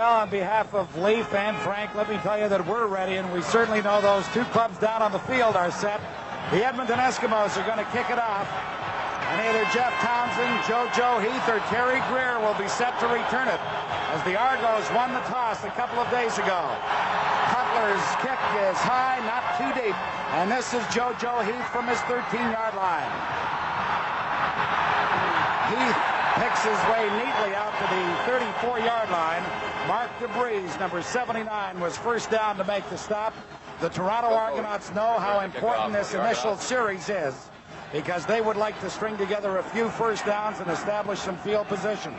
Well, on behalf of Leaf and Frank, let me tell you that we're ready, and we certainly know those two clubs down on the field are set. The Edmonton Eskimos are going to kick it off, and either Jeff Townsend, JoJo Heath, or Terry Greer will be set to return it, as the Argos won the toss a couple of days ago. Cutler's kick is high, not too deep, and this is JoJo Heath from his 13-yard line. Heath picks his way neatly out to the 34-yard line. Mark DeBreeze, number 79, was first down to make the stop. The Toronto Argonauts know how important this initial series is, because they would like to string together a few first downs and establish some field position.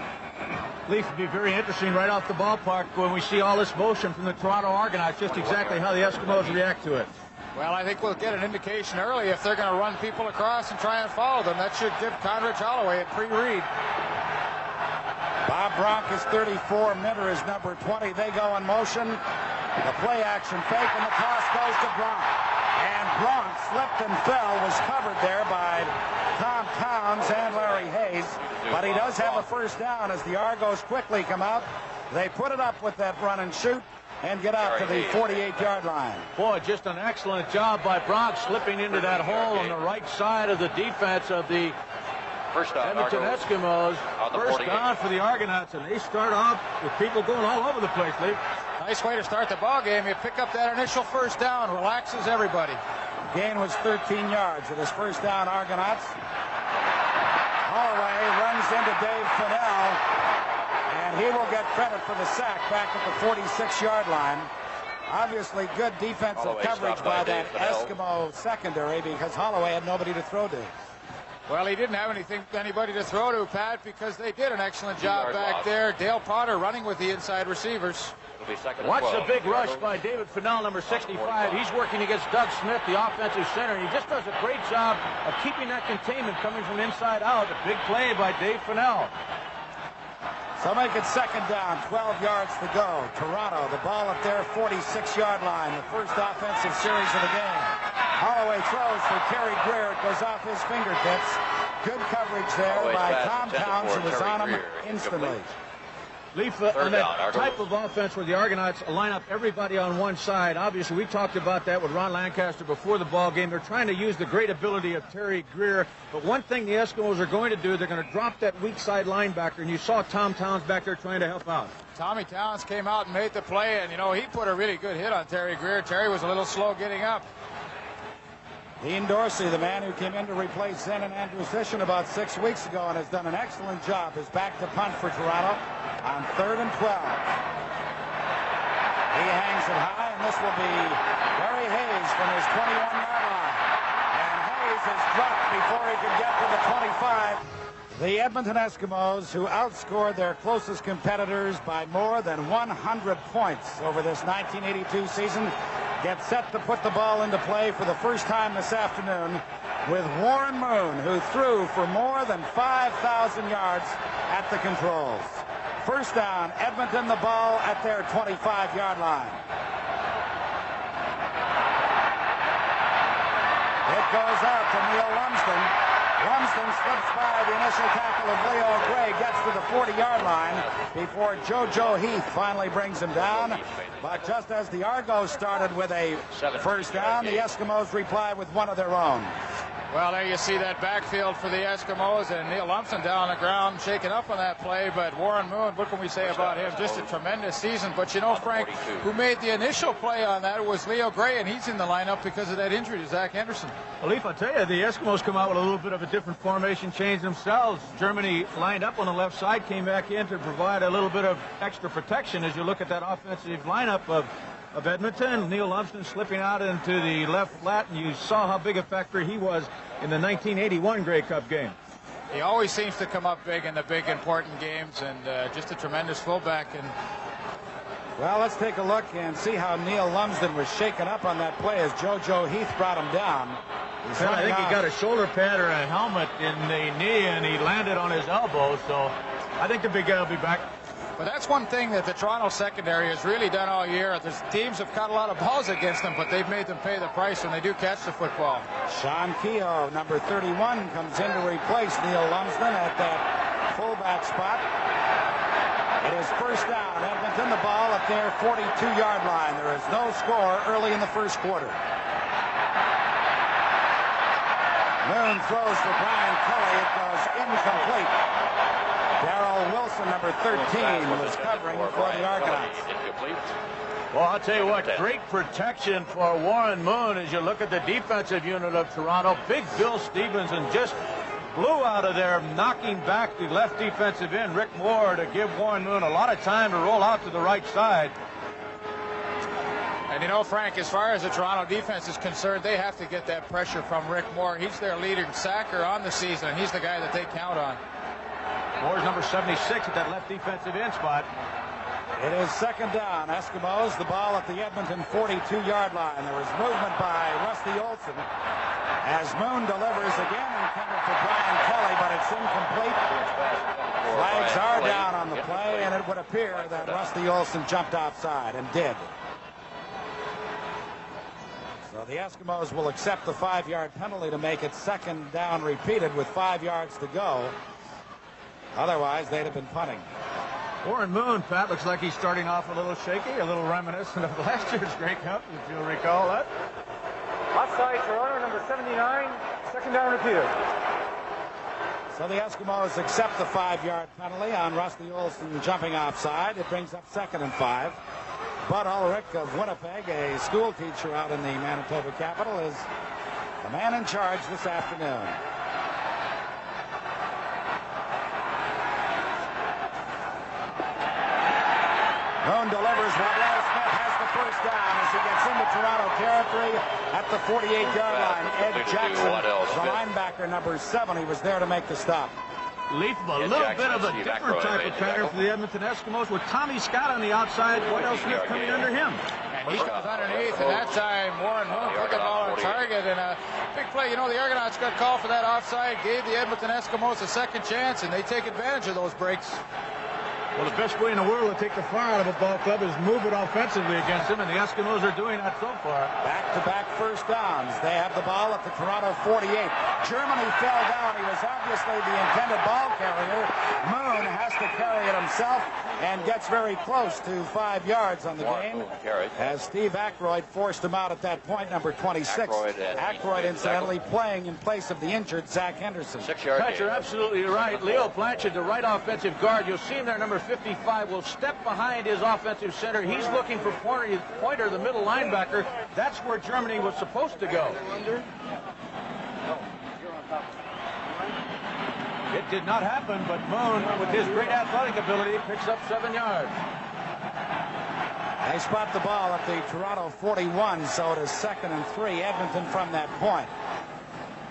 Leaf would be very interesting right off the ballpark when we see all this motion from the Toronto Argonauts, just exactly how the Eskimos react to it. Well, I think we'll get an indication early if they're going to run people across and try and follow them. That should give Conrad Holloway a pre-read. Bob Bronk is 34, Minter is number 20. They go in motion. The play action fake, and the toss goes to Bronk. And Bronk slipped and fell, was covered there by Tom Towns and Larry Hayes. But he does have a first down as the Argos quickly come out. They put it up with that run and shoot and get out to the 48-yard line. Boy, just an excellent job by Bronk slipping into that hole on the right side of the defense of the Edmonton Eskimos. First down for the Argonauts, and they start off with people going all over the place, Lee. Nice way to start the ball game. You pick up that initial first down, relaxes everybody. Gain was 13 yards at his first down, Argonauts. Holloway runs into Dave Fennell, and he will get credit for the sack back at the 46-yard line. Obviously good defensive coverage by that Eskimo secondary, because Holloway had nobody to throw to. Well, he didn't have anybody to throw to, Pat, because they did an excellent job back there. Dale Potter running with the inside receivers. Watch the big rush by David Fennell, number 65. He's working against Doug Smith, the offensive center. He just does a great job of keeping that containment coming from inside out. A big play by Dave Fennell. So make it second down, 12 yards to go. Toronto, the ball at their 46-yard line, the first offensive series of the game. Holloway throws for Terry Greer. It goes off his fingertips. Good coverage there by Tom Towns, who was on him instantly. Leaf, on that type of offense where the Argonauts line up everybody on one side, obviously we talked about that with Ron Lancaster before the ball game. They're trying to use the great ability of Terry Greer, but one thing the Eskimos are going to do, they're going to drop that weak side linebacker, and you saw Tom Towns back there trying to help out. Tommy Towns came out and made the play, and, you know, he put a really good hit on Terry Greer. Terry was a little slow getting up. Dean Dorsey, the man who came in to replace Zenon Andrusishin about 6 weeks ago and has done an excellent job, is back to punt for Toronto on 3rd and 12. He hangs it high, and this will be Larry Hayes from his 21-yard line. And Hayes is dropped before he can get to the 25. The Edmonton Eskimos, who outscored their closest competitors by more than 100 points over this 1982 season, get set to put the ball into play for the first time this afternoon with Warren Moon, who threw for more than 5,000 yards at the controls. First down, Edmonton, the ball at their 25-yard line. It goes out to Neil Lumsden. Lumsden slips by the initial tackle of Leo Gray, gets to the 40-yard line before JoJo Heath finally brings him down. But just as the Argos started with a first down, the Eskimos reply with one of their own. Well, there you see that backfield for the Eskimos, and Neil Lumsden down on the ground shaking up on that play. But Warren Moon, what can we say about him? Just a tremendous season. But you know, Frank, who made the initial play on that was Leo Gray, and he's in the lineup because of that injury to Zach Henderson. Well, Leaf, I'll tell you, the Eskimos come out with a little bit of a different formation change themselves. Germany lined up on the left side, came back in to provide a little bit of extra protection as you look at that offensive lineup of Edmonton. Neil Lumsden slipping out into the left flat, and you saw how big a factor he was in the 1981 Grey Cup game. He always seems to come up big in the big important games, and just a tremendous fullback. And well, let's take a look and see how Neil Lumsden was shaken up on that play as JoJo Heath brought him down. Well, I think he got a shoulder pad or a helmet in the knee, and he landed on his elbow, so I think the big guy will be back. But that's one thing that the Toronto secondary has really done all year. The teams have caught a lot of balls against them, but they've made them pay the price when they do catch the football. Sean Keogh, number 31, comes in to replace Neil Lumsden at that fullback spot. It is first down. Edmonton, the ball at their 42-yard line. There is no score early in the first quarter. Moon throws for Brian Kelly. It goes incomplete. Darrell Wilson, number 13, was covering for the Argonauts. Well, I'll tell you what, great protection for Warren Moon as you look at the defensive unit of Toronto. Big Bill Stevenson just blew out of there, knocking back the left defensive end, Rick Moore, to give Warren Moon a lot of time to roll out to the right side. And you know, Frank, as far as the Toronto defense is concerned, they have to get that pressure from Rick Moore. He's their leading sacker on the season, and he's the guy that they count on. Moore's number 76 at that left defensive end spot. It is second down. Eskimos, the ball at the Edmonton 42-yard line. There was movement by Rusty Olson as Moon delivers again, intended for Brian Kelly, but it's incomplete. Flags are down on the play, and it would appear that Rusty Olson jumped offside and did. So the Eskimos will accept the 5-yard penalty to make it second down repeated with 5 yards to go. Otherwise, they'd have been punting. Warren Moon, Pat, looks like he's starting off a little shaky, a little reminiscent of last year's Grey Cup, if you'll recall that. Offside, Toronto, number 79, second down repeated. So the Eskimos accept the 5-yard penalty on Rusty Olson jumping offside. It brings up 2nd and 5. Bud Ulrich of Winnipeg, a school teacher out in the Manitoba capital, is the man in charge this afternoon. Moon delivers. Waddell Smith has the first down as he gets into Toronto territory at the 48-yard line. Ed Jackson, the linebacker, number 7, he was there to make the stop. Leaf, a little bit of a different type of pattern for the Edmonton Eskimos with Tommy Scott on the outside, Waddell Smith coming under him. And he comes underneath, and that time Warren Moon put the ball on target, and a big play. You know, the Argonauts got called for that offside, gave the Edmonton Eskimos a second chance, and they take advantage of those breaks. Well, the best way in the world to take the fire out of a ball club is move it offensively against them, and the Eskimos are doing that so far. Back-to-back first downs. They have the ball at the Toronto 48. Germany fell down. He was obviously the intended ball carrier. Moon has to carry it himself and gets very close to 5 yards on the game as Steve Aykroyd forced him out at that point, number 26. Aykroyd incidentally playing in place of the injured Zach Henderson. 6-yard Pat, you're absolutely right. Leo Blanchard, the right offensive guard. You'll see him there, number 55, will step behind his offensive center. He's looking for Pointer, the middle linebacker. That's where Germany was supposed to go. It did not happen, but Moon, with his great athletic ability, picks up 7 yards. They spot the ball at the Toronto 41, so it is 2nd and 3. Edmonton from that point.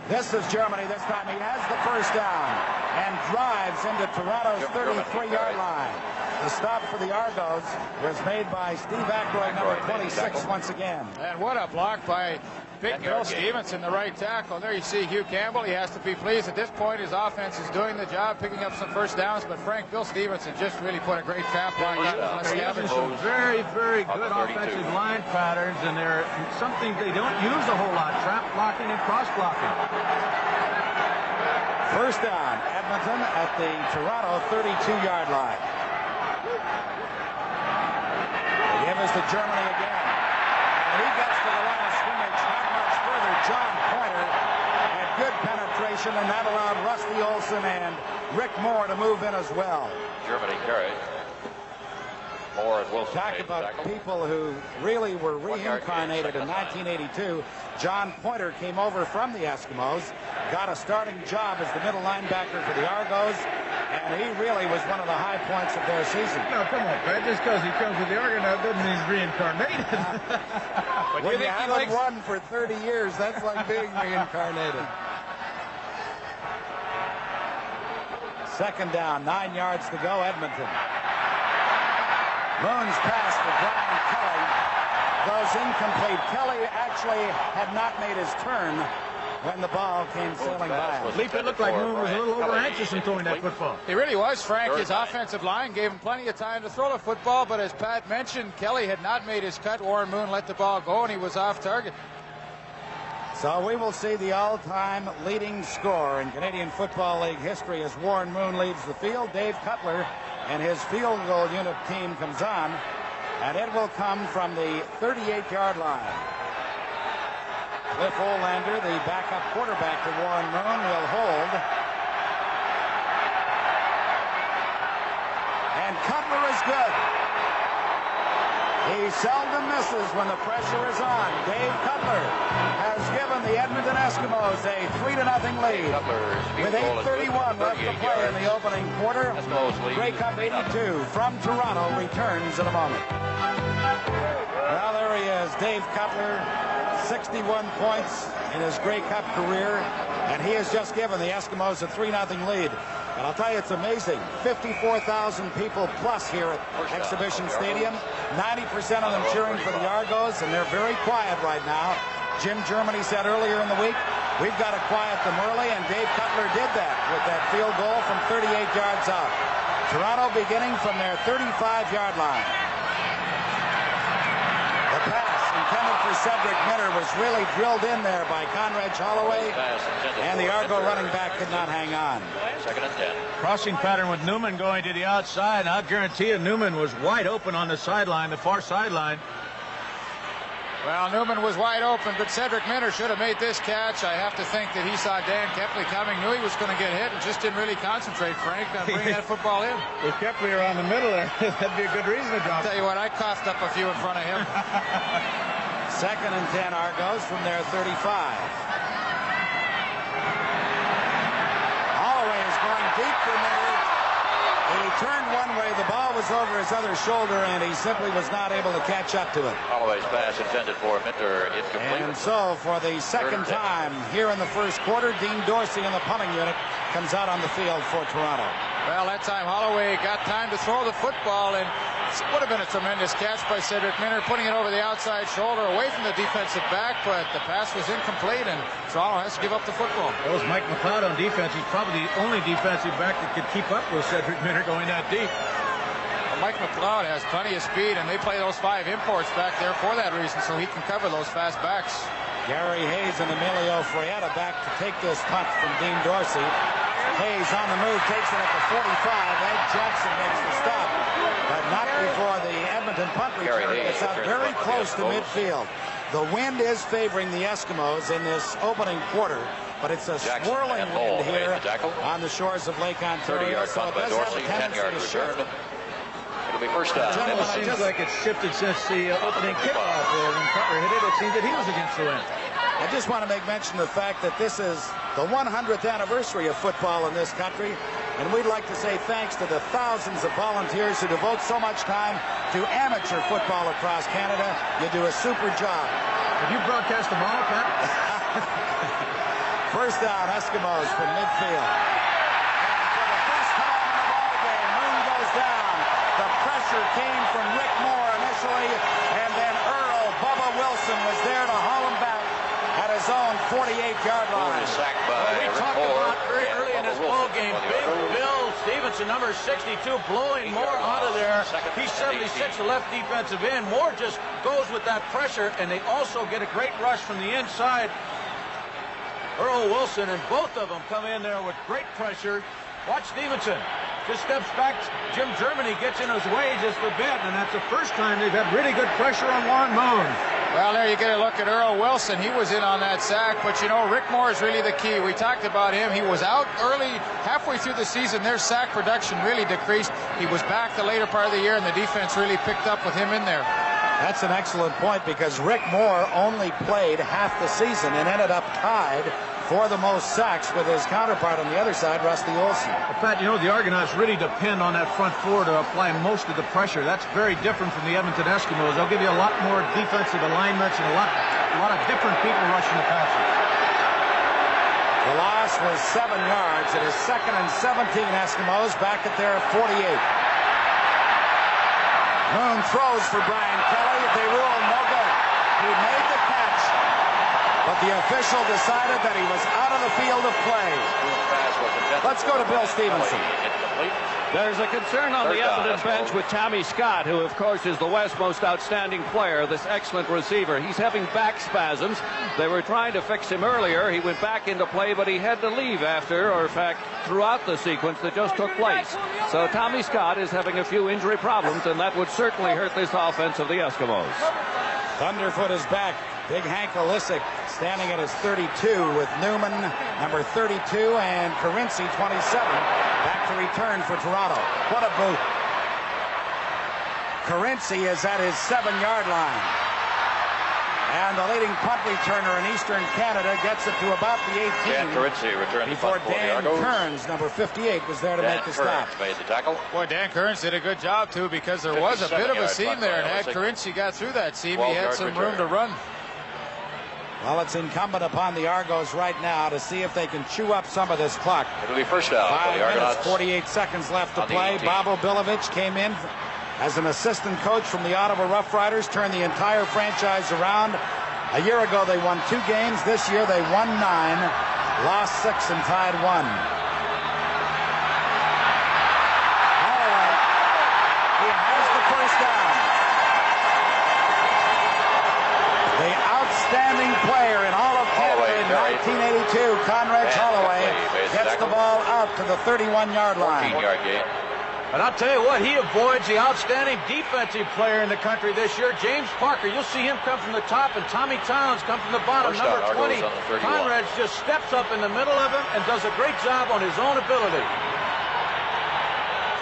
This is Germany. This time he has the first down and drives into Toronto's 33-yard line. The stop for the Argos was made by Steve Aykroyd, number 26, once again. And what a block by Big Bill Stevenson, the right tackle. There you see Hugh Campbell. He has to be pleased. At this point, his offense is doing the job, picking up some first downs, but Frank, Bill Stevenson just really put a great trap line on. They're using some very, very good offensive line patterns, and they're something they don't use a whole lot, trap blocking and cross blocking. First down, Edmonton at the Toronto 32-yard line. The give is to Germany again. And he gets to the line of scrimmage, not much further. John Pointer had good penetration, and that allowed Rusty Olson and Rick Moore to move in as well. Germany carried. Moore and Wilson. Talk about people who really were reincarnated in 1982. John Pointer came over from the Eskimos, got a starting job as the middle linebacker for the Argos, and he really was one of the high points of their season. No, come on, Pat. Just because he comes with the Argonauts doesn't mean he's reincarnated. When you haven't won for 30 years, that's like being reincarnated. Second down, 9 yards to go, Edmonton. Moon's pass for Brian Kelly goes incomplete. Kelly actually had not made his turn when the ball came sailing by him. It looked like Moon was a little over-anxious in throwing that football. He really was, Frank. His offensive line gave him plenty of time to throw the football, but as Pat mentioned, Kelly had not made his cut. Warren Moon let the ball go, and he was off target. So we will see the all-time leading scorer in Canadian Football League history as Warren Moon leaves the field. Dave Cutler and his field goal unit team comes on, and it will come from the 38-yard line. Cliff Olander, the backup quarterback to Warren Moon, will hold. And Cutler is good. He seldom misses when the pressure is on. Dave Cutler has given the Edmonton Eskimos a 3-0 lead. With 8:31 left to play in the opening quarter, Grey Cup 82 from Toronto returns in a moment. Well, there he is, Dave Cutler, 61 points in his Grey Cup career, and he has just given the Eskimos a 3-0 lead. And I'll tell you, it's amazing. 54,000 people plus here at Exhibition Stadium. 90% of them cheering for the Argos, and they're very quiet right now. Jim Germany said earlier in the week, we've got to quiet them early, and Dave Cutler did that with that field goal from 38 yards out. Toronto beginning from their 35-yard line. The pass intended for Cedric Minter was really drilled in there by Conrad Holloway, and the Argo running back could not hang on. Second and 10. Crossing pattern with Newman going to the outside. I'll guarantee you Newman was wide open on the sideline, the far sideline. Well, Newman was wide open, but Cedric Minter should have made this catch. I have to think that he saw Dan Kepley coming, knew he was going to get hit, and just didn't really concentrate, Frank, on bringing that football in. If Kepley around the middle there, that'd be a good reason to drop. I'll tell you what, I coughed up a few in front of him. Second and 10 Argos from their 35. Holloway is going deep for Minter. He turned one way, the ball was over his other shoulder, and he simply was not able to catch up to it. Holloway's pass intended for Minter, incomplete. And so, for the second time here in the first quarter, Dean Dorsey in the punting unit comes out on the field for Toronto. Well, that time Holloway got time to throw the football, and it would have been a tremendous catch by Cedric Minter, putting it over the outside shoulder away from the defensive back, but the pass was incomplete, and Toronto has to give up the football. That was Mike McLeod on defense. He's probably the only defensive back that could keep up with Cedric Minter going that deep. Well, Mike McLeod has plenty of speed, and they play those 5 imports back there for that reason, so he can cover those fast backs. Gary Hayes and Emilio Frietta back to take this punt from Dean Dorsey. Hayes on the move, takes it at the 45. Ed Jackson makes the stop, but not before the Edmonton punt return. It's out very close to midfield. The wind is favoring the Eskimos in this opening quarter, but it's a swirling wind here on the shores of Lake Ontario, 30-yard so punt it by does have Dorsey, a tendency 10-yard to return. shift. It'll be first down. It seems like it's shifted since the opening kickoff. When Cutler hit it, it seemed that he was against the wind. I just want to make mention of the fact that this is the 100th anniversary of football in this country, and we'd like to say thanks to the thousands of volunteers who devote so much time to amateur football across Canada. You do a super job. Have you broadcast them all, Pat? First down, Eskimos from midfield. And for the first time in the ball game, Moon goes down. The pressure came from Rick Moore initially, and then Earl Bubba Wilson was there to haul him back at his own 48-yard line. Sacked by We Rick talked Moore, about early in this ball game, Big Bill Stevenson, number 62, blowing Moore out of there. He's 76, the left defensive end. Moore just goes with that pressure, and they also get a great rush from the inside. Earl Wilson, and both of them come in there with great pressure. Watch Stevenson. Just steps back. Jim Germany gets in his way just a bit, and that's the first time they've had really good pressure on Warren Moon. Well, there you get a look at Earl Wilson. He was in on that sack, but you know, Rick Moore is really the key. We talked about him. He was out early, halfway through the season. Their sack production really decreased. He was back the later part of the year, and the defense really picked up with him in there. That's an excellent point, because Rick Moore only played half the season and ended up tied for the most sacks with his counterpart on the other side, Rusty Olson. Well, Pat, you know, the Argonauts really depend on that front four to apply most of the pressure. That's very different from the Edmonton Eskimos. They'll give you a lot more defensive alignments and a lot of different people rushing the passes. The loss was 7 yards. It is 2nd and 17 Eskimos back at their 48. Moon throws for Brian Kelly. They rule no good. He made the catch. but the official decided that he was out of the field of play. Let's go to Bill Stevenson. There's a concern on the Edmonton bench with Tommy Scott, who, of course, is the West's most outstanding player, this excellent receiver. He's having back spasms. They were trying to fix him earlier. He went back into play, but he had to leave after, or in fact, throughout the sequence that just took place. So Tommy Scott is having a few injury problems, and that would certainly hurt this offense of the Eskimos. Thunderfoot is back. Big Hank Olisic standing at his 32 with Newman, number 32, and Carinci, 27, back to return for Toronto. What a boot. Carinci is at his 7-yard line. And the leading punt returner in Eastern Canada gets it to about the 18. Dan Carinci returned before the punt for Dan the Argos. Kearns, number 58, was there to make the stop. Made the tackle. Boy, Dan Kearns did a good job, too, because there was a bit of a seam there. And had Carinci got through that seam, he had some room to run. Well, it's incumbent upon the Argos right now to see if they can chew up some of this clock. It'll be first down for 5 the Argonauts. minutes, 48 seconds left to On the play. 18. Bobo Bilovich came in as an assistant coach from the Ottawa Rough Riders, turned the entire franchise around. A year ago, they won 2 games. This year, they won 9, lost 6, and tied 1. Holloway, he has the first down. The outstanding player in all of Canada in 1982, Conrad Holloway, gets the ball out to the 31-yard line. 14-yard gain. And I'll tell you what, he avoids the outstanding defensive player in the country this year, James Parker. You'll see him come from the top, and Tommy Towns come from the bottom. First Number down, 20, Argos on the 31. Conrad just steps up in the middle of him and does a great job on his own ability.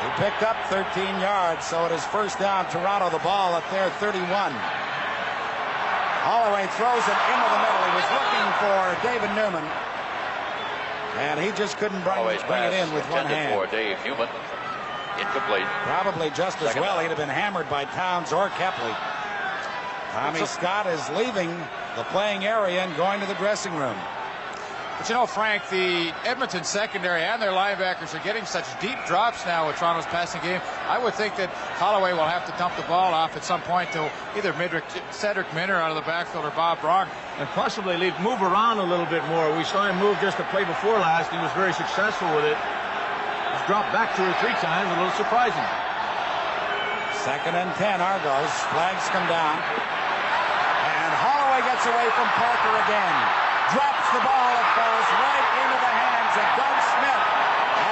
He picked up 13 yards, so it is first down, Toronto, the ball at their 31. Holloway throws it into the middle. He was looking for David Newman, and he just couldn't bring it in with one hand. For Dave Newman. Incomplete. Probably just as well. He'd have been hammered by Towns or Kepley. Tommy Scott is leaving the playing area and going to the dressing room. But you know, Frank, the Edmonton secondary and their linebackers are getting such deep drops now with Toronto's passing game. I would think that Holloway will have to dump the ball off at some point to either Cedric Minner out of the backfield or Bob Brock. And possibly move around a little bit more. We saw him move just to play before last. He was very successful with it. He's dropped back 2 or 3 times, a little surprising. 2nd and 10, Argos. Flags come down. And Holloway gets away from Parker again. Drops the ball. It falls right into the hands of Doug Smith.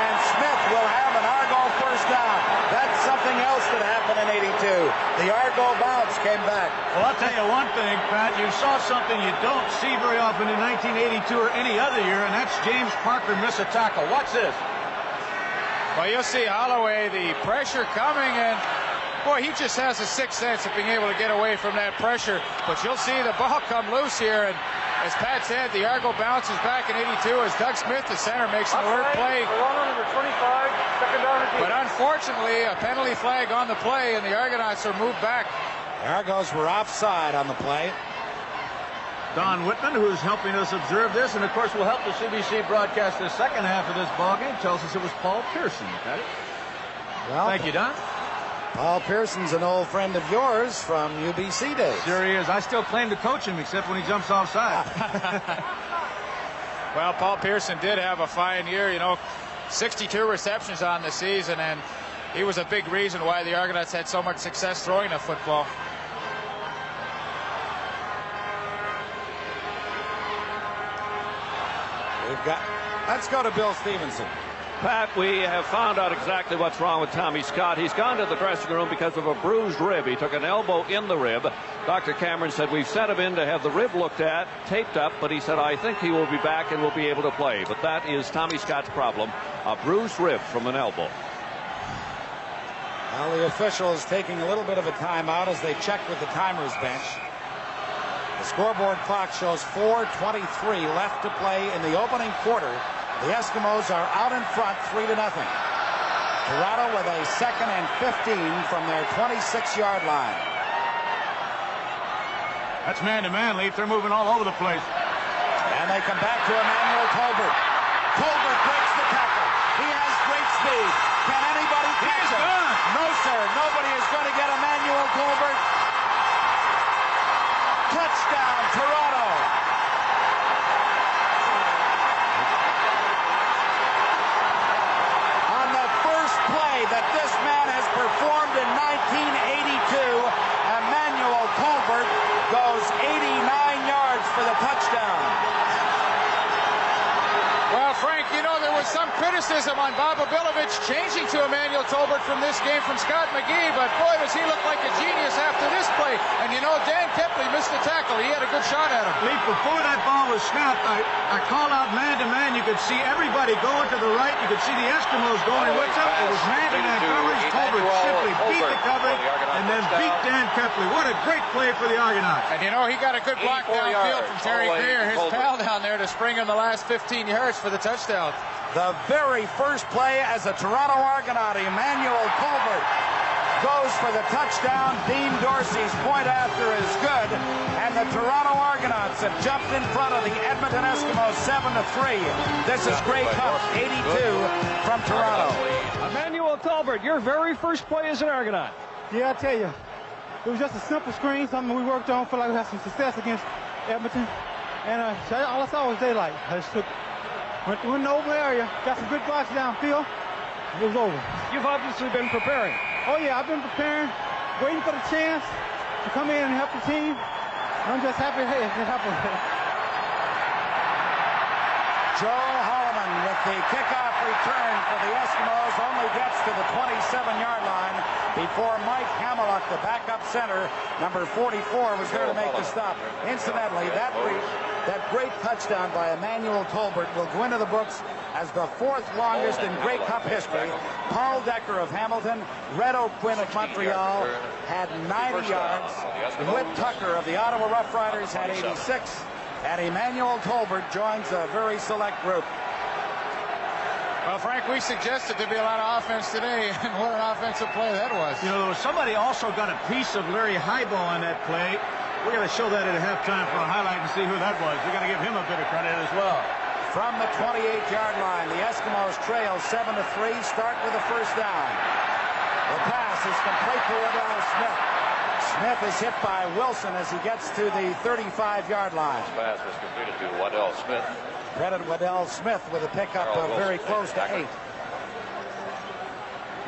And Smith will have an Argo first down. That's something else that happened in 82. The Argo bounce came back. Well, I'll tell you one thing, Pat. You saw something you don't see very often in 1982 or any other year, and that's James Parker miss a tackle. Watch this. Well, you'll see Holloway, the pressure coming, and boy, he just has a sixth sense of being able to get away from that pressure. But you'll see the ball come loose here, and as Pat said, the Argo bounces back in 82 as Doug Smith, the center, makes an alert play. Number 25, 2nd down and 10. But unfortunately, a penalty flag on the play, and the Argonauts are moved back. The Argos were offside on the play. Don Whitman, who is helping us observe this, and of course will help the CBC broadcast the second half of this ballgame, tells us it was Paul Pearson. Got it? Well, Thank you, Don. Paul Pearson's an old friend of yours from UBC days. Sure he is. I still claim to coach him, except when he jumps offside. Well, Paul Pearson did have a fine year, 62 receptions on the season, and he was a big reason why the Argonauts had so much success throwing the football. Let's go to Bill Stevenson. Pat, we have found out exactly what's wrong with Tommy Scott. He's gone to the dressing room because of a bruised rib. He took an elbow in the rib. Dr. Cameron said, we've sent him in to have the rib looked at, taped up, but he said, I think he will be back and will be able to play. But that is Tommy Scott's problem, a bruised rib from an elbow. Well, the official is taking a little bit of a timeout as they check with the timer's bench. The scoreboard clock shows 4:23 left to play in the opening quarter. The Eskimos are out in front 3-0. Toronto with a 2nd and 15 from their 26-yard line. That's man-to-man, Leaf. They're moving all over the place. And they come back to Emmanuel Colbert. Colbert breaks the tackle. He has great speed. Can anybody catch him? No, sir. Nobody is going to get Emmanuel Colbert. Touchdown, Toronto. was some criticism on Bob Obilovich changing to Emmanuel Tolbert from this game from Scott McGee, but boy, does he look like a genius after this play. And you know, Dan Kepley missed the tackle. He had a good shot at him. Lee, before that ball was snapped, I called out man-to-man. You could see everybody going to the right. You could see the Eskimos going with them. It was man-to-man coverage. Tolbert simply beat the coverage and then beat Dan Kepley. What a great play for the Argonauts. And you know, he got a good block downfield from Terry Greer, his pal down there, to spring him the last 15 yards for the touchdown. The very first play as a Toronto Argonaut, Emmanuel Tolbert goes for the touchdown. Dean Dorsey's point after is good, and the Toronto Argonauts have jumped in front of the Edmonton Eskimos 7-3. This is Grey Cup 82 from Toronto. Emmanuel Tolbert, your very first play as an Argonaut. Yeah, I tell you, it was just a simple screen, something we worked on. Feel like we had some success against Edmonton. And all I saw was daylight. I just went through an open area, got some good blocks downfield. It was over. You've obviously been preparing. Oh, yeah, I've been preparing, waiting for the chance to come in and help the team. I'm just happy it happened. Joe Holloman with the kickoff return for the Eskimos only gets to the 27-yard line before Mike Hamiluk, the backup center, number 44, was there to make the stop. Incidentally, that great touchdown by Emmanuel Tolbert will go into the books as the fourth longest in Grey Cup history. Paul Decker of Hamilton, Red O'Quinn of Montreal had 90 yards. Whit Tucker of the Ottawa Rough Riders had 86. And Emmanuel Tolbert joins a very select group. Well, Frank, we suggested there'd be a lot of offense today, and what an offensive play that was. You know, there was somebody also got a piece of Larry Highball on that play. We're going to show that at halftime for a highlight and see who that was. We're going to give him a bit of credit as well. From the 28-yard line, the Eskimos trail 7-3, start with a first down. The pass is complete to Waddell Smith. Smith is hit by Wilson as he gets to the 35-yard line. This pass was completed to Waddell Smith. Credit Waddell Smith with a pickup of very close to 8.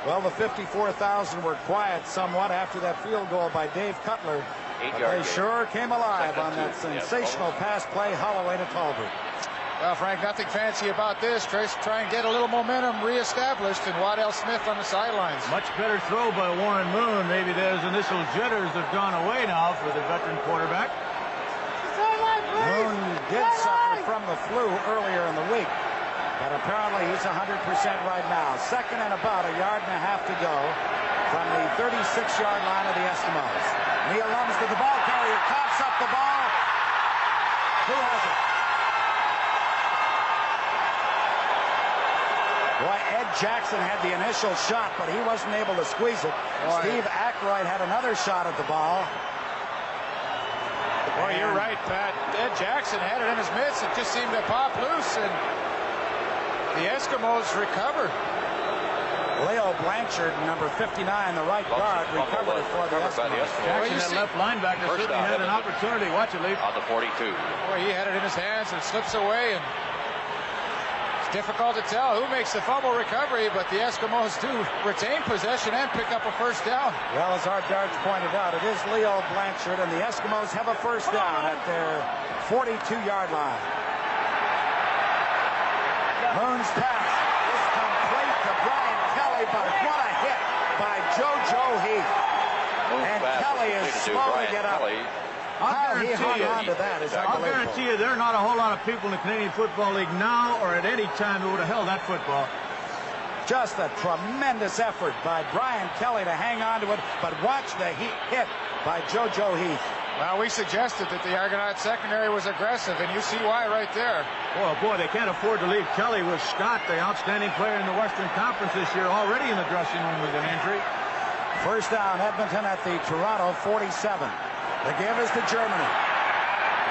Well, the 54,000 were quiet somewhat after that field goal by Dave Cutler. But they sure came alive on that sensational pass play, Holloway to Tolbert. Well, Frank, nothing fancy about this. Try and get a little momentum reestablished, and Waddell Smith on the sidelines. Much better throw by Warren Moon. Maybe those initial jitters have gone away now for the veteran quarterback. Moon did suffer from the flu earlier in the week, but apparently he's 100% right now. Second and about a yard and a half to go from the 36-yard line of the Eskimos. Neil Lumsden, the ball carrier, coughs up the ball. Who has it? Boy, Ed Jackson had the initial shot, but he wasn't able to squeeze it. Steve Ackroyd had another shot at the ball. Boy, you're right, Pat. Ed Jackson had it in his mitts. It just seemed to pop loose, and the Eskimos recovered. Leo Blanchard, number 59, the right guard, recovered it for the Eskimos. Jackson, that left linebacker, certainly had an opportunity. Watch it, Lee. On the 42. Boy, he had it in his hands and slips away, and it's difficult to tell who makes the fumble recovery, but the Eskimos do retain possession and pick up a first down. Well, as Art Darch pointed out, it is Leo Blanchard, and the Eskimos have a first down at their 42-yard line. Moon's pass is complete to Brian Kelly, but what a hit by JoJo Heath. And Kelly is slow to get up. How he hung on to that is I'll unbelievable. guarantee you there are not a whole lot of people in the Canadian Football League now or at any time who would have held that football. Just a tremendous effort by Brian Kelly to hang on to it, but watch the hit by JoJo Heath. Well, we suggested that the Argonaut secondary was aggressive, and you see why right there. Oh, boy, they can't afford to leave Kelly with Scott, the outstanding player in the Western Conference this year, already in the dressing room with an injury. First down, Edmonton at the Toronto 47. The give is to Germany.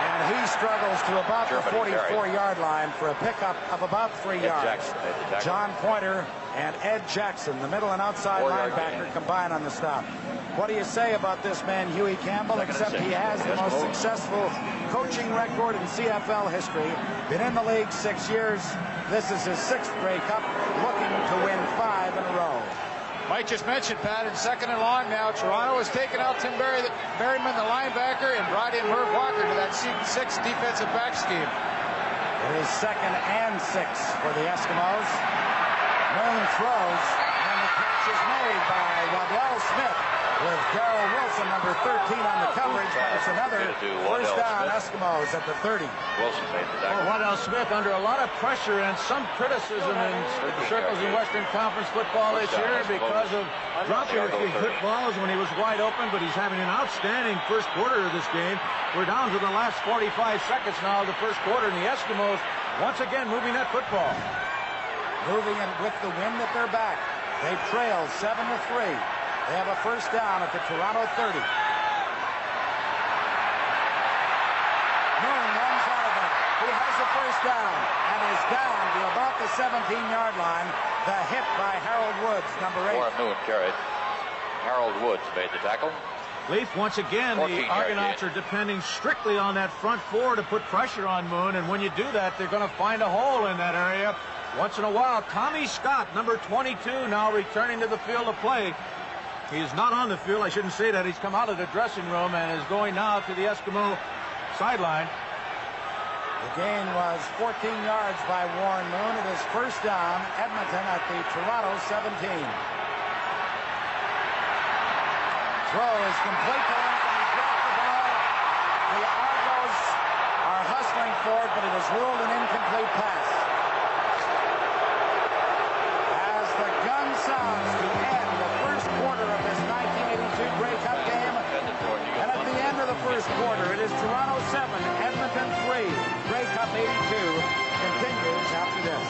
And he struggles to about the 44-yard line for a pickup of about 3 yards. John Pointer and Ed Jackson, the middle and outside linebacker, combine on the stop. What do you say about this man, Huey Campbell, except he has the most successful coaching record in CFL history. Been in the league 6 years. This is his 6th Grey Cup, looking to win 5 in a row. Mike just mentioned, Pat, in second and long now, Toronto has taken out Tim Berryman, the linebacker, and brought in Merv Walker to that 6 defensive back scheme. It is 2nd and 6 for the Eskimos. Moon throws, and the catch is made by Waddell Smith with Darrell Wilson, number 13, on the coverage. It's another first down, Eskimos at the 30. Wilson made the tackle. Waddell Smith under a lot of pressure and some criticism in circles in Western Conference football this year because of dropping a few quick balls when he was wide open, but he's having an outstanding first quarter of this game. We're down to the last 45 seconds now of the first quarter, and the Eskimos once again moving that football. Moving in with the wind at their back. They trail 7-3. They have a first down at the Toronto 30. Moon runs out of it. He has the first down and is down to about the 17-yard line. The hit by Harold Woods, number 8. Warren Moon carried. Harold Woods made the tackle. Leaf, once again, the Argonauts are depending strictly on that front four to put pressure on Moon, and when you do that, they're going to find a hole in that area. Once in a while, Tommy Scott, number 22, now returning to the field of play. He is not on the field. I shouldn't say that. He's come out of the dressing room and is going now to the Eskimo sideline. The gain was 14 yards by Warren Moon. It is first down, Edmonton at the Toronto 17. Throw is complete to Lincoln. He dropped the ball. The Argos are hustling for it, but it was ruled an incomplete pass. As the gun sounds to end the first quarter of this 1982 Grey Cup game, and at the end of the first quarter, it is Toronto 7, Edmonton 3. Grey Cup 82 continues after this.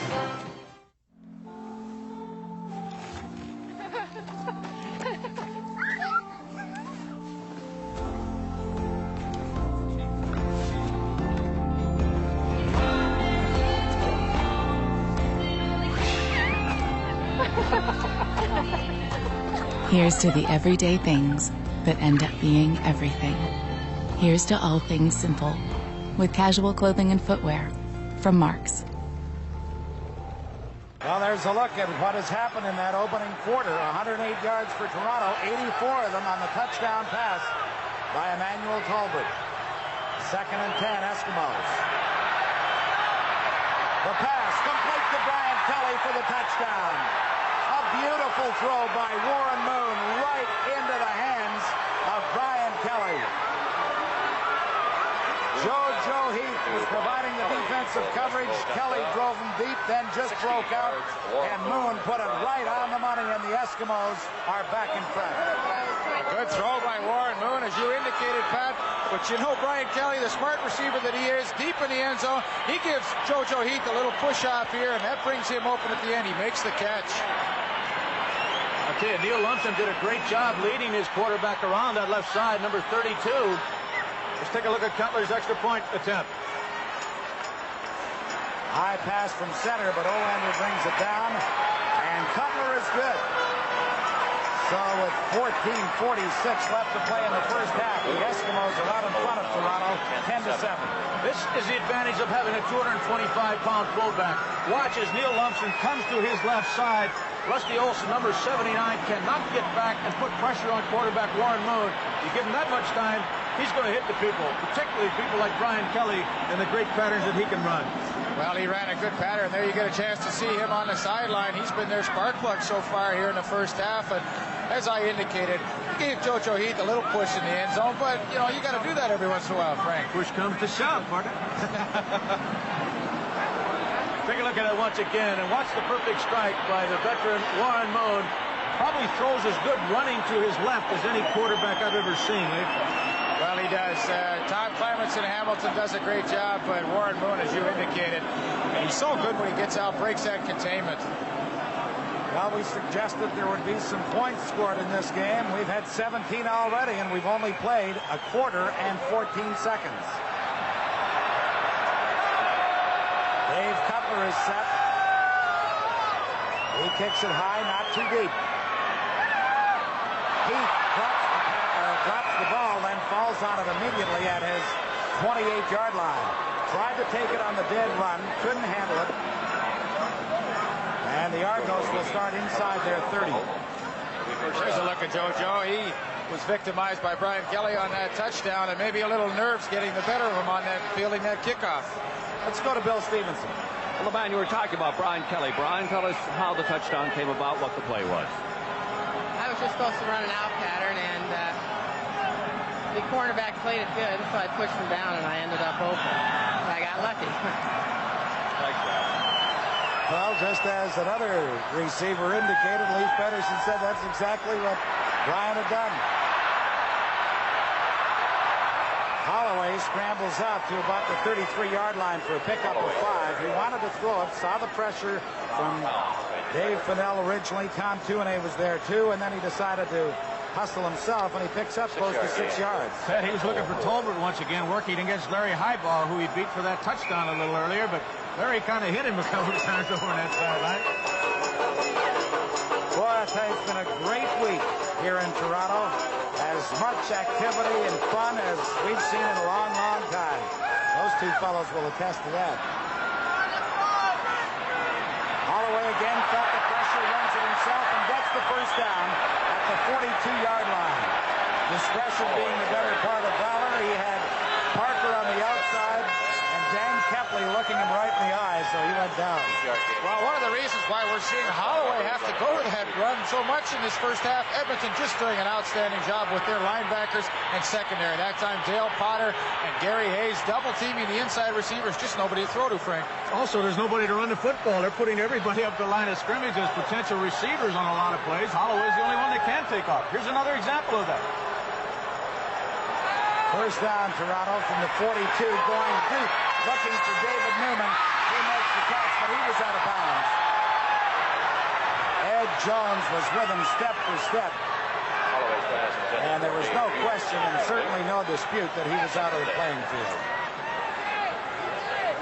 Here's to the everyday things that end up being everything. Here's to all things simple, with casual clothing and footwear from Marks. Well, there's a look at what has happened in that opening quarter. 108 yards for Toronto, 84 of them on the touchdown pass by Emmanuel Tolbert. 2nd and 10, Eskimos. The pass complete to Brian Kelly for the touchdown. A beautiful throw by Warren Moon right into the hands of Brian Kelly. Joe Heath was providing the defensive coverage. Kelly drove him deep, then just broke out, and Moon put it right on the money, and the Eskimos are back in front. Good throw by Warren Moon, as you indicated, Pat. But you know Brian Kelly, the smart receiver that he is, deep in the end zone, he gives Joe Heath a little push-off here, and that brings him open at the end. He makes the catch. I'll tell you, Neil Lumpson did a great job leading his quarterback around that left side, number 32. Let's take a look at Cutler's extra point attempt. High pass from center, but Olander brings it down, and Cutler is good. So with 14:46 left to play in the first half, the Eskimos are out in front of Toronto, 10-7. This is the advantage of having a 225-pound fullback. Watch as Neil Lumpson comes to his left side. Rusty Olson, number 79, cannot get back and put pressure on quarterback Warren Moon. You give him that much time, he's going to hit the people, particularly people like Brian Kelly and the great patterns that he can run. Well, he ran a good pattern there. You get a chance to see him on the sideline. He's been their spark plug so far here in the first half. And as I indicated, he gave Joe Heath a little push in the end zone. But, you know, you got to do that every once in a while, Frank. Push comes to shove, partner. Take a look at it once again, and watch the perfect strike by the veteran Warren Moon. Probably throws as good running to his left as any quarterback I've ever seen. Well, he does. Tom Clements in Hamilton does a great job, but Warren Moon, as you indicated, he's so good when he gets out, breaks that containment. Well, we suggested there would be some points scored in this game. We've had 17 already, and we've only played a quarter and 14 seconds. Dave Cutler is set. He kicks it high, not too deep. Heath drops the ball, then falls on it immediately at his 28-yard line. Tried to take it on the dead run, couldn't handle it. And the Argos will start inside their 30. Here's a look at Joe. He was victimized by Brian Kelly on that touchdown, and maybe a little nerves getting the better of him on that, fielding that kickoff. Let's go to Bill Stevenson. Well, the man you were talking about, Brian Kelly. Brian, tell us how the touchdown came about, what the play was. I was just supposed to run an out pattern, and the cornerback played it good, so I pushed him down, and I ended up open. I got lucky. Well, just as another receiver indicated, Leif Pedersen said that's exactly what Brian had done. Holloway scrambles out to about the 33-yard line for a pickup of 5. He wanted to throw it, saw the pressure from Dave Fennell originally. Cantuane was there too, and then he decided to hustle himself, and he picks up close to 6 yards. Pat, he was looking for Tolbert once again, working against Larry Highball, who he beat for that touchdown a little earlier, but Larry kind of hit him a couple of times over on that sideline. Boy, I tell you, it's been a great week here in Toronto. As much activity and fun as we've seen in a long, long time. Those two fellows will attest to that. Holloway again felt the pressure, runs it himself, and gets the first down at the 42-yard line. Discretion being the better part of valor. He had Parker on the outside and Dan Kepley looking him right in the eye, so he went down. Well, one of the reasons why we're seeing Holloway have to go to that run so much in this first half, Edmonton just doing an outstanding job with their linebackers and secondary. That time Dale Potter and Gary Hayes double teaming the inside receivers. Just nobody to throw to, Frank. Also, there's nobody to run the football. They're putting everybody up the line of scrimmage as potential receivers on a lot of plays. Holloway's the only one that can take off. Here's another example of that. First down, Toronto from the 42, going deep, looking for David Newman. He makes the catch, but he was out of bounds. Ed Jones was with him step for step. And there was no question and certainly no dispute that he was out of the playing field.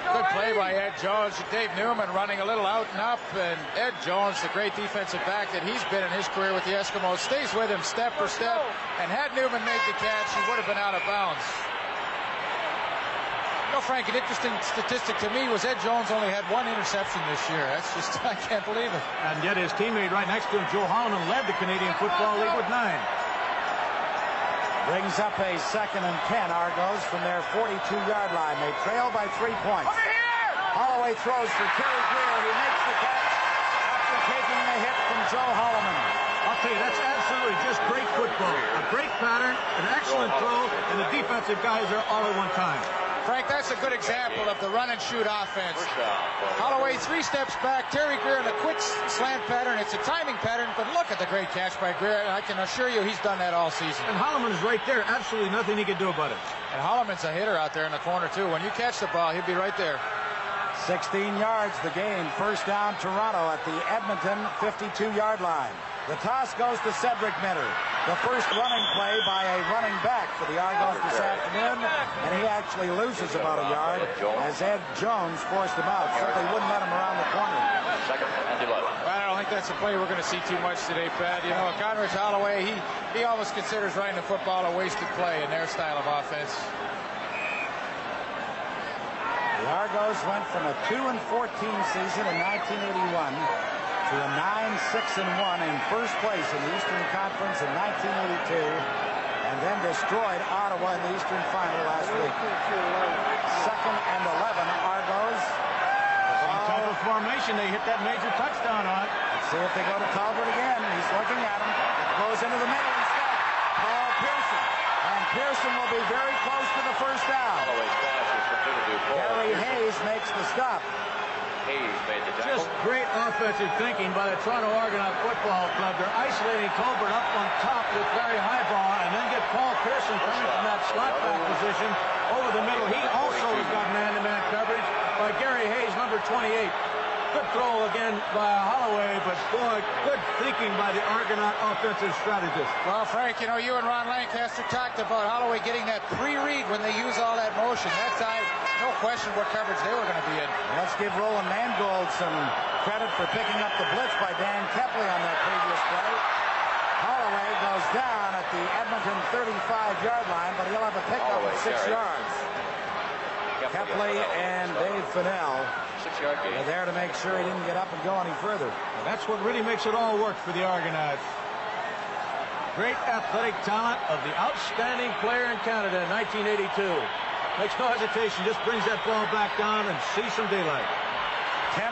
Good play by Ed Jones. Dave Newman running a little out and up, and Ed Jones, the great defensive back that he's been in his career with the Eskimos, stays with him step for step, and had Newman made the catch, he would have been out of bounds. You know, Frank, an interesting statistic to me was Ed Jones only had 1 interception this year. That's just, I can't believe it. And yet his teammate right next to him, Joe Holloman, led the Canadian Football League with 9. Brings up a 2nd and 10, Argos, from their 42-yard line. They trail by 3 points. Over here! Holloway throws for Terry Greer. He makes the catch after taking the hit from Joe Holloman. I'll tell you, that's absolutely just great football. A great pattern, an excellent throw, and the defensive guys are all at one time. Frank, that's a good example of the run-and-shoot offense. Holloway 3 steps back, Terry Greer in a quick slant pattern. It's a timing pattern, but look at the great catch by Greer. I can assure you he's done that all season. And Holloman is right there. Absolutely nothing he can do about it. And Holloman's a hitter out there in the corner, too. When you catch the ball, he'll be right there. 16 yards the gain. First down, Toronto at the Edmonton 52-yard line. The toss goes to Cedric Minter. The first running play by a running back for the Argos this afternoon, and he actually loses about a yard as Ed Jones forced him out. Simply wouldn't let him around the corner. 2nd and 11. I don't think that's a play we're going to see too much today, Pat. You know, Conrad Holloway, he almost considers running the football a wasted play in their style of offense. The Argos went from a 2-14 season in 1981 to a 9-6-1 in first place in the Eastern Conference in 1982, and then destroyed Ottawa in the Eastern Final last week. 2nd and 11, Argos. Same type of formation they hit that major touchdown on. Let's see if they go to Talbot again. He's looking at him. It goes into the middle instead. Paul Pearson. And Pearson will be very close to the first down. Gary Hayes makes the stop. Hayes made the tackle. Just great offensive thinking by the Toronto Argonaut Football Club. They're isolating Colbert up on top with Larry Highball, and then get Paul Pearson coming from that slot back position over the middle. He also has got man-to-man coverage by Gary Hayes, number 28. Good throw again by Holloway, but boy, good thinking by the Argonaut offensive strategist. Well, Frank, you know, you and Ron Lancaster talked about Holloway getting that pre-read when they use all that motion. That time, no question what coverage they were going to be in. Let's give Roland Mangold some credit for picking up the blitz by Dan Kepley on that previous play. Holloway goes down at the Edmonton 35-yard line, but he'll have a pickup of 6 yards. Kepley and Dave Fennell are there to make sure he didn't get up and go any further. Well, that's what really makes it all work for the Argonauts. Great athletic talent of the outstanding player in Canada in 1982. Makes no hesitation, just brings that ball back down and sees some daylight. 10.5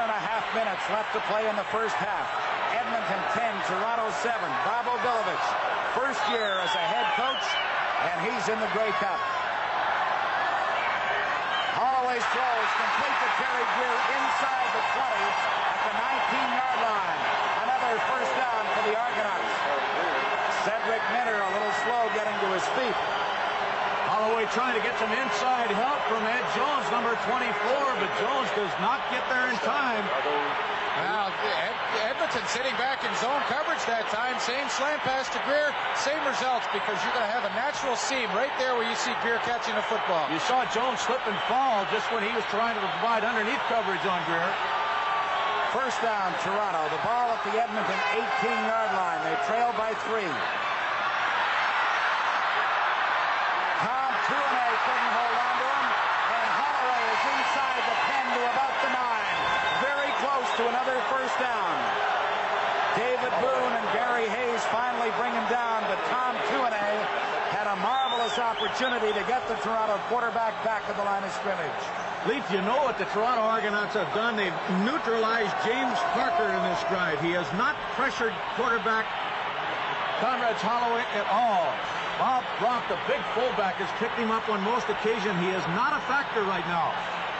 minutes left to play in the first half. Edmonton 10, Toronto 7. Bob O'Billovich, first year as a head coach, and he's in the Grey Cup. Holloway's throw is complete to Terry Greer inside the 20 at the 19-yard line. Another first down for the Argonauts. Cedric Minter a little slow getting to his feet. Holloway trying to get some inside help from Ed Jones, number 24, but Jones does not get there in time. Well, Edmonton sitting back in zone coverage that time. Same slant pass to Greer, same results, because you're going to have a natural seam right there where you see Greer catching the football. You saw Jones slip and fall just when he was trying to provide underneath coverage on Greer. First down, Toronto. The ball at the Edmonton 18-yard line. They trail by 3. Tom Tuinei couldn't hold on to him, and Holloway is inside the 10 to about the 9. Very close to another first down. David Boone and Gary Hayes finally bring him down, but Tom Tuinei had a marvelous opportunity to get the Toronto quarterback back to the line of scrimmage. Leaf, you know what the Toronto Argonauts have done? They've neutralized James Parker in this drive. He has not pressured quarterback Conrad Holloway at all. Bob Brock, the big fullback, has picked him up on most occasions. He is not a factor right now.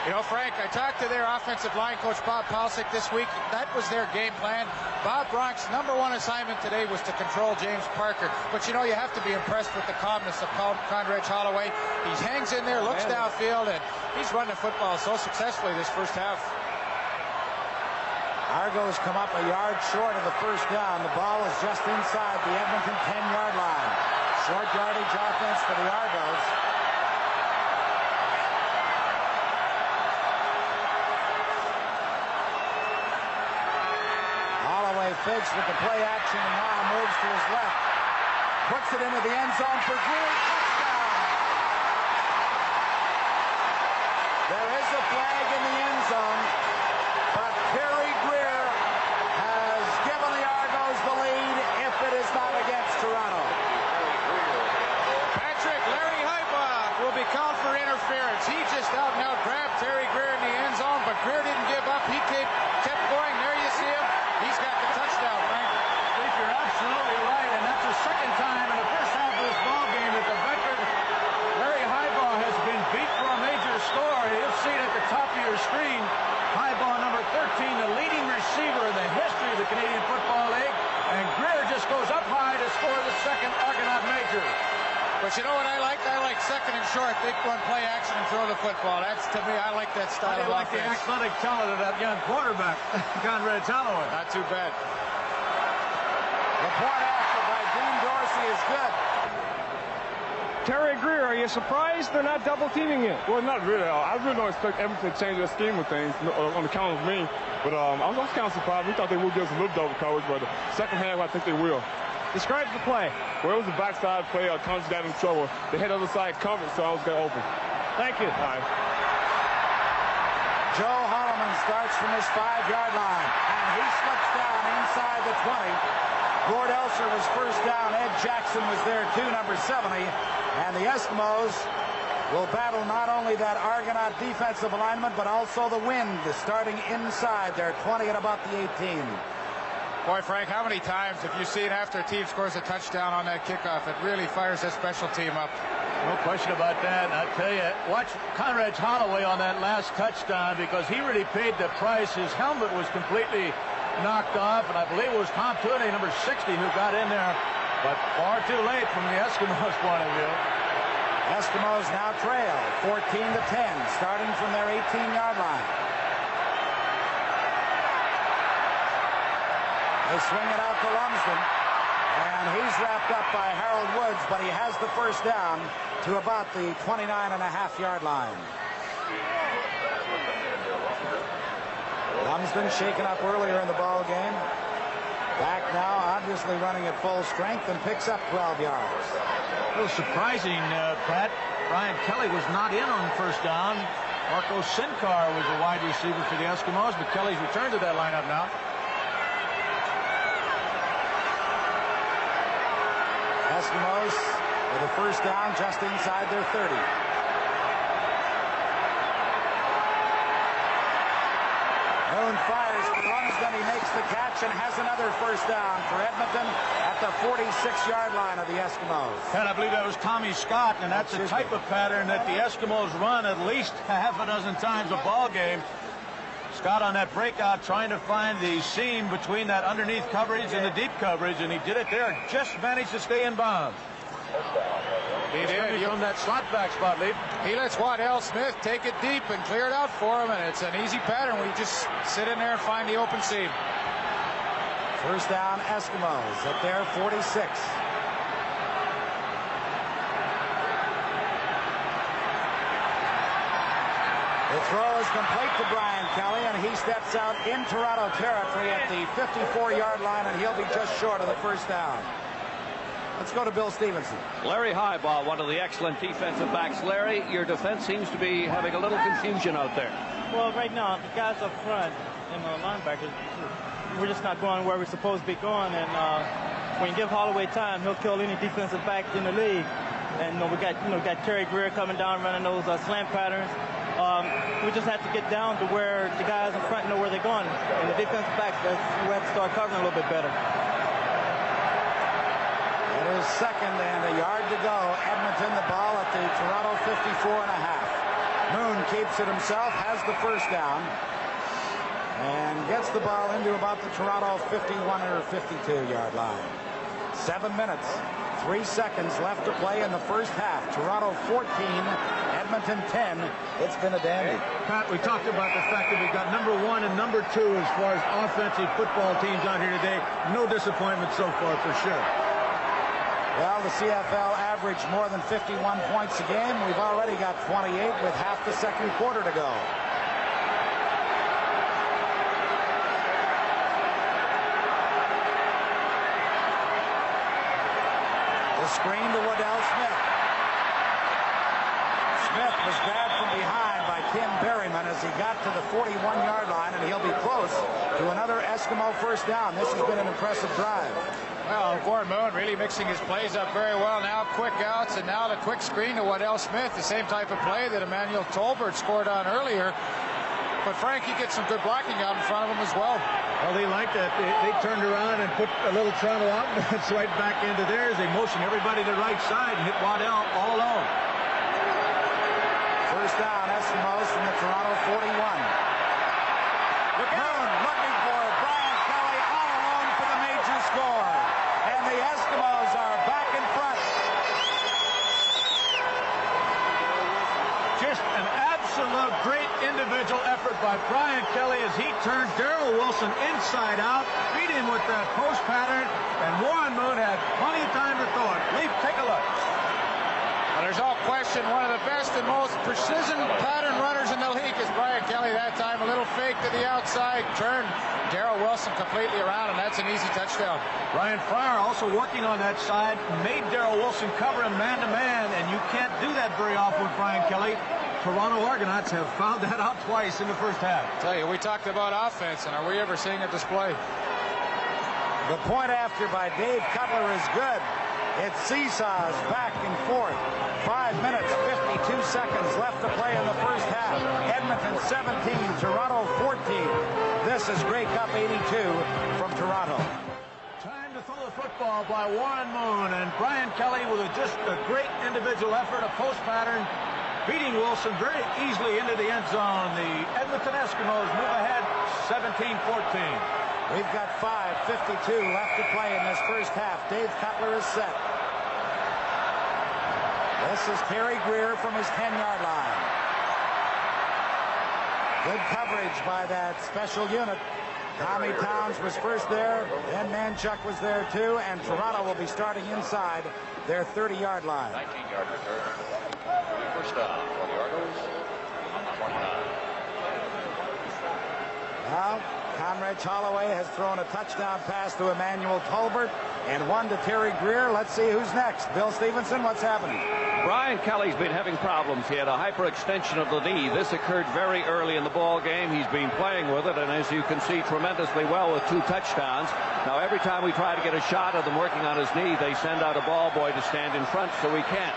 You know, Frank, I talked to their offensive line coach, Bob Palcic, this week. That was their game plan. Bob Brock's #1 assignment today was to control James Parker. But, you know, you have to be impressed with the calmness of Conrad Holloway. He hangs in there, looks downfield, and he's running the football so successfully this first half. Argos come up a yard short of the first down. The ball is just inside the Edmonton 10-yard line. Short yardage offense for the Argos. Holloway fakes with the play action and now moves to his left. Puts it into the end zone for Greer. Touchdown! There is a flag in the end zone, but Terry Greer has given the Argos the lead if it is not against Toronto. Larry Heimbach will be called for interference. He just out and out grabbed Terry Greer in the end zone, but Greer didn't give up. He kept going. There you see him. He's got the touchdown, Frank. I think you're absolutely right, and that's the second time in the first half of this ball game that the veteran Larry Heimbach has been beat for a major score. You'll see it at the top of your screen. Heimbach, number 13, the leading receiver in the history of the Canadian Football League, and Greer just goes up high to score the second Argonaut major. But you know what I like? I like second and short. They run play action and throw the football. That's, to me, I like that style of like offense. The athletic talent of that young quarterback, Conrad Holloway. Not too bad. The point after by Dean Dorsey is good. Terry Greer, are you surprised they're not double teaming you? Well, not really. I really don't expect Edmonton to change their scheme of things on the count of me. But I was kind of surprised. We thought they would give us a little double coverage, but the second half, I think they will. Describe the play. Well, it was a backside play. Cousins got in trouble. They had the other side covered, so I was going open. Thank you. All right. Joe Holloman starts from his 5-yard line, and he slips down inside the 20. Gord Elser was first down. Ed Jackson was there too, number 70. And the Eskimos will battle not only that Argonaut defensive alignment, but also the wind starting inside their 20 at about the 18. Boy, Frank, how many times have you seen after a team scores a touchdown on that kickoff, it really fires that special team up? No question about that. I tell you, watch Conrad Holloway on that last touchdown because he really paid the price. His helmet was completely knocked off, and I believe it was Tom Tuinei, number 60, who got in there, but far too late from the Eskimos' point of view. Eskimos now trail 14-10, starting from their 18-yard line. They swing it out to Lumsden, and he's wrapped up by Harold Woods, but he has the first down to about the 29.5-yard line. Lumsden shaken up earlier in the ball game. Back now, obviously running at full strength, and picks up 12 yards. A little surprising, Pat. Brian Kelly was not in on first down. Marco Sinkar was a wide receiver for the Eskimos, but Kelly's returned to that lineup now. Eskimos with a first down just inside their 30. Moon fires, runs, then he makes the catch and has another first down for Edmonton at the 46-yard line of the Eskimos. And I believe that was Tommy Scott, and that's the type of pattern that the Eskimos run at least half a dozen times a ball game. Scott on that breakout trying to find the seam between that underneath coverage and the deep coverage, and he did it there. Just managed to stay in bounds. He did. From that slot back spot, Lee. He lets Waddell Smith take it deep and clear it out for him, and it's an easy pattern where you just sit in there and find the open seam. First down, Eskimos at their 46. The throw is complete to Brian Kelly, and he steps out in Toronto territory at the 54-yard line, and he'll be just short of the first down. Let's go to Bill Stevenson. Larry Highball, one of the excellent defensive backs. Larry, your defense seems to be having a little confusion out there. Well, right now, the guys up front and the linebackers, we're just not going where we're supposed to be going. And when you give Holloway time, he'll kill any defensive back in the league. And we got Terry Greer coming down running those slant patterns. We just have to get down to where the guys in front know where they're going. And the defensive backs, we have to start covering a little bit better. It is second and a yard to go. Edmonton, the ball at the Toronto 54.5. Moon keeps it himself, has the first down, and gets the ball into about the Toronto 51 or 52-yard line. 7 minutes, 3 seconds left to play in the first half. Toronto 14, Edmonton 10. It's been a dandy. Pat, we talked about the fact that we've got number 1 and number 2 as far as offensive football teams out here today. No disappointment so far for sure. Well, the CFL averaged more than 51 points a game. We've already got 28 with half the second quarter to go. The screen to Waddell Smith. Smith was grabbed from behind by Tim Berryman as he got to the 41-yard line, and he'll be close to another Eskimo first down. This has been an impressive drive. Well, Warren Moon really mixing his plays up very well now. Quick outs, and now the quick screen to Waddell Smith, the same type of play that Emmanuel Tolbert scored on earlier. But Frankie gets some good blocking out in front of him as well. Well, they like that. They turned around and put a little Toronto offense right back into theirs. They motioned everybody to the right side and hit Waddell all alone. First down, Eskimos from the Toronto 41. Moon looking for Brian Kelly all alone for the major score. And the Eskimos are back in front. Just an absolute great individual effort by Brian Kelly as he turned Darrell Wilson inside out, beat him with that post pattern, and Warren Moon had plenty of time to throw it. Leaf, take a look. Well, there's no question one of the best and most precision pattern runners in the league is Brian Kelly. That time a little fake to the outside, turned Darrell Wilson completely around, and that's an easy touchdown. Brian Fryer also working on that side, made Darrell Wilson cover him man-to-man, and you can't do that very often with Brian Kelly. Toronto Argonauts have found that out twice in the first half. I tell you, we talked about offense, and are we ever seeing a display? The point after by Dave Cutler is good. It seesaws back and forth. 5 minutes, 52 seconds left to play in the first half. Edmonton 17, Toronto 14. This is Grey Cup 82 from Toronto. Time to throw the football by Warren Moon, and Brian Kelly with just a great individual effort, a post pattern, beating Wilson very easily into the end zone. The Edmonton Eskimos move ahead 17-14. We've got 5:52 left to play in this first half. Dave Cutler is set. This is Terry Greer from his 10-yard line. Good coverage by that special unit. Tommy Towns was first there, then Manchuk was there too, and Toronto will be starting inside their 30-yard line. 19-yard return. First down for the Argos on the 29. Now, Conrad Holloway has thrown a touchdown pass to Emmanuel Tolbert and one to Terry Greer. Let's see who's next. Bill Stevenson, what's happening? Brian Kelly's been having problems. He had a hyperextension of the knee. This occurred very early in the ball game. He's been playing with it, and as you can see, tremendously well with 2 touchdowns. Now, every time we try to get a shot of them working on his knee, they send out a ball boy to stand in front, so we can't.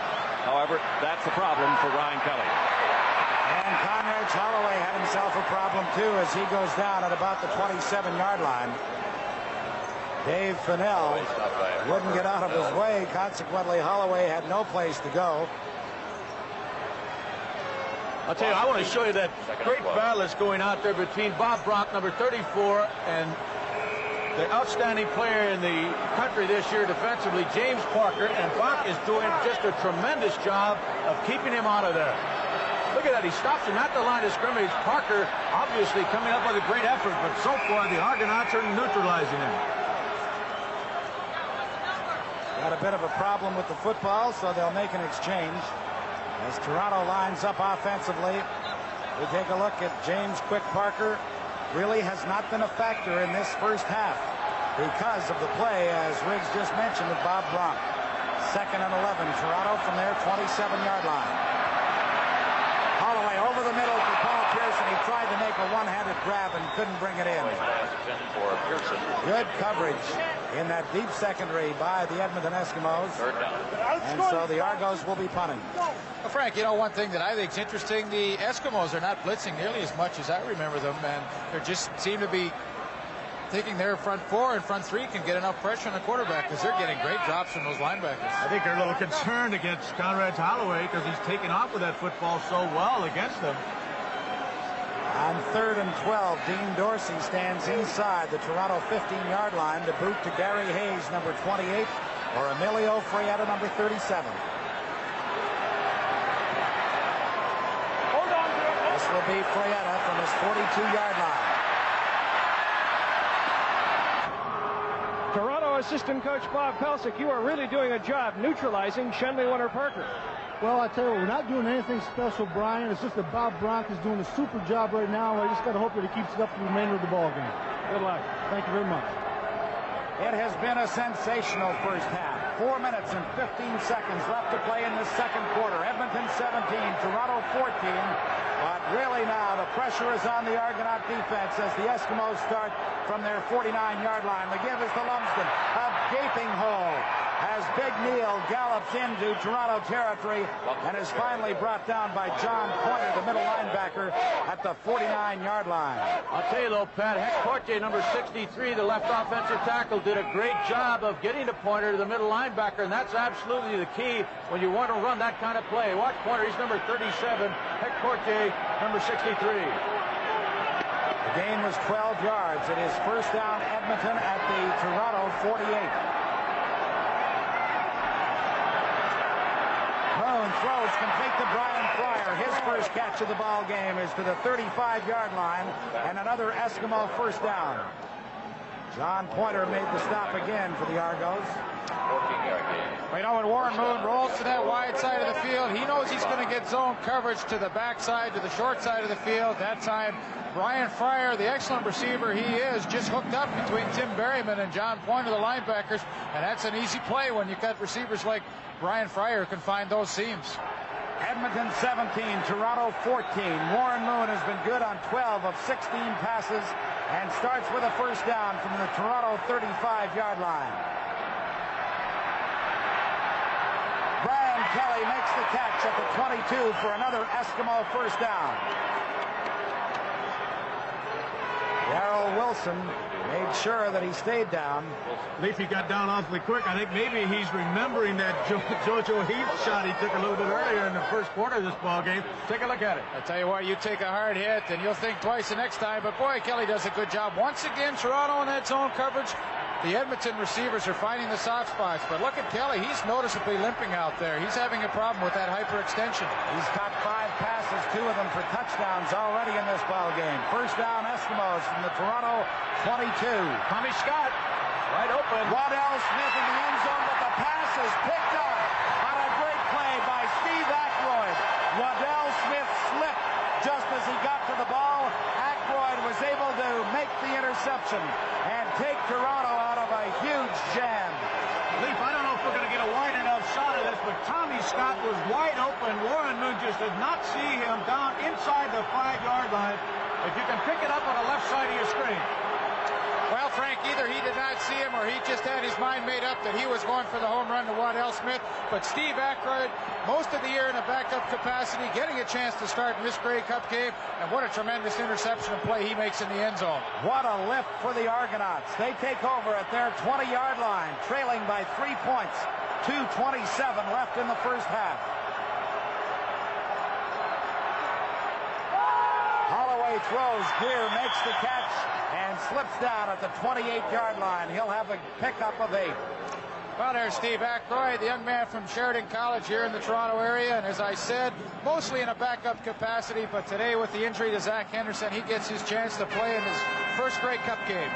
However, that's the problem for Brian Kelly. And Conrad Holloway had himself a problem too as he goes down at about the 27-yard line. Dave Fennell wouldn't get out of his way. Consequently, Holloway had no place to go. I'll tell you, I want to show you that great battle that's going out there between Bob Bronk, number 34, and the outstanding player in the country this year defensively, James Parker. And Bronk is doing just a tremendous job of keeping him out of there. Look at that. He stops him at the line of scrimmage. Parker obviously coming up with a great effort, but so far the Argonauts are neutralizing him. Got a bit of a problem with the football, so they'll make an exchange. As Toronto lines up offensively, we take a look at James Quick Parker. Really has not been a factor in this first half because of the play, as Riggs just mentioned, with Bob Bronk. 2nd and 11, Toronto from their 27-yard line. Holloway over the middle for Paul Pearson. He tried to make a one-handed grab and couldn't bring it in. Good coverage in that deep secondary by the Edmonton Eskimos. And so the Argos will be punting. Well, Frank, you know, one thing that I think is interesting, the Eskimos are not blitzing nearly as much as I remember them, and they just seem to be thinking their front four and front three can get enough pressure on the quarterback because they're getting great drops from those linebackers. I think they're a little concerned against Conrad Holloway because he's taken off with that football so well against them. On 3rd and 12, Dean Dorsey stands inside the Toronto 15-yard line to boot to Gary Hayes, number 28, or Emilio Frietta, number 37. This will be Frietta from his 42-yard line. Toronto assistant coach Bob Pelsick, you are really doing a job neutralizing Shenley Winter Parker. Well, I tell you, we're not doing anything special, Brian. It's just that Bob Bronk is doing a super job right now. I just got to hope that he keeps it up for the remainder of the ball game. Good luck. Thank you very much. It has been a sensational first half. 4 minutes and 15 seconds left to play in the second quarter. Edmonton 17, Toronto 14. But really now the pressure is on the Argonaut defense as the Eskimos start from their 49-yard line. The give is to Lumsden. A gaping hole as Big Neal gallops into Toronto territory and is finally brought down by John Pointer, the middle linebacker, at the 49-yard line. I'll tell you though, Pat, Heck Portier, number 63, the left offensive tackle, did a great job of getting the Pointer to the middle linebacker, and that's absolutely the key when you want to run that kind of play. Watch Pointer, he's number 37, Heck Portier, number 63. The gain was 12 yards. It is first down Edmonton at the Toronto 48. Moon throws complete to Brian Fryer. His first catch of the ball game is to the 35-yard line, and another Eskimo first down. John Pointer made the stop again for the Argos. 14-yard gain. You know, when Warren Moon rolls to that wide side of the field, he knows he's going to get zone coverage to the backside, to the short side of the field. That time, Brian Fryer, the excellent receiver he is, just hooked up between Tim Berryman and John Pointer, the linebackers, and that's an easy play when you've got receivers like Brian Fryer who can find those seams. Edmonton 17, Toronto 14. Warren Moon has been good on 12 of 16 passes and starts with a first down from the Toronto 35-yard line. Brian Kelly makes the catch at the 22 for another Eskimo first down. Darrell Wilson made sure that he stayed down. Leafy got down awfully quick. I think maybe he's remembering that JoJo Heath shot he took a little bit earlier in the first quarter of this ball game. Take a look at it. I tell you what, you take a hard hit and you'll think twice the next time. But boy, Kelly does a good job. Once again, Toronto in that zone coverage. The Edmonton receivers are finding the soft spots. But look at Kelly. He's noticeably limping out there. He's having a problem with that hyperextension. He's caught 5 passes, 2 of them for touchdowns already in this ball game. First down Eskimos from the Toronto 22. Tommy Scott right open. Waddell Smith in the end zone, but the pass is picked up on a great play by Steve Ackroyd. Waddell Smith slipped just as he got to the ball. Ackroyd was able to make the interception and take Toronto out of a huge jam. Leaf, I don't know if we're going to get a wide enough shot of this, but Tommy Scott was wide open. Warren Moon just did not see him down inside the 5-yard line. If you can pick it up on the left side of your screen. Well, Frank, either he did not see him, or he just had his mind made up that he was going for the home run to Waddell Smith. But Steve Aykroyd, most of the year in a backup capacity, getting a chance to start in this Grey Cup game, and what a tremendous interception and play he makes in the end zone. What a lift for the Argonauts. They take over at their 20-yard line, trailing by 3 points. 2:27 left in the first half. Holloway throws, Greer makes the catch and slips down at the 28-yard line. He'll have a pickup of 8. Well, there's Steve Aykroyd, the young man from Sheridan College here in the Toronto area, and as I said, mostly in a backup capacity, but today with the injury to Zach Henderson, he gets his chance to play in his first Grey Cup game.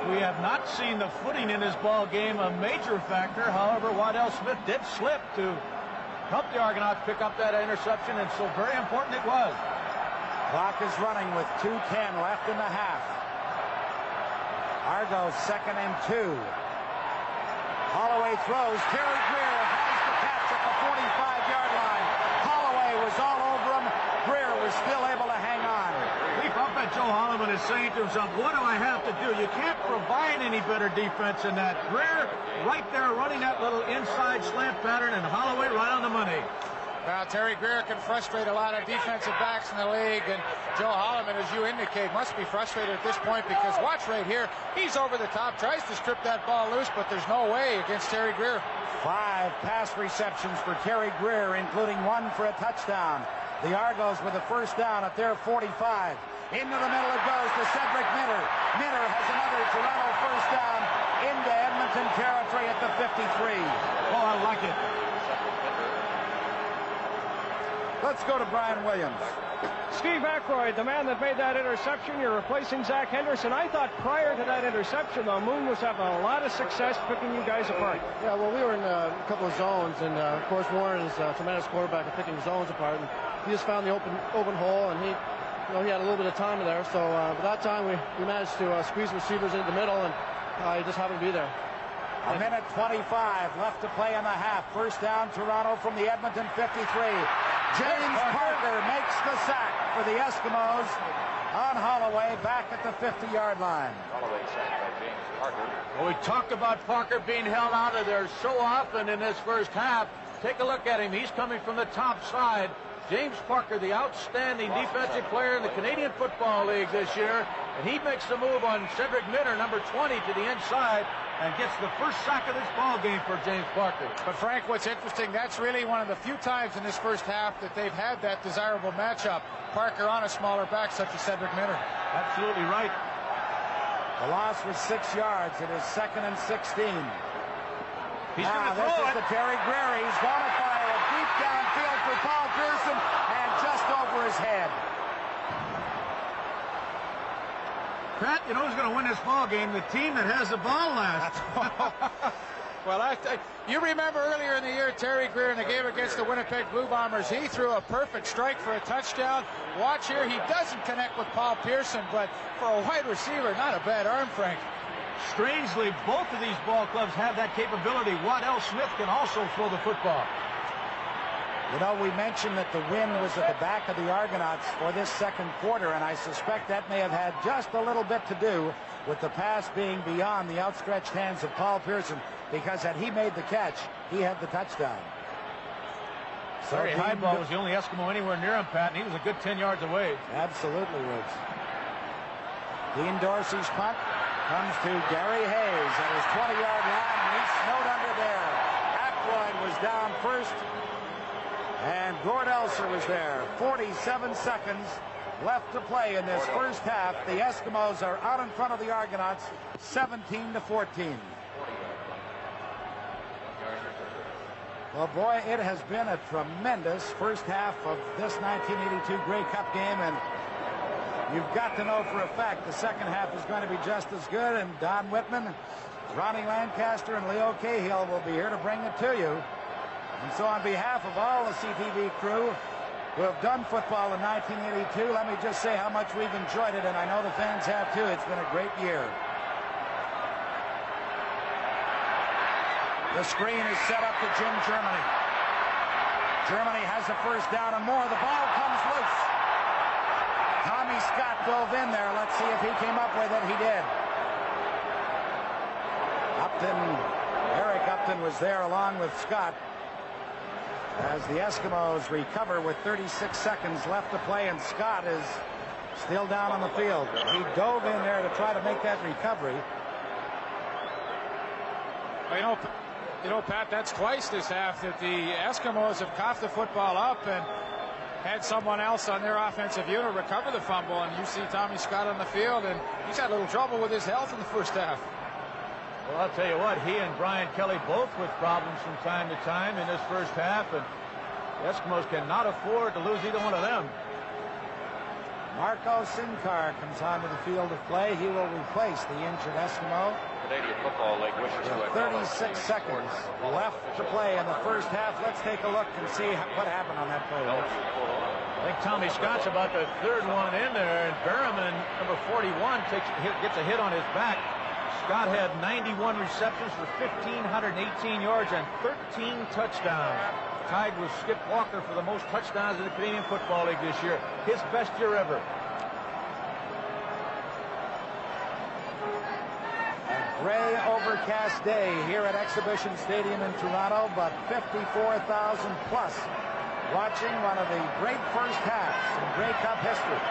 We have not seen the footing in this ball game a major factor. However, Waddell Smith did slip to help the Argonauts pick up that interception, and so very important it was. Clock is running with 2:10 left in the half. Argos 2nd and 2. Holloway throws. Terry Greer has the catch at the 45-yard line. Holloway was all over him. Greer was still able to hang on. Leap up at Joe Holloman is saying to himself, what do I have to do? You can't provide any better defense than that. Greer right there running that little inside slant pattern, and Holloway right on the money. Well, Terry Greer can frustrate a lot of defensive backs in the league, and Joe Holloman, as you indicate, must be frustrated at this point because watch right here, he's over the top, tries to strip that ball loose, but there's no way against Terry Greer. 5 pass receptions for Terry Greer, including 1 for a touchdown. The Argos with a first down at their 45. Into the middle it goes to Cedric Minter. Minter has another Toronto first down into Edmonton territory at the 53. Oh, I like it. Let's go to Brian Williams. Steve Aykroyd, the man that made that interception, you're replacing Zach Henderson. I thought prior to that interception, though, Moon was having a lot of success picking you guys apart. Yeah, well, we were in a couple of zones, and of course Warren is a tremendous quarterback at picking zones apart. And he just found the open hole, and he had a little bit of time there. So by that time, we managed to squeeze receivers into the middle, and he just happened to be there. A minute 25 left to play in the half. First down, Toronto from the Edmonton 53. James Parker makes the sack for the Eskimos on Holloway back at the 50-yard line. Holloway sacked by James Parker. Well, we talked about Parker being held out of there so often in this first half. Take a look at him. He's coming from the top side. James Parker, the outstanding defensive player in the Canadian Football League this year, and he makes the move on Cedric Minter, number 20, to the inside, and gets the first sack of this ball game for James Parker. But Frank, what's interesting, that's really one of the few times in this first half that they've had that desirable matchup. Parker on a smaller back such as Cedric Minter. Absolutely right. The loss was 6 yards. It is 2nd and 16. He's now this is the Terry Greer. He's going to fire a deep downfield for Paul Pearson and just over his head. Pat, you know who's going to win this ball game? The team that has the ball last. Well, you remember earlier in the year, Terry Greer in the game against the Winnipeg Blue Bombers, he threw a perfect strike for a touchdown. Watch here, he doesn't connect with Paul Pearson, but for a wide receiver, not a bad arm, Frank. Strangely, both of these ball clubs have that capability. Waddell Smith can also throw the football. You know, we mentioned that the wind was at the back of the Argonauts for this second quarter, and I suspect that may have had just a little bit to do with the pass being beyond the outstretched hands of Paul Pearson, because had he made the catch, he had the touchdown. So Larry Highball was the only Eskimo anywhere near him, Pat, and he was a good 10 yards away. Absolutely was. Dean Dorsey's punt comes to Gary Hayes at his 20-yard line, and he's snowed under there. Aykroyd was down first, and Gord Elser was there. 47 seconds left to play in this first half. The Eskimos are out in front of the Argonauts, 17-14. Well, boy, it has been a tremendous first half of this 1982 Grey Cup game, and you've got to know for a fact the second half is going to be just as good, and Don Whitman, Ronnie Lancaster, and Leo Cahill will be here to bring it to you. And so on behalf of all the CTV crew who have done football in 1982, let me just say how much we've enjoyed it, and I know the fans have too. It's been a great year. The screen is set up to Jim Germany. Germany has a first down and more. The ball comes loose. Tommy Tommy Scott dove in there. Let's see if he came up with it. He did. Eric Upton was there along with Scott as the Eskimos recover with 36 seconds left to play, and Scott is still down on the field. He dove in there to try to make that recovery. Well, you know, Pat, that's twice this half that the Eskimos have coughed the football up and had someone else on their offensive unit recover the fumble, and you see Tommy Scott on the field, and he's had a little trouble with his health in the first half. Well, I'll tell you what, he and Brian Kelly both with problems from time to time in this first half, and the Eskimos cannot afford to lose either one of them. Marco Sincar comes onto the field of play. He will replace the injured Eskimo. Canadian Football League wishes to 36 seconds left to play in the first half. Let's take a look and see what happened on that play. I think Tommy Scott's about the third one in there, and Berriman, number 41, gets a hit on his back. Scott had 91 receptions for 1,518 yards and 13 touchdowns. Tied with Skip Walker for the most touchdowns in the Canadian Football League this year. His best year ever. A gray overcast day here at Exhibition Stadium in Toronto, but 54,000 plus watching one of the great first halves in Grey Cup history.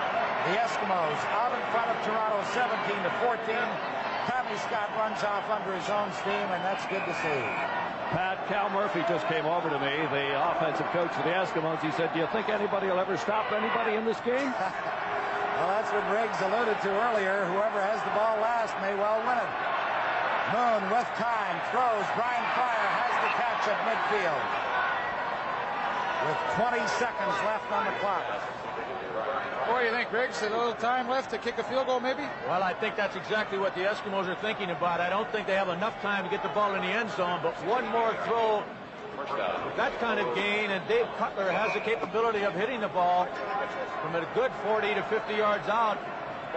The Eskimos out in front of Toronto 17-14. Tommy Scott runs off under his own steam, and that's good to see. Pat, Cal Murphy just came over to me, the offensive coach of the Eskimos. He said, do you think anybody will ever stop anybody in this game? Well, that's what Riggs alluded to earlier. Whoever has the ball last may well win it. Moon with time throws. Brian Pryor has the catch at midfield with 20 seconds left on the clock. What do you think, Riggs? A little time left to kick a field goal, maybe? Well, I think that's exactly what the Eskimos are thinking about. I don't think they have enough time to get the ball in the end zone, but one more throw with that kind of gain, and Dave Cutler has the capability of hitting the ball from a good 40 to 50 yards out,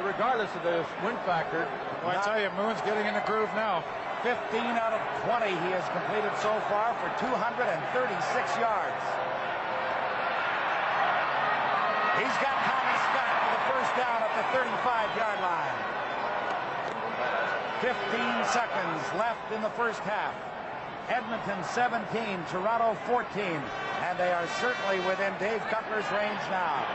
regardless of the wind factor. Well, I tell you, Moon's getting in the groove now. 15 out of 20 he has completed so far for 236 yards. He's got Tommy Scott for the first down at the 35-yard line. 15 seconds left in the first half. Edmonton 17, Toronto 14, and they are certainly within Dave Cutler's range now.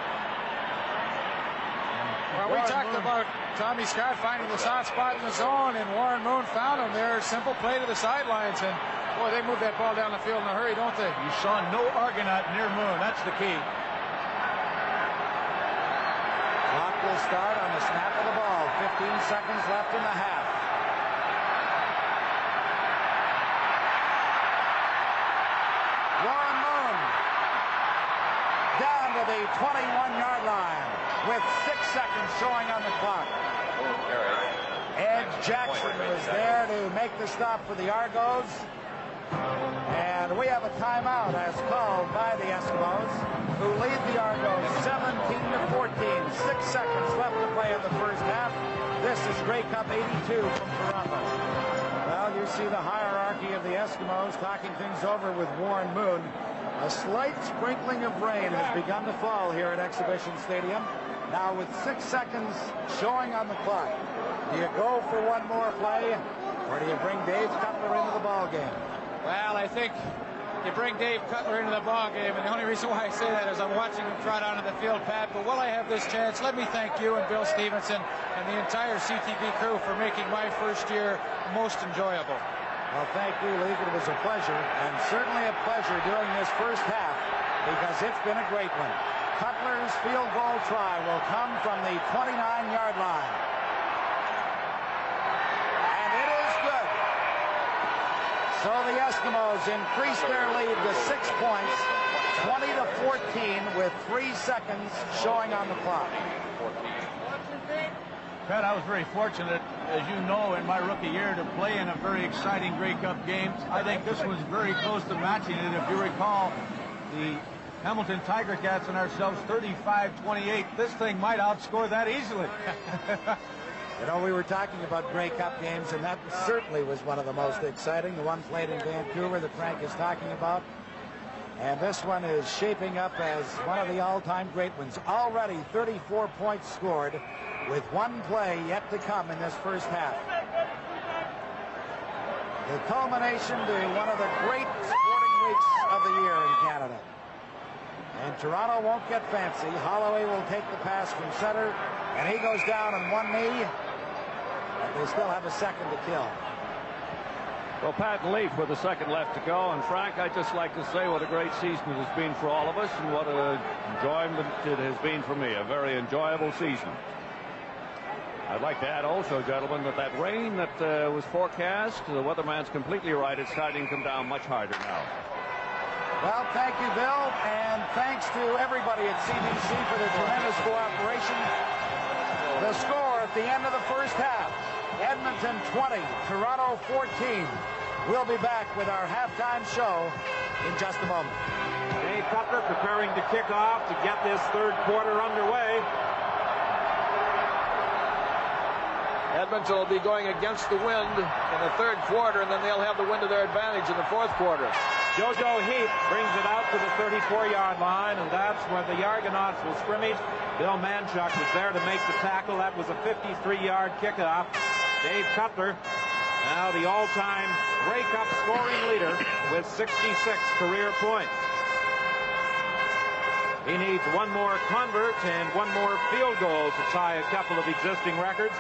Well, we talked about Tommy Scott finding the soft spot in the zone, and Warren Moon found him there. Simple play to the sidelines, and boy, they move that ball down the field in a hurry, don't they? You saw no Argonaut near Moon. That's the key. Clock will start on the snap of the ball. 15 seconds left in the half. Warren Moon down to the 21-yard line with 6 seconds showing on the clock. Ed Jackson was there to make the stop for the Argos. And we have a timeout as called by the Eskimos, who lead the Argos 17-14. 6 seconds left to play in the first half. This is Grey Cup 82 from Toronto. Well, you see the hierarchy of the Eskimos talking things over with Warren Moon. A slight sprinkling of rain has begun to fall here at Exhibition Stadium. Now with 6 seconds showing on the clock, do you go for one more play, or do you bring Dave Cutler into the ball game? Well, I think you bring Dave Cutler into the ball game, and the only reason why I say that is I'm watching him trot onto the field, Pat. But while I have this chance, let me thank you and Bill Stevenson and the entire CTV crew for making my first year most enjoyable. Well, thank you, Lee. It was a pleasure, and certainly a pleasure doing this first half, because it's been a great one. Cutler's field goal try will come from the 29-yard line. And it is good. So the Eskimos increase their lead to 6 points, 20-14, with 3 seconds showing on the clock. Pat, I was very fortunate, as you know, in my rookie year to play in a very exciting Grey Cup game. I think this was very close to matching it. If you recall, the Hamilton Tiger Cats and ourselves 35-28. This thing might outscore that easily. You know, we were talking about Grey Cup games, and that certainly was one of the most exciting. The one played in Vancouver that Frank is talking about. And this one is shaping up as one of the all-time great ones. Already 34 points scored with one play yet to come in this first half. The culmination to one of the great sporting weeks of the year in Canada. And Toronto won't get fancy. Holloway will take the pass from center, and he goes down on one knee. But they still have a second to kill. Well, Pat Leaf with a second left to go. And Frank, I'd just like to say what a great season it has been for all of us, and what an enjoyment it has been for me. A very enjoyable season. I'd like to add also, gentlemen, that rain that was forecast, the weatherman's completely right. It's starting to come down much harder now. Well, thank you, Bill, and thanks to everybody at CBC for their tremendous cooperation. The score at the end of the first half, Edmonton 20, Toronto 14. We'll be back with our halftime show in just a moment. Dave Cutler preparing to kick off to get this third quarter underway. Edmonton will be going against the wind in the third quarter, and then they'll have the wind to their advantage in the fourth quarter. JoJo Heath brings it out to the 34-yard line, and that's where the Argonauts will scrimmage. Bill Manchuk was there to make the tackle. That was a 53-yard kickoff. Dave Cutler, now the all-time Grey Cup scoring leader with 66 career points. He needs one more convert and one more field goal to tie a couple of existing records.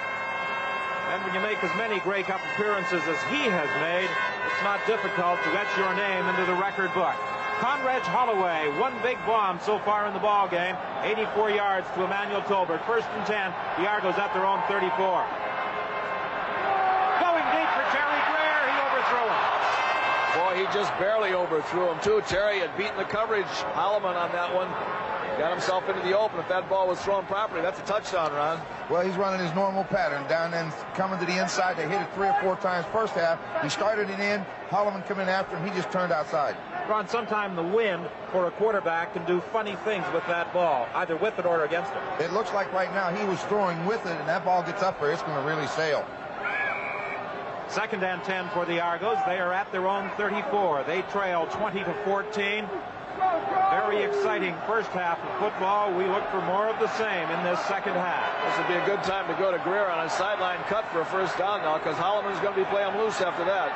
And when you make as many Grey Cup appearances as he has made, it's not difficult to etch your name into the record book. Conrad Holloway, one big bomb so far in the ball game. 84 yards to Emmanuel Tolbert. First and 10. The Argos at their own 34. Going deep for Terry Greer. He overthrew him. Boy, he just barely overthrew him, too. Terry had beaten the coverage. Holloman on that one. Got himself into the open. If that ball was thrown properly, that's a touchdown, Ron. Well, he's running his normal pattern. Down and coming to the inside. They hit it 3 or 4 times first half. He started it in. Holloman come in after him. He just turned outside. Ron, sometime the wind for a quarterback can do funny things with that ball, either with it or against it. It looks like right now he was throwing with it, and that ball gets up there. It's going to really sail. Second and 10 for the Argos. They are at their own 34. They trail 20-14. Very exciting first half of football. We look for more of the same in this second half. This would be a good time to go to Greer on a sideline cut for a first down now, because Holloman's going to be playing loose after that.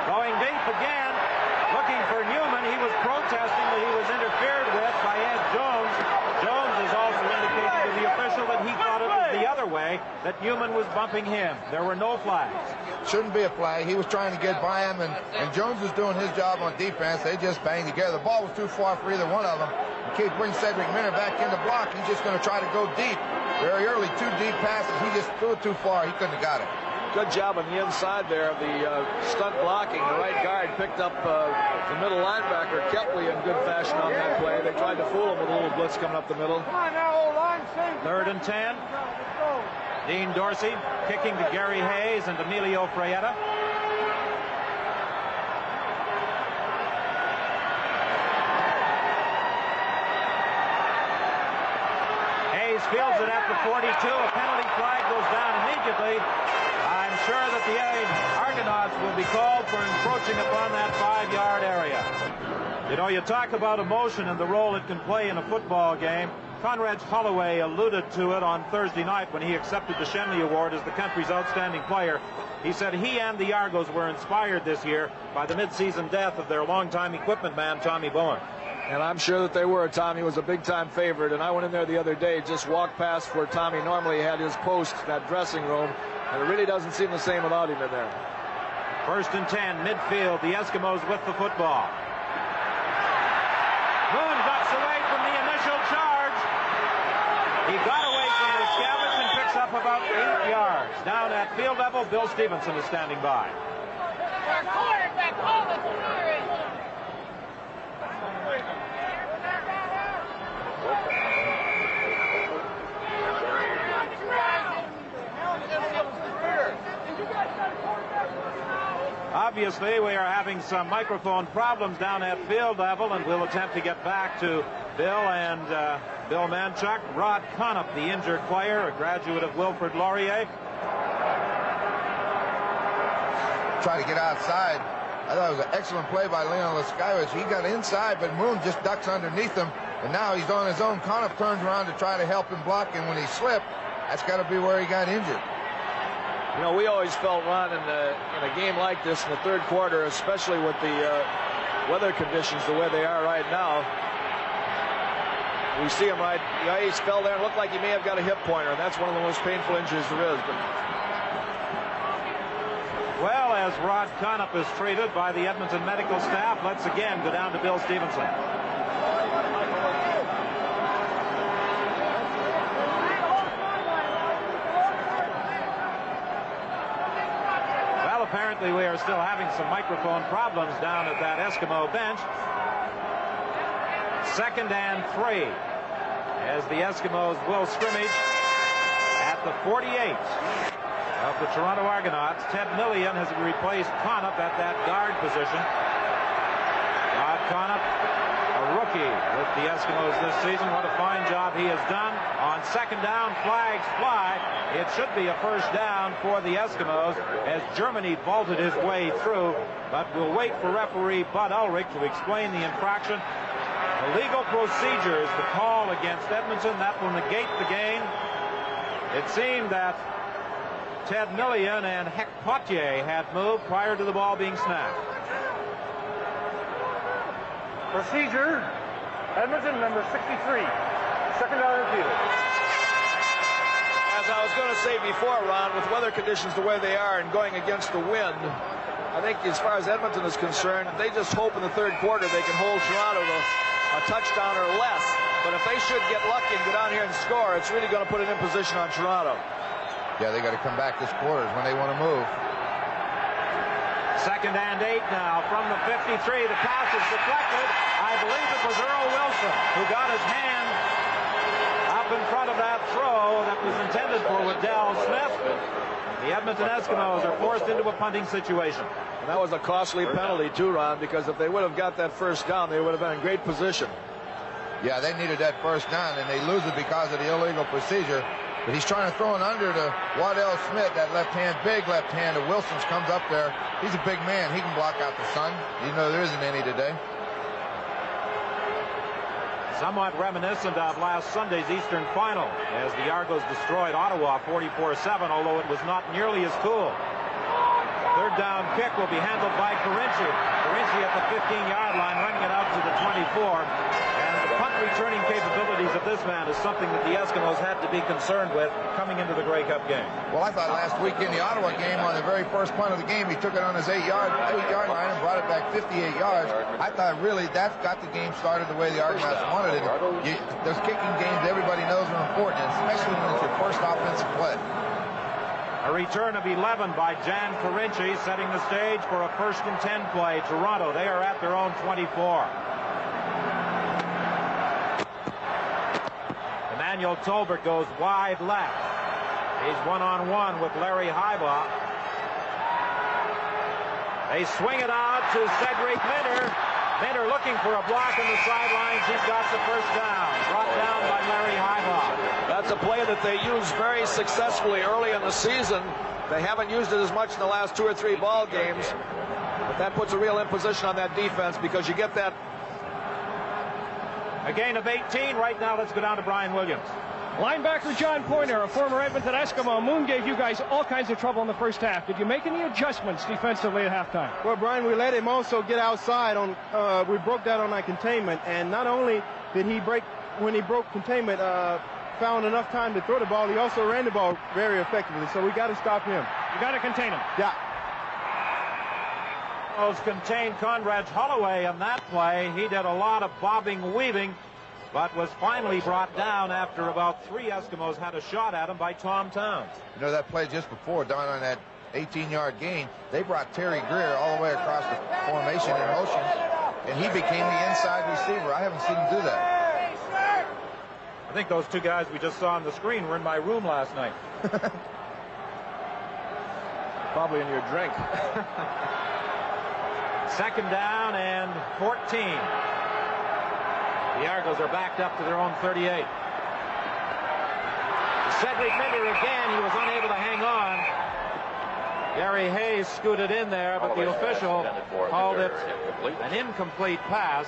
Going deep again, looking for Newman. He was protesting that he was interfered with by Ed Jones. Jones has also indicated to the official that he thought it was the other way, that Newman was bumping him. There were no flags. Shouldn't be a flag. He was trying to get by him, and Jones was doing his job on defense. They just banged together. The ball was too far for either one of them. He brings Cedric Minner back in the block. He's just going to try to go deep. Very early, 2 deep passes. He just threw it too far. He couldn't have got it. Good job on the inside there of the stunt blocking. The right guard picked up the middle linebacker, Kepley, in good fashion on that play. They tried to fool him with a little blitz coming up the middle. Third and 10. Dean Dorsey kicking to Gary Hayes and Emilio Fraietta. Hayes fields it at the 42. A penalty flag goes down immediately. I'm sure that the Argonauts will be called for encroaching upon that 5-yard area. You know, you talk about emotion and the role it can play in a football game. Conrad Holloway alluded to it on Thursday night when he accepted the Shenley Award as the country's outstanding player. He said he and the Argos were inspired this year by the midseason death of their longtime equipment man, Tommy Bowen. And I'm sure that they were. Tommy was a big-time favorite, and I went in there the other day, just walked past where Tommy normally had his post, that dressing room, and it really doesn't seem the same without him in there. First and 10, midfield, the Eskimos with the football. Moon ducks away from the initial charge. He got away from the scavenge and picks up about 8 yards. Down at field level, Bill Stevenson is standing by. Obviously, we are having some microphone problems down at field level, and we'll attempt to get back to Bill and Bill Manchuk. Rod Conop, the injured player, a graduate of Wilfrid Laurier. Try to get outside. I thought it was an excellent play by Leon Leskowicz. He got inside, but Moon just ducks underneath him, and now he's on his own. Conniff turns around to try to help him block, and when he slipped, that's got to be where he got injured. You know, we always felt, Ron, in a game like this in the third quarter, especially with the weather conditions the way they are right now, we see him right. He fell there and looked like he may have got a hip pointer, and that's one of the most painful injuries there is. But well, as Rod Conniff is treated by the Edmonton medical staff, let's again go down to Bill Stevenson. Well, apparently we are still having some microphone problems down at that Eskimo bench. 2nd and 3 as the Eskimos will scrimmage at the 48 of the Toronto Argonauts. Ted Millian has replaced Conniff at that guard position. Rod Conniff, a rookie with the Eskimos this season. What a fine job he has done. On 2nd down, flags fly. It should be a 1st down for the Eskimos as Germany vaulted his way through, but we'll wait for referee Bud Ulrich to explain the infraction. The legal procedures, the call against Edmonton, that will negate the game. It seemed that Ted Millian and Heck Potier had moved prior to the ball being snapped. Procedure, Edmonton, number 63, 2nd down and field. as I was going to say before, Ron, with weather conditions the way they are and going against the wind, I think as far as Edmonton is concerned, they just hope in the third quarter they can hold Toronto to a touchdown or less. But if they should get lucky and go down here and score, it's really going to put an imposition on Toronto. Yeah, they got to come back this quarter when they want to move. 2nd and 8 now from the 53. The pass is deflected. I believe it was Earl Wilson who got his hand up in front of that throw that was intended for Waddell Smith. The Edmonton Eskimos are forced into a punting situation. And that was a costly penalty too, Ron, because if they would have got that first down, they would have been in great position. Yeah, they needed that first down, and they lose it because of the illegal procedure. But he's trying to throw it under to Waddell Smith, that left hand, big left hand. And Wilson's comes up there. He's a big man. He can block out the sun. You know there isn't any today. Somewhat reminiscent of last Sunday's Eastern Final, as the Argos destroyed Ottawa 44-7, although it was not nearly as cool. Third down kick will be handled by Carinci. Carinci at the 15-yard line, running it out to the 24. And the punt returning capabilities of this man is something that the Eskimos had to be concerned with coming into the Grey Cup game. Well, I thought last week in the Ottawa game, on the very first punt of the game, he took it on his 8-yard line and brought it back 58 yards. I thought really that got the game started the way the Argonauts wanted it. Those kicking games everybody knows are important, especially when it's your first offensive play. A return of 11 by Jan Carinci, setting the stage for a 1st and 10 play. Toronto, they are at their own 24. Emmanuel Tolbert goes wide left. He's one-on-one with Larry Heibaugh. They swing it out to Cedric Minter. Minter looking for a block on the sidelines. He's got the first down. Brought down by Larry Heibaugh. That's a play that they used very successfully early in the season. They haven't used it as much in the last 2 or 3 ball games. But that puts a real imposition on that defense because you get that. A gain of 18. Right now, let's go down to Brian Williams. Linebacker John Pointer, a former Edmonton Eskimo. Moon gave you guys all kinds of trouble in the first half. Did you make any adjustments defensively at halftime? Well, Brian, we let him also get outside. We broke that on our containment, and not only did he break, when he broke containment, found enough time to throw the ball, he also ran the ball very effectively, so we got to stop him. You got to contain him. Yeah. Contained Conrad Holloway on that play. He did a lot of bobbing, weaving, but was finally brought down after about 3 Eskimos had a shot at him by Tom Towns. You know that play just before, down on that 18-yard gain, they brought Terry Greer all the way across the formation in motion, and he became the inside receiver. I haven't seen him do that. I think those 2 guys we just saw on the screen were in my room last night. Probably in your drink. 2nd down and 14. The Argos are backed up to their own 38. Cedric Minter again, he was unable to hang on. Gary Hayes scooted in there, but the official called it an incomplete pass.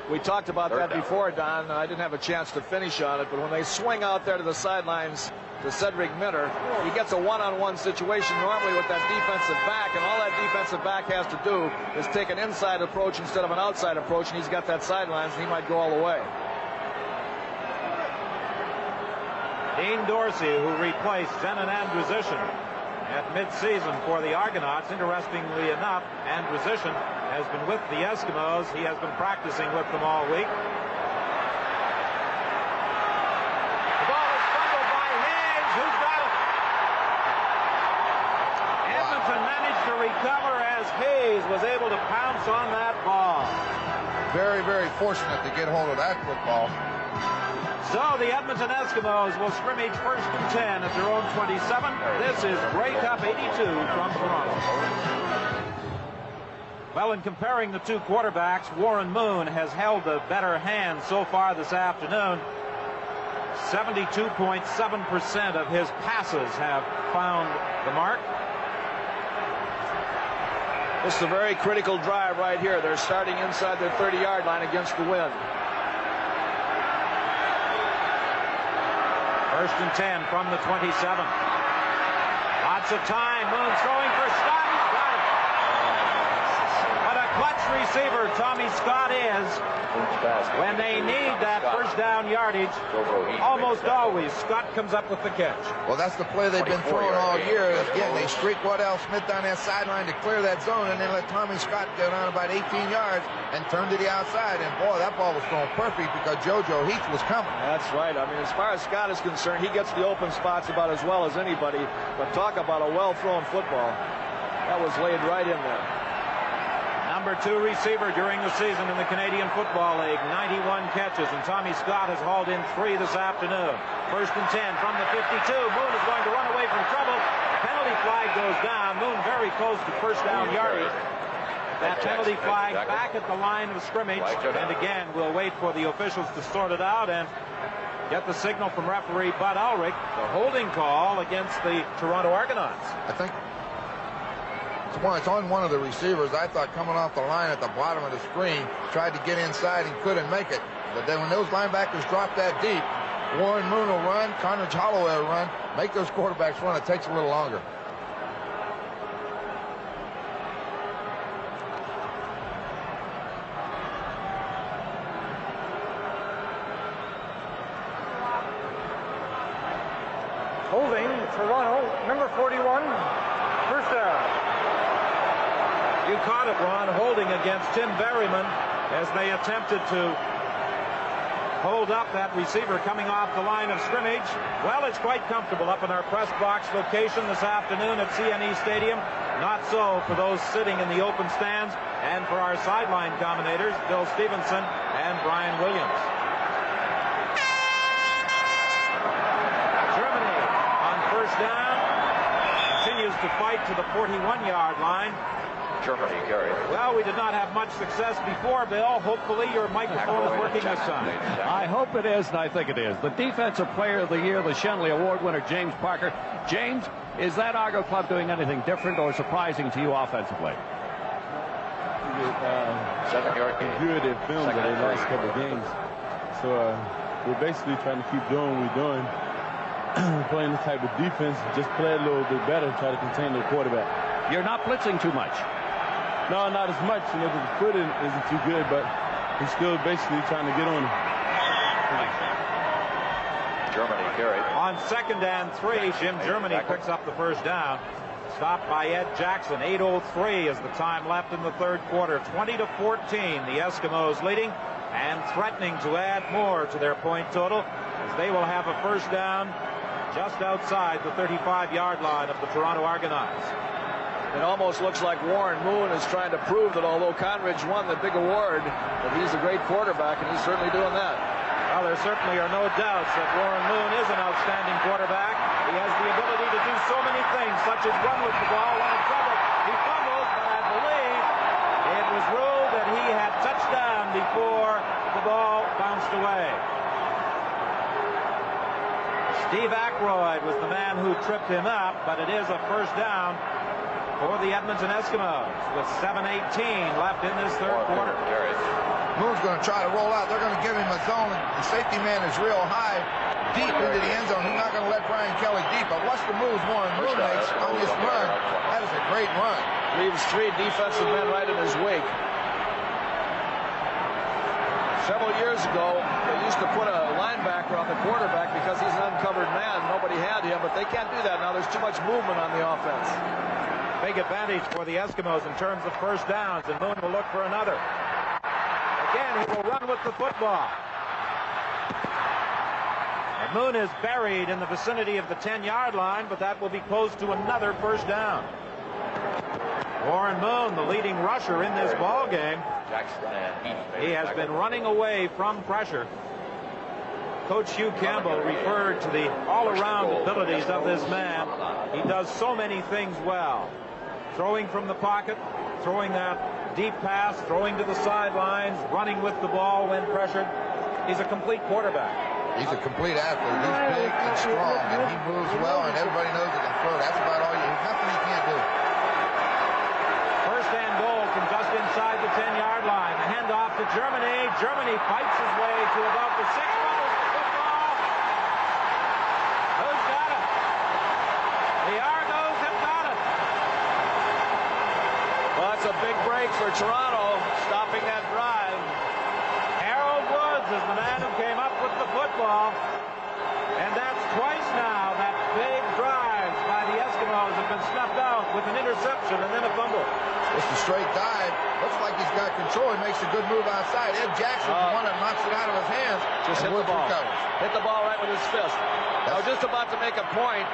We talked about that before, Don. I didn't have a chance to finish on it, but when they swing out there to the sidelines to Cedric Minter, he gets a one-on-one situation normally with that defensive back, and all that defensive back has to do is take an inside approach instead of an outside approach, and he's got that sidelines, and he might go all the way. Dean Dorsey, who replaced Zenon Andrusician at midseason for the Argonauts. Interestingly enough, Andrusician has been with the Eskimos. He has been practicing with them all week. The ball is fumbled by Hayes. Who's got it? Edmonton managed to recover as Hayes was able to pounce on that ball. Very, very fortunate to get hold of that football. So the Edmonton Eskimos will scrimmage 1st and 10 at their own 27. This is Grey Cup 82 from Toronto. Well, in comparing the two quarterbacks, Warren Moon has held the better hand so far this afternoon. 72.7% of his passes have found the mark. This is a very critical drive right here. They're starting inside their 30-yard line against the wind. 1st and 10 from the 27. Lots of time. Moon throwing for Scott. He's got it. What a clutch receiver Tommy Scott is when they need that first down yardage. Almost always Scott comes up with the catch. Well, that's the play they've been throwing all year. Again, they streak Waddell Smith down that sideline to clear that zone, and then let Tommy Scott go down about 18 yards and turn to the outside. And boy, that ball was thrown perfect because JoJo Heath was coming. That's right. I mean, as far as Scott is concerned, he gets the open spots about as well as anybody. But talk about a well-thrown football. That was laid right in there. Number 2 receiver during the season in the Canadian Football League, 91 catches, and Tommy Scott has hauled in 3 this afternoon. 1st and 10 from the 52. Moon is going to run away from trouble. Penalty flag goes down. Moon very close to first down yardage. That penalty flag back at the line of scrimmage, and again we'll wait for the officials to sort it out and get the signal from referee Bud Ulrich, the holding call against the Toronto Argonauts. I think it's on one of the receivers. I thought coming off the line at the bottom of the screen, tried to get inside and couldn't make it. But then when those linebackers drop that deep, Warren Moon will run, Carnage Holloway will run, make those quarterbacks run. It takes a little longer. Holding Toronto, number 41, first down. You caught it, Ron, holding against Tim Berryman as they attempted to hold up that receiver coming off the line of scrimmage. Well, it's quite comfortable up in our press box location this afternoon at CNE Stadium. Not so for those sitting in the open stands and for our sideline commentators, Bill Stevenson and Brian Williams. Germany on first down continues to fight to the 41-yard line. Germany carry. Well, we did not have much success before, Bill. Hopefully your microphone is working this time. I hope it is, and I think it is. The Defensive Player of the Year, the Shenley Award winner, James Parker. James, is that Argo club doing anything different or surprising to you offensively? Good at film in the last couple of games. So we're basically trying to keep doing what we're doing. Playing this type of defense, just play a little bit better, try to contain the quarterback. You're not blitzing too much. No, not as much. You know, the foot isn't too good, but we're still basically trying to get on him. Germany carry. On 2nd and 3, Jim Germany picks up the first down. Stopped by Ed Jackson. 8:03 is the time left in the third quarter. 20-14, the Eskimos leading and threatening to add more to their point total as they will have a first down just outside the 35-yard line of the Toronto Argonauts. It almost looks like Warren Moon is trying to prove that although Conridge won the big award, that he's a great quarterback, and he's certainly doing that. Well, there certainly are no doubts that Warren Moon is an outstanding quarterback. He has the ability to do so many things, such as run with the ball when in trouble. He fumbles, but I believe it was ruled that he had touched down before the ball bounced away. Steve Aykroyd was the man who tripped him up, but it is a first down for the Edmonton Eskimos with 7:18 left in this third quarter. Moon's going to try to roll out. They're going to give him a zone. The safety man is real high, deep into the end zone. He's not going to let Brian Kelly deep. But watch the moves Warren Moon makes on this run. That is a great run. Leaves 3 defensive men right in his wake. Several years ago, they used to put a linebacker on the quarterback because he's an uncovered man. Nobody had him, but they can't do that now. There's too much movement on the offense. Big advantage for the Eskimos in terms of first downs, and Moon will look for another. Again, he will run with the football. And Moon is buried in the vicinity of the 10-yard line, but that will be close to another first down. Warren Moon, the leading rusher in this ball game. He has been running away from pressure. Coach Hugh Campbell referred to the all-around abilities of this man. He does so many things well. Throwing from the pocket, throwing that deep pass, throwing to the sidelines, running with the ball when pressured. He's a complete quarterback. He's a complete athlete. He's big and strong, and he moves well, and everybody knows he can throw. That's about all. There's nothing he can't do. First and goal from just inside the 10-yard line. The handoff to Germany. Germany fights his way to about the 6. Fumbles the football. Who's got it? The Argos have got it. Well, that's a big break for Toronto, stopping that drive. Harold Woods is the man who came up with the football. And that's twice now that big drives by the Eskimos have been snuffed out with an interception and then a fumble. Just a straight dive. Looks like he's got control. He makes a good move outside. Ed Jackson's the one that knocks it out of his hands. Just hit the ball. Recovers. Hit the ball right with his fist. I was just about to make a point,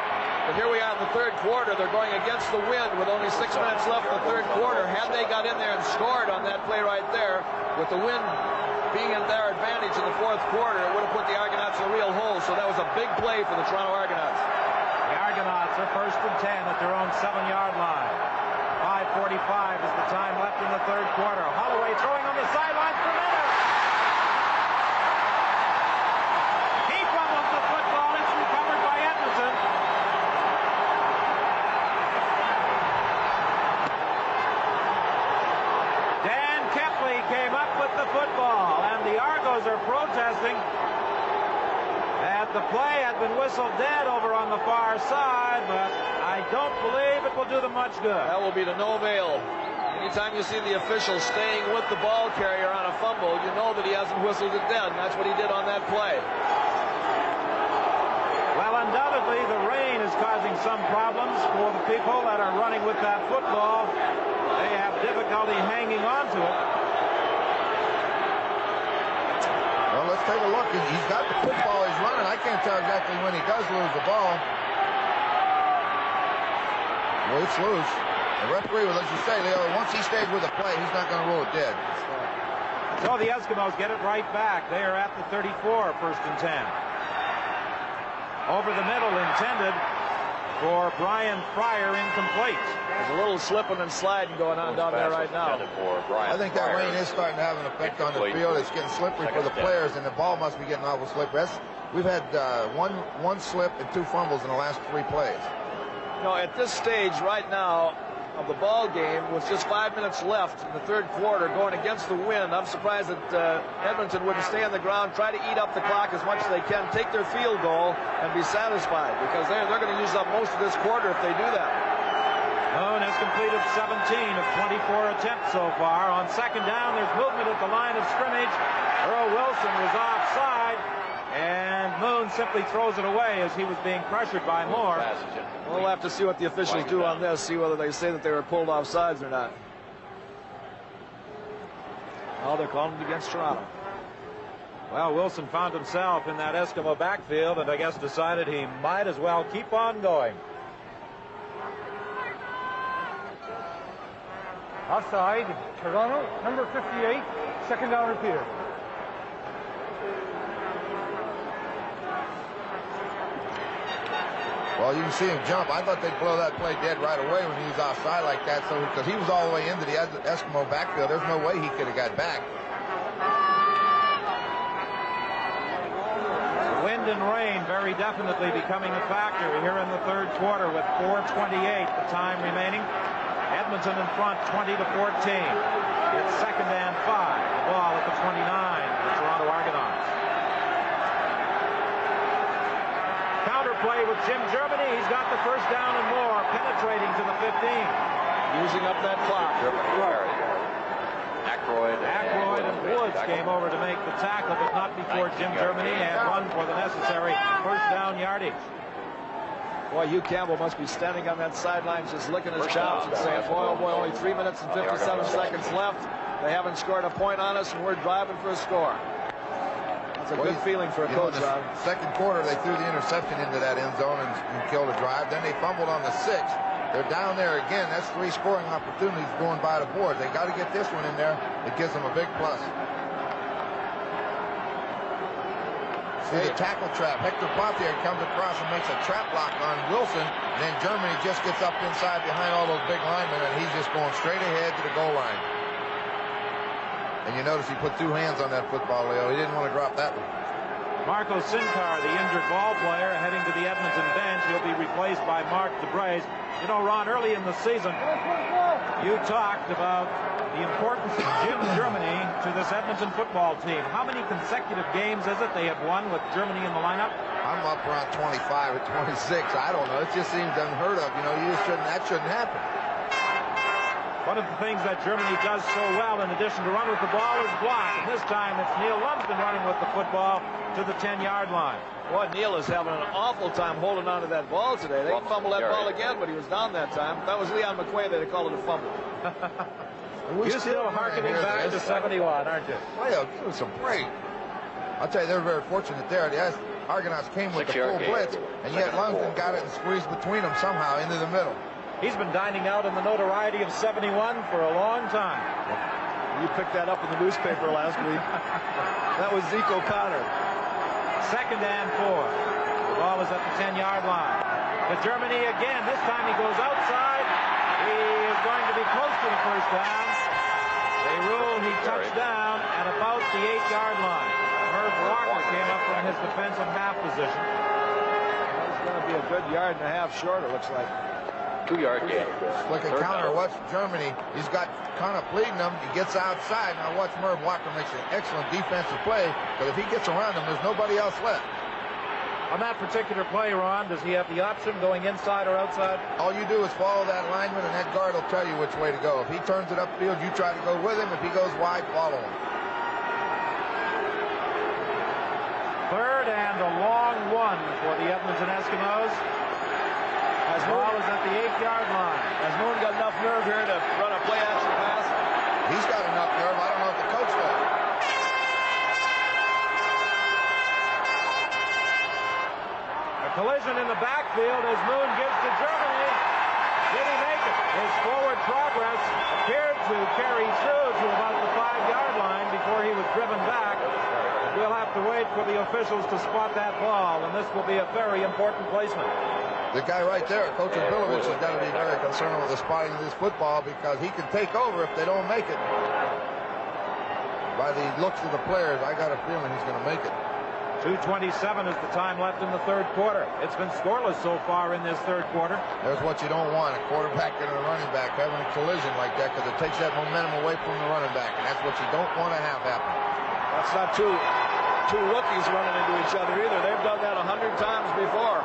but here we are in the third quarter. They're going against the wind with only 6 minutes left in the third quarter. Had they got in there and scored on that play right there, with the wind being in their advantage in the fourth quarter, it would have put the Argonauts in a real hole. So that was a big play for the Toronto Argonauts. The Argonauts are 1st and 10 at their own 7-yard line. 5:45 is the time left in the third quarter. Holloway throwing on the sidelines for Miller. He fumbles the football. It's recovered by Edmonton. Dan Kepley came up with the football, and the Argos are protesting that the play had been whistled dead over on the far side, but I don't believe it will do them much good. That will be to no avail. Anytime you see the official staying with the ball carrier on a fumble, you know that he hasn't whistled it dead, and that's what he did on that play. Well, undoubtedly, the rain is causing some problems for the people that are running with that football. They have difficulty hanging on to it. Well, let's take a look. He's got the football. He's running. I can't tell exactly when he does lose the ball. Well, it's loose. The referee will let you say, Leo, once he stays with the play, he's not going to rule it dead. So the Eskimos get it right back. They are at the 34, 1st and 10. Over the middle, intended for Brian Fryer, incomplete. There's a little slipping and sliding going on down there right now. I think that rain is starting to have an effect on the field. It's getting slippery for the players, and the ball must be getting awful slippery. We've had one slip and 2 fumbles in the last 3 plays. You know, at this stage right now of the ball game, with just 5 minutes left in the third quarter, going against the wind, I'm surprised that Edmonton wouldn't stay on the ground, try to eat up the clock as much as they can, take their field goal, and be satisfied, because they're going to use up most of this quarter if they do that. Moon has completed 17 of 24 attempts so far. On 2nd down, there's movement at the line of scrimmage. Earl Wilson was offside, and Moon simply throws it away as he was being pressured by Moore. We'll have to see what the officials do on this, see whether they say that they were pulled off sides or not. Oh, they're calling it against Toronto. Well, Wilson found himself in that Eskimo backfield, and I guess decided he might as well keep on going. Offside, Toronto, number 58, 2nd down repeater. Well, you can see him jump. I thought they'd blow that play dead right away when he was offside like that, so because he was all the way into the Eskimo backfield. There's no way he could have got back. The wind wind and rain very definitely becoming a factor here in the third quarter with 4:28 the time remaining. Edmonton in front 20-14. It's 2nd and 5. The ball at the 29, the Toronto Argonauts. Counter play with Jim Germany. He's got the first down and more, penetrating to the 15. Using up that clock. Aykroyd and Woods came over to make the tackle, but not before Jim Germany had run for the necessary first down yardage. Boy, Hugh Campbell must be standing on that sideline just licking his chops and saying, boy, oh boy, only 3 minutes and 57 seconds left. They haven't scored a point on us, and we're driving for a score. That's a good feeling for a coach, Ron. Second quarter, they threw the interception into that end zone and killed a drive. Then they fumbled on the 6th. They're down there again. That's 3 scoring opportunities going by the board. They got to get this one in there. It gives them a big plus. See the tackle trap. Hector Pothier comes across and makes a trap block on Wilson. And then Germany just gets up inside behind all those big linemen, and he's just going straight ahead to the goal line. And you notice he put 2 hands on that football, Leo. He didn't want to drop that one. Marco Sincar, the injured ball player, heading to the Edmonton bench. He'll be replaced by Mark DeBrays. You know, Ron, early in the season, you talked about the importance of Jim Germany to this Edmonton football team. How many consecutive games is it they have won with Germany in the lineup? I'm up around 25 or 26. I don't know. It just seems unheard of. You know, that shouldn't happen. One of the things that Germany does so well, in addition to run with the ball, is block. And this time it's Neil Lumsden running with the football to the 10-yard line. Boy, Neil is having an awful time holding on to that ball today. They fumbled that ball again, but he was down that time. That was Leon McQuay that they called it a fumble. You're still harkening back to 71, aren't you? Well, give us a break. I'll tell you, they're very fortunate there. The Argonauts came with the full blitz, and yet Lumsden got it and squeezed between them somehow into the middle. He's been dining out in the notoriety of 71 for a long time. You picked that up in the newspaper last week. That was Zeke O'Connor. 2nd and 4. The ball is at the 10-yard line. To Germany again. This time he goes outside. He is going to be close to the first down. They rule he touched down at about the 8-yard line. Herb Walker came up from his defensive half position. It's going to be a good yard and a half short, it looks like. 2-yard gain. Look at counter. Watch Germany. He's got Connor pleading him. He gets outside. Now watch Merv Walker makes an excellent defensive play. But if he gets around him, there's nobody else left. On that particular play, Ron, does he have the option going inside or outside? All you do is follow that lineman, and that guard will tell you which way to go. If he turns it upfield, you try to go with him. If he goes wide, follow him. 3rd and a long one for the Edmonton Eskimos. As well as at the 8-yard line. Has Moon got enough nerve here to run a play-action pass? He's got enough nerve. I don't know if the coach does. A collision in the backfield as Moon gives to Germany. Did he make it? His forward progress appeared to carry through to about the 5-yard line before he was driven back. We'll have to wait for the officials to spot that ball, and this will be a very important placement. The guy right there, Coach Bilovich, has got to be very concerned with the spotting of this football because he can take over if they don't make it. By the looks of the players, I got a feeling he's going to make it. 2:27 is the time left in the third quarter. It's been scoreless so far in this third quarter. There's what you don't want, a quarterback and a running back having a collision like that because it takes that momentum away from the running back, and that's what you don't want to have happen. That's not two rookies running into each other either. They've done that 100 times before.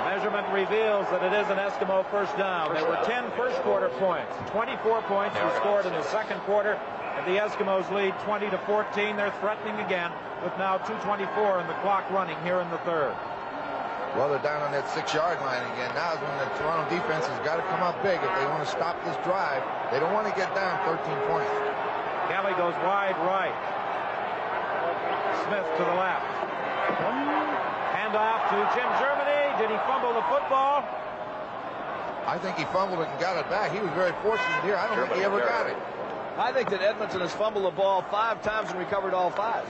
Measurement reveals that it is an Eskimo first down. There were 10 first quarter points. 24 points were scored in the second quarter, and the Eskimos lead 20-14. They're threatening again with now 2:24 and the clock running here in the third. Well, they're down on that 6-yard line again. Now is when the Toronto defense has got to come up big if they want to stop this drive. They don't want to get down 13 points. Kelly goes wide right. Smith to the left. Hand off to Jim Germany. Did he fumble the football? I think he fumbled it and got it back. He was very fortunate here. I don't think he ever got it. I think that Edmonton has fumbled the ball 5 times and recovered all 5.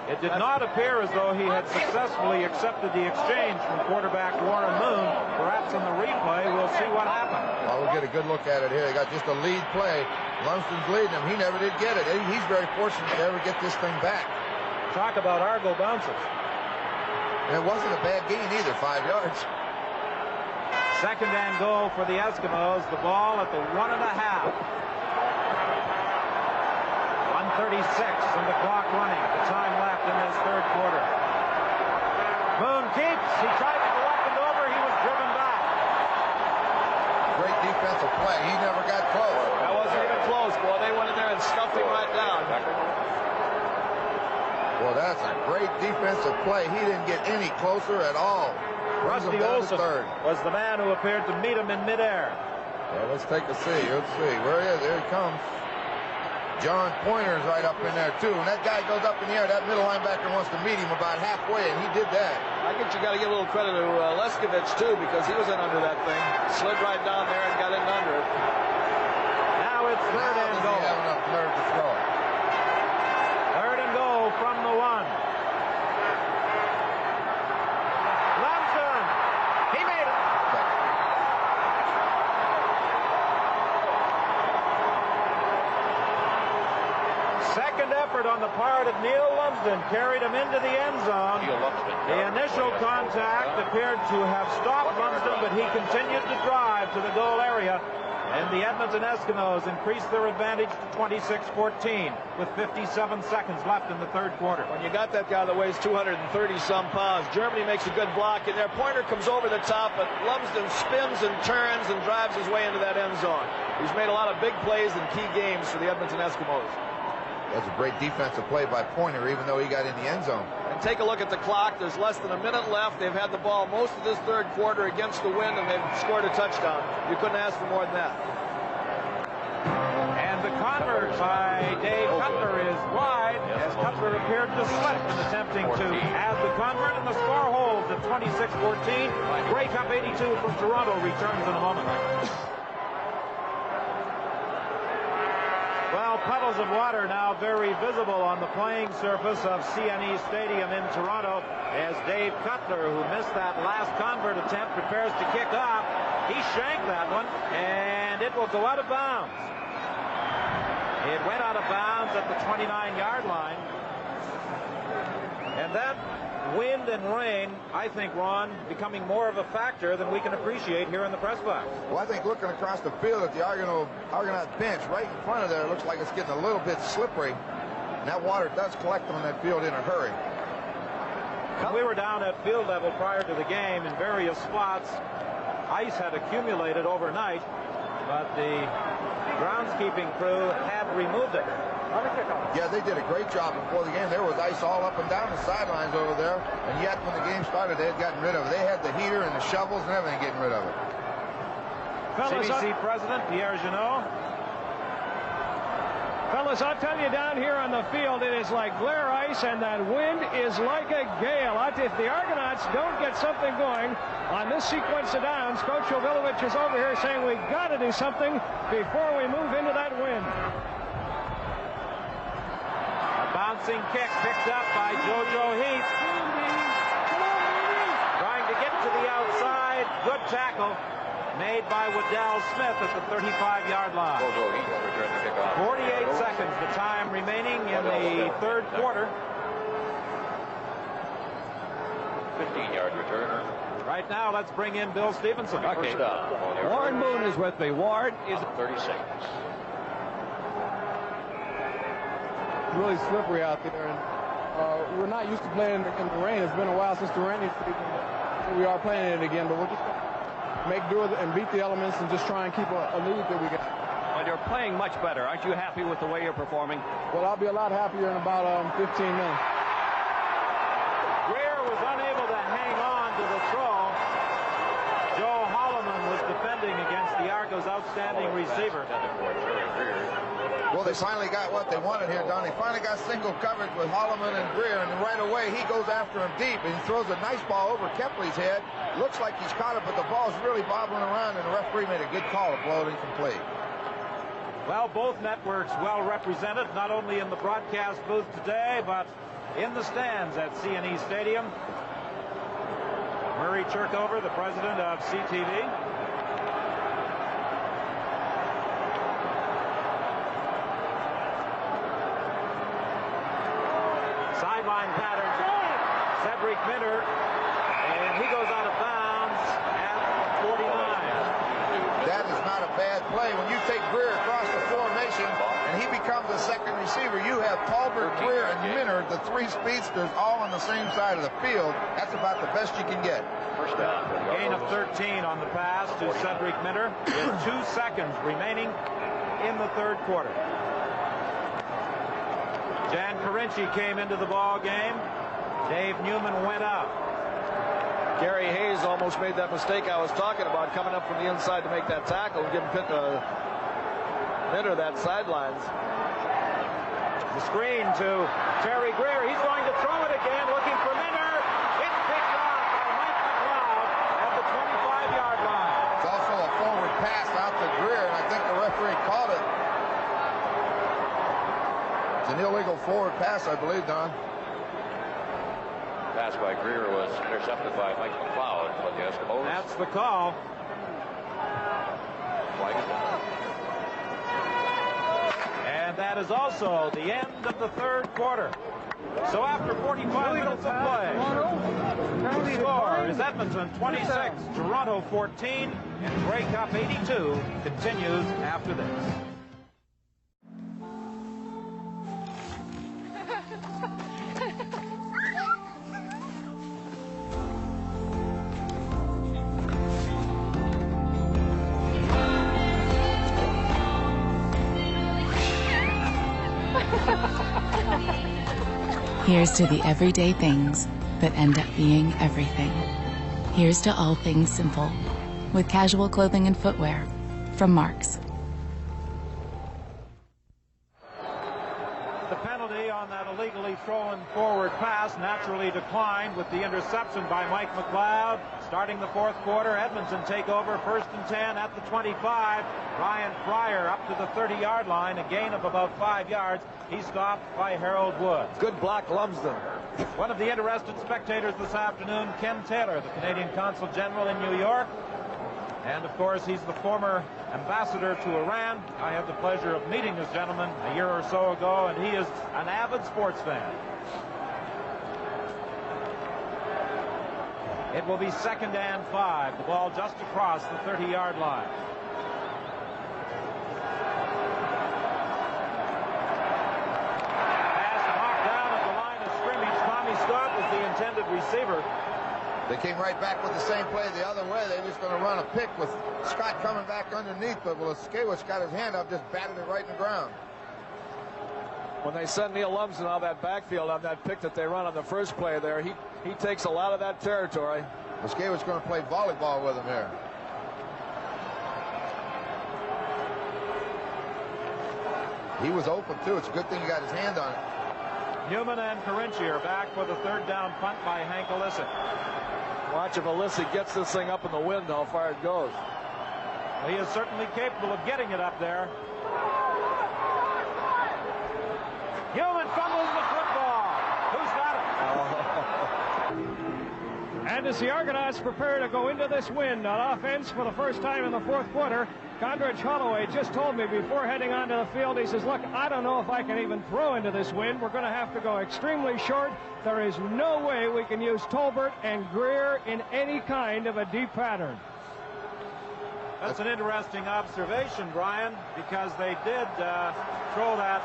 It did not appear as though he had successfully accepted the exchange from quarterback Warren Moon. Perhaps in the replay, we'll see what happened. Well, we'll get a good look at it here. They got just a lead play. Lumsden's leading him. He never did get it. He's very fortunate to ever get this thing back. Talk about Argo bounces. And it wasn't a bad gain either, 5 yards. Second and goal for the Eskimos. The ball at the 1.5. 1:36 and the clock running. The time left in this third quarter. Moon keeps. He tried to go up and over. He was driven back. Great defensive play. He never got close. That wasn't even close, boy. They went in there and stuffed him right down. Well, that's a great defensive play. He didn't get any closer at all. Rusty Olson was the man who appeared to meet him in midair. Well, let's take a see. Let's see. Where he is? There he comes. John Pointer's right up in there, too. And that guy goes up in the air. That middle linebacker wants to meet him about halfway, and he did that. I guess you got to give a little credit to Leskovich, too, because he was in under that thing. Slid right down there and got in under it. Now it's third and goal. He have enough nerve to throw it. Third and goal from the 1. Lumsden. He made it. Second effort on the part of Neil Lumsden carried him into the end zone. The initial contact appeared to have stopped Lumsden, but he continued to drive to the goal area. And the Edmonton Eskimos increased their advantage to 26-14 with 57 seconds left in the third quarter. When you got that guy that weighs 230-some pounds, Germany makes a good block in there. Pointer comes over the top, but Lumsden spins and turns and drives his way into that end zone. He's made a lot of big plays in key games for the Edmonton Eskimos. That's a great defensive play by Pointer, even though he got in the end zone. And take a look at the clock. There's less than a minute left. They've had the ball most of this third quarter against the wind, and they've scored a touchdown. You couldn't ask for more than that. And the convert by Dave Cutler is wide, as Cutler appeared to slip in attempting to add the convert, and the score holds at 26-14. Grey Cup 82 from Toronto returns in a moment. Well, puddles of water now very visible on the playing surface of CNE Stadium in Toronto as Dave Cutler, who missed that last convert attempt, prepares to kick off. He shanked that one, and it will go out of bounds. It went out of bounds at the 29-yard line. And that wind and rain, I think, Ron, becoming more of a factor than we can appreciate here in the press box. Well, I think looking across the field at the Argonaut bench right in front of there, it looks like it's getting a little bit slippery. And that water does collect on that field in a hurry. We were down at field level prior to the game in various spots. Ice had accumulated overnight, but the groundskeeping crew had removed it. Yeah, they did a great job before the game. There was ice all up and down the sidelines over there, and yet when the game started, they had gotten rid of it. They had the heater and the shovels and everything getting rid of it. CBC President Pierre Jeannot. Fellas, I'll tell you, down here on the field, it is like glare ice, and that wind is like a gale. If the Argonauts don't get something going on this sequence of downs, Coach Jovilovich is over here saying we got to do something before we move into that wind. A bouncing kick picked up by JoJo Heath. Trying to get to the outside. Good tackle made by Waddell Smith at the 35-yard line. 48 seconds, the time remaining in the third quarter. 15-yard return. Right now, let's bring in Bill Stevenson. Okay. Warren Moon is with me. Warren is 30 seconds. It's really slippery out there, and we're not used to playing in the rain. It's been a while since the rainy season. We are playing it again, but we're just make do with it and beat the elements and just try and keep a lead that we got. Well, you're playing much better. Aren't you happy with the way you're performing? Well, I'll be a lot happier in about 15 minutes. Greer was unable to hang on to the throw. Joe Holloman was defending against the Argos' outstanding receiver. Well, they finally got what they wanted here, Don. They finally got single coverage with Holloman and Greer, and right away he goes after him deep, and he throws a nice ball over Kepley's head. Looks like he's caught it, but the ball's really bobbling around, and the referee made a good call to blow it incomplete. Well, both networks well represented, not only in the broadcast booth today, but in the stands at CNE Stadium. Murray Churkover, the president of CTV. Sideline pattern. Cedric Minter he goes out of bounds at 49. That is not a bad play. When you take Greer across the formation and he becomes a second receiver, you have Tolbert, Greer, and Minner, the three speedsters, all on the same side of the field. That's about the best you can get. First down. Gain of 13 on the pass to Cedric Minner with 2 seconds remaining in the third quarter. Jan Carinci came into the ball game. Dave Newman went out. Gary Hayes almost made that mistake I was talking about, coming up from the inside to make that tackle and giving Minner that sidelines. The screen to Terry Greer. He's going to throw it again, looking for Minner. It's picked off by Mike McLeod at the 25-yard line. It's also a forward pass out to Greer, and I think the referee called it. It's an illegal forward pass, I believe, Don. Pass by Greer was intercepted by Mike McLeod for the Eskimos. That's the call. And that is also the end of the third quarter. So after 45 minutes of play, the score is Edmonton 26, Toronto 14, and Grey Cup 82 continues after this. Here's to the everyday things that end up being everything. Here's to all things simple, with casual clothing and footwear from Marks. The penalty on that illegally thrown forward pass naturally declined with the interception by Mike McLeod. Starting the fourth quarter, Edmonton take over 1st and 10 at the 25. Ryan Fryer up to the 30-yard line, a gain of about 5 yards. He's stopped by Harold Woods. Good block, Lumsden. One of the interested spectators this afternoon, Ken Taylor, the Canadian Consul General in New York. And, of course, he's the former ambassador to Iran. I had the pleasure of meeting this gentleman a year or so ago, and he is an avid sports fan. It will be 2nd and 5. The ball just across the 30-yard line. Pass knocked down at the line of scrimmage. Tommy Scott was the intended receiver. They came right back with the same play the other way. They're just going to run a pick with Scott coming back underneath, but Williskewicz got his hand up, just batted it right in the ground. When they send Neil Lumsden out of that backfield on that pick that they run on the first play there, he takes a lot of that territory. Williskewicz going to play volleyball with him here. He was open, too. It's a good thing he got his hand on it. Newman and Carinci are back for the 3rd down punt by Hank Illicit. Watch if Illicit gets this thing up in the wind, how far it goes. He is certainly capable of getting it up there. Newman fumbles the football. Who's got it? And as the Argonauts prepare to go into this win on offense for the first time in the fourth quarter, Condredge Holloway just told me before heading onto the field, he says, look, I don't know if I can even throw into this wind. We're going to have to go extremely short. There is no way we can use Tolbert and Greer in any kind of a deep pattern. That's an interesting observation, Brian, because they did throw that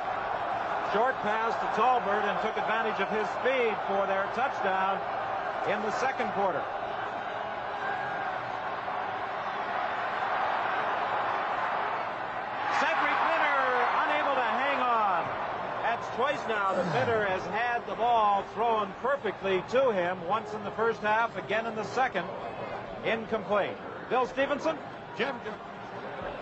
short pass to Tolbert and took advantage of his speed for their touchdown in the second quarter. Cedric Minner unable to hang on. That's twice now that Minner has had the ball thrown perfectly to him, once in the first half, again in the second. Incomplete. Bill Stevenson? Jim.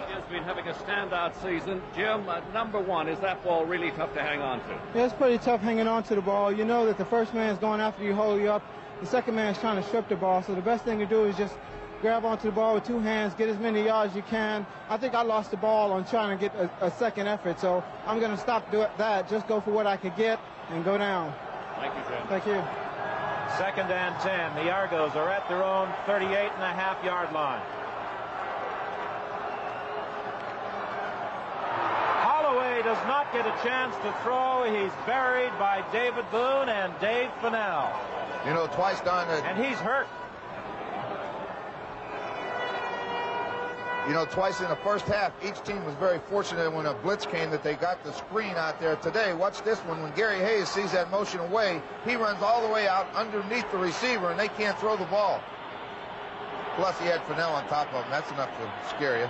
He has been having a standout season. Jim, number one, is that ball really tough to hang on to? Yeah, it's pretty tough hanging on to the ball. You know that the first man's going after you, hold you up. The second man's trying to strip the ball. So the best thing to do is just grab onto the ball with 2 hands, get as many yards as you can. I think I lost the ball on trying to get a second effort. So I'm going to stop doing that. Just go for what I could get and go down. Thank you, Jim. Thank you. 2nd and 10. The Argos are at their own 38.5-yard line. Holloway does not get a chance to throw. He's buried by David Boone and Dave Fennell. You know, twice, Don, and he's hurt. You know, twice in the first half, each team was very fortunate when a blitz came that they got the screen out there. Today, watch this one. When Gary Hayes sees that motion away, he runs all the way out underneath the receiver, and they can't throw the ball. Plus, he had Fennell on top of him. That's enough to scare you.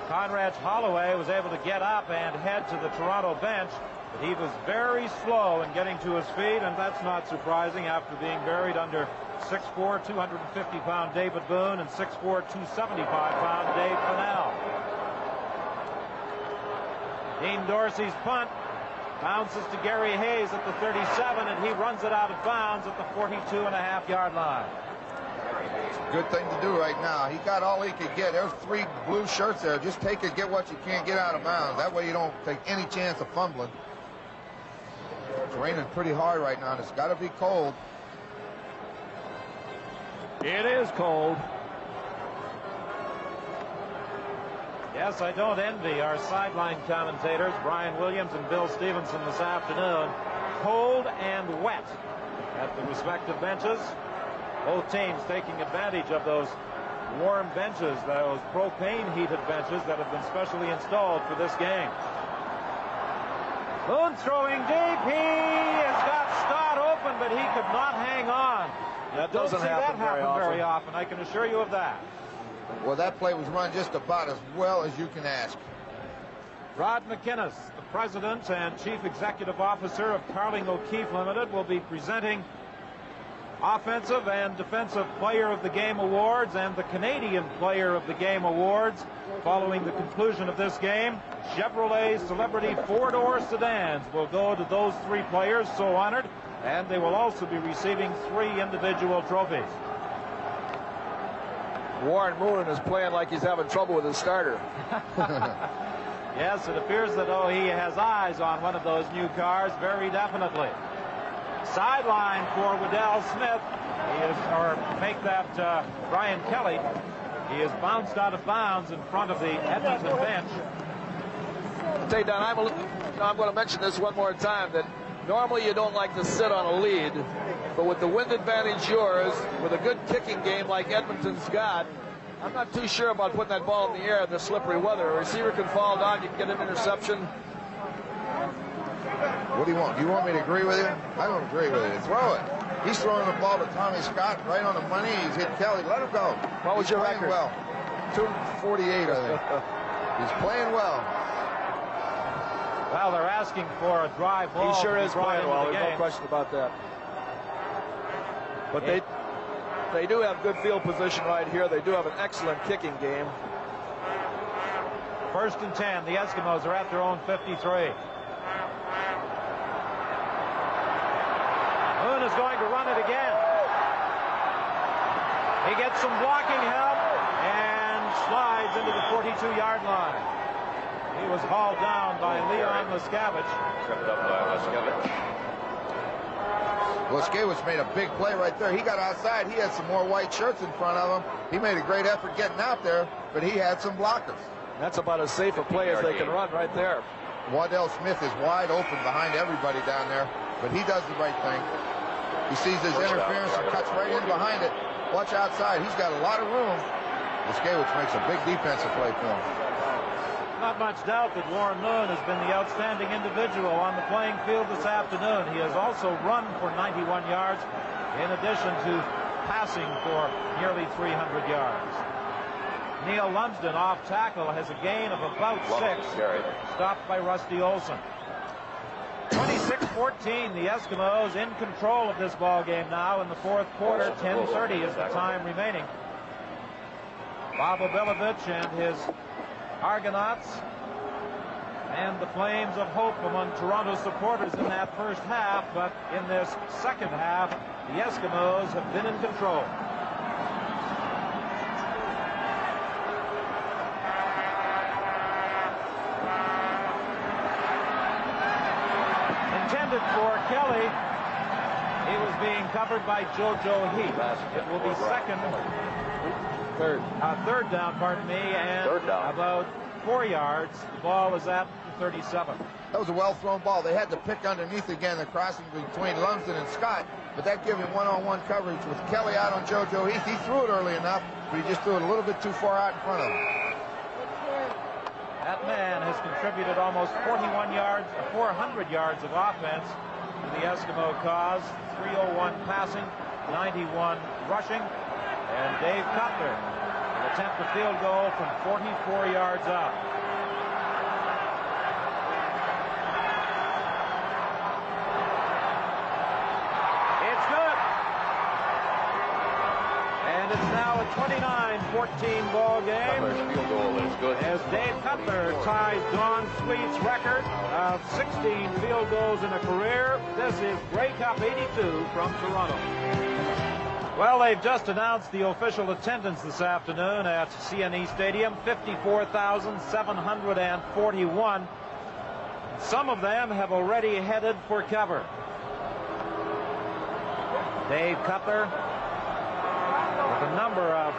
Conrad Holloway was able to get up and head to the Toronto bench, but he was very slow in getting to his feet, and that's not surprising after being buried under 6'4", 250-pound David Boone and 6'4", 275-pound Dave Fennell. Dean Dorsey's punt bounces to Gary Hayes at the 37, and he runs it out of bounds at the 42.5-yard line. Good thing to do right now. He got all he could get. There's 3 blue shirts there. Just take it, get what you can, get out of bounds. That way you don't take any chance of fumbling. It's raining pretty hard right now, and it's got to be cold. It is cold. Yes, I don't envy our sideline commentators, Brian Williams and Bill Stevenson, this afternoon. Cold and wet at the respective benches. Both teams taking advantage of those warm benches, those propane-heated benches that have been specially installed for this game. Boone throwing deep. He has got Stott open, but he could not hang on. That doesn't happen very often. I can assure you of that. Well, that play was run just about as well as you can ask. Rod McInnes, the president and chief executive officer of Carling O'Keefe Limited, will be presenting Offensive and Defensive Player of the Game awards and the Canadian Player of the Game awards following the conclusion of this game. Chevrolet Celebrity 4-door sedans will go to those 3 players so honored, and they will also be receiving 3 individual trophies. Warren Moon is playing like he's having trouble with his starter. Yes, it appears that he has eyes on one of those new cars, very definitely. Sideline for Waddell Smith. Brian Kelly. He is bounced out of bounds in front of the Edmonton bench. Hey, Don, I'm going to mention this one more time, that normally you don't like to sit on a lead, but with the wind advantage yours, with a good kicking game like Edmonton's got, I'm not too sure about putting that ball in the air in the slippery weather. A receiver can fall down, you can get an interception. What do you want? Do you want me to agree with you? I don't agree with you. Throw it. He's throwing the ball to Tommy Scott right on the money. He's hit Kelly. Let him go. What was your record? Well, 248, I think. He's playing well. Well, they're asking for a dry ball. He sure is playing well. The There's no question about that. But they do have good field position right here. They do have an excellent kicking game. 1st and 10. The Eskimos are at their own 53. Moon is going to run it again. He gets some blocking help and slides into the 42-yard line. He was hauled down by Leon Lescavich. Tripped up by Lescavich. Lescavich made a big play right there. He got outside. He had some more white shirts in front of him. He made a great effort getting out there, but he had some blockers. That's about as safe a play as they can run right there. Waddell Smith is wide open behind everybody down there, but he does the right thing. He sees his interference and cuts right in behind it. Watch outside. He's got a lot of room. Lescavich makes a big defensive play for him. Not much doubt that Warren Moon has been the outstanding individual on the playing field this afternoon. He has also run for 91 yards in addition to passing for nearly 300 yards. Neil Lumsden off tackle has a gain of about 6, stopped by Rusty Olson. 26-14, the Eskimos in control of this ball game now in the 4th quarter. 10:30 is the time remaining. Bob Obilovich and his Argonauts and the flames of hope among Toronto supporters in that first half, but in this second half, the Eskimos have been in control. Intended for Kelly. He was being covered by JoJo Heath. It will be third down, pardon me, and about 4 yards. The ball is at the 37. That was a well-thrown ball. They had to pick underneath again, the crossing between Lumsden and Scott, but that gave him one-on-one coverage with Kelly out on JoJo Heath. He threw it early enough, but he just threw it a little bit too far out in front of him. That man has contributed almost 400 yards of offense to the Eskimo cause. 301 passing, 91 rushing, and Dave Cutler will attempt a field goal from 44 yards out. It's good. And it's now a 29-14 ball game. Cutler's field goal is good. As Dave Cutler ties Don Sweet's record of 16 field goals in a career. This is Grey Cup 82 from Toronto. Well, they've just announced the official attendance this afternoon at CNE Stadium, 54,741. Some of them have already headed for cover. Dave Cutler with a number of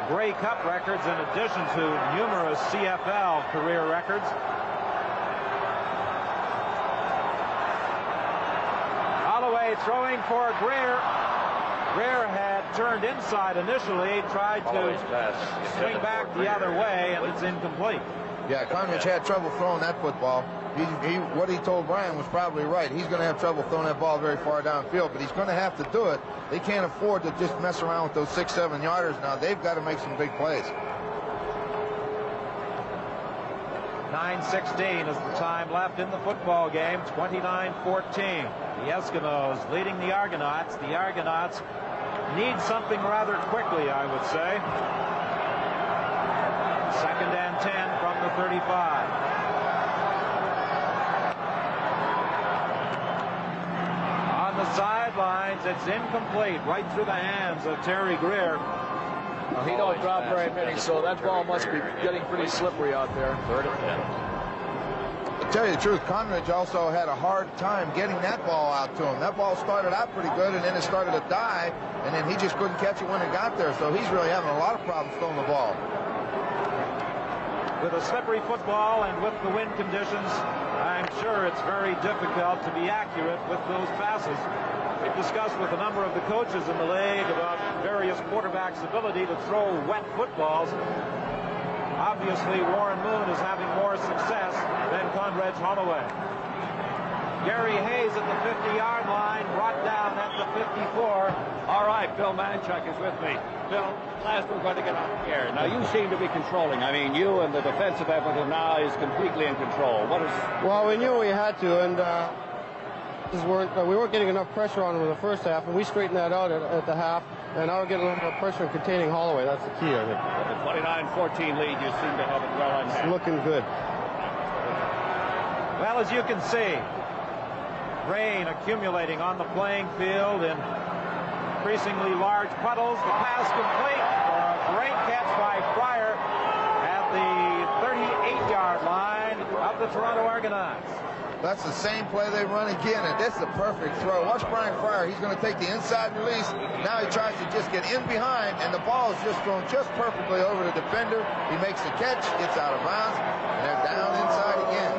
Grey Cup records in addition to numerous CFL career records. Holloway throwing for Greer. Greer had turned inside initially, tried to swing back the other way, and it's incomplete. Yeah, Conridge had trouble throwing that football. What he told Brian was probably right. He's going to have trouble throwing that ball very far downfield, but he's going to have to do it. They can't afford to just mess around with those 6-7 yarders now. They've got to make some big plays. 9:16 is the time left in the football game. 29-14. The Eskimos leading the Argonauts. The Argonauts need something rather quickly, I would say. 2nd and 10 from the 35. On the sidelines, it's incomplete, right through the hands of Terry Greer. Well, he don't drop very many, so that ball must be getting pretty slippery out there. 3rd and 10. To tell you the truth, Conridge also had a hard time getting that ball out to him. That ball started out pretty good, and then it started to die, and then he just couldn't catch it when it got there. So he's really having a lot of problems throwing the ball. With a slippery football and with the wind conditions, I'm sure it's very difficult to be accurate with those passes. We've discussed with a number of the coaches in the league about various quarterbacks' ability to throw wet footballs. Obviously, Warren Moon is having more success than Conrad Holloway. Gary Hayes at the 50-yard line, brought down at the 54. All right, Bill Manchuk is with me. Bill, last we're going to get off the air. Now, you seem to be controlling. I mean, you and the defensive Edmonton now is completely in control. What is... Well, we knew we had to, and we weren't getting enough pressure on them in the first half, and we straightened that out at the half, and now we're getting a little more pressure in containing Holloway. That's the key, I think. With the 29-14 lead, you seem to have it well on hand. It's looking good. Well, as you can see, rain accumulating on the playing field in increasingly large puddles. The pass complete for a great catch by Fryer at the 38-yard line of the Toronto Argonauts. That's the same play they run again, and this is a perfect throw. Watch Brian Fryer. He's going to take the inside release. Now he tries to just get in behind, and the ball is just thrown just perfectly over the defender. He makes the catch, gets out of bounds, and they're down inside again.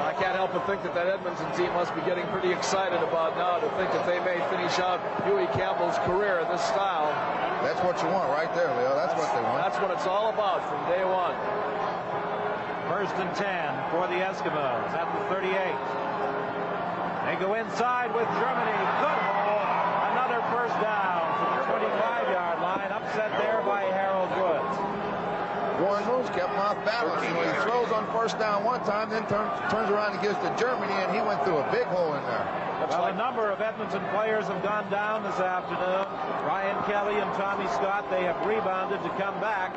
I can't help but think that Edmonton team must be getting pretty excited about now to think that they may finish out Huey Campbell's career in this style. That's what you want right there, Leo. That's what they want. That's what it's all about from day one. 1st and 10 for the Eskimos at the 38. They go inside with Germany. Good hole. Another first down from the 25-yard line. Upset there by Harold Woods. Warren Moon's kept him off balance. He throws on first down one time, then turns around and gives to Germany, and he went through a big hole in there. Well, a number of Edmonton players have gone down this afternoon. Ryan Kelly and Tommy Scott, they have rebounded to come back.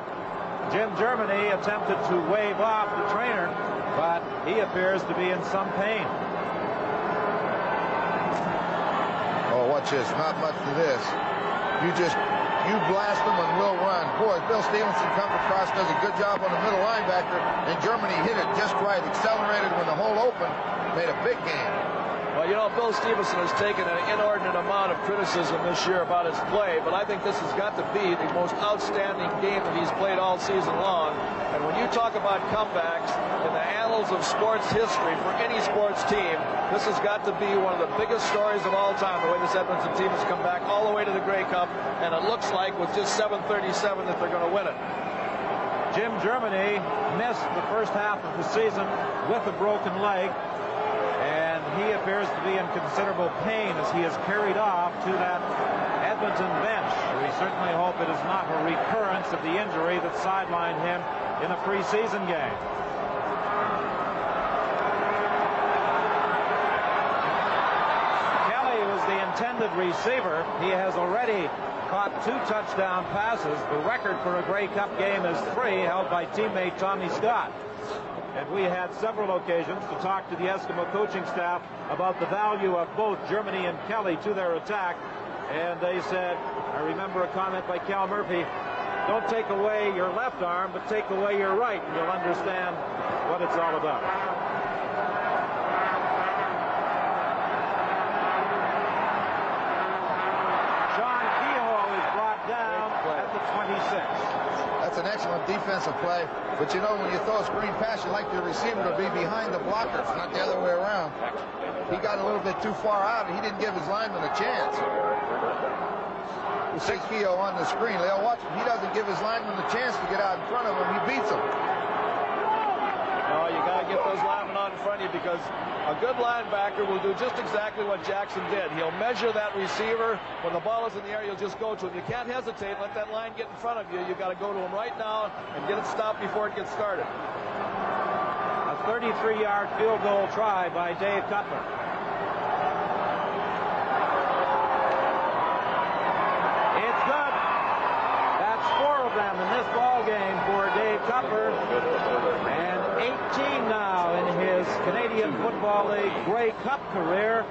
Jim Germany attempted to wave off the trainer, but he appears to be in some pain. Oh, watch this. Not much to this. You blast them and we'll run. Boy, Bill Stevenson comes across, does a good job on the middle linebacker, and Germany hit it just right, accelerated when the hole opened, made a big gain. Well, you know, Bill Stevenson has taken an inordinate amount of criticism this year about his play, but I think this has got to be the most outstanding game that he's played all season long. And when you talk about comebacks in the annals of sports history for any sports team, this has got to be one of the biggest stories of all time, the way this Edmonton team has come back all the way to the Grey Cup, and it looks like with just 7:37 that they're going to win it. Jim Germany missed the first half of the season with a broken leg, and he appears to be in considerable pain as he is carried off to that Edmonton bench. We certainly hope it is not a recurrence of the injury that sidelined him in a preseason game. Kelly was the intended receiver. He has already caught 2 touchdown passes. The record for a Grey Cup game is 3, held by teammate Tommy Scott. And we had several occasions to talk to the Eskimo coaching staff about the value of both Germany and Kelly to their attack. And they said, I remember a comment by Cal Murphy, don't take away your left arm, but take away your right, and you'll understand what it's all about. John Kehoe is brought down at the 26. That's an excellent defensive play. But you know, when you throw a screen pass, you like your receiver to be behind the blockers, not the other way around. He got a little bit too far out, and he didn't give his lineman a chance. You see Kehoe on the screen. Leo, watch him. He doesn't give his lineman the chance to get out in front of him. He beats him. No, you got to get those linemen out in front of you, because a good linebacker will do just exactly what Jackson did. He'll measure that receiver. When the ball is in the air, you'll just go to him. You can't hesitate. Let that line get in front of you. You've got to go to him right now and get it stopped before it gets started. A 33-yard field goal try by Dave Cutler. It's good. That's 4 of them in this ball game for Dave Cutler. And 18 now in his Canadian Football League Grey Cup career.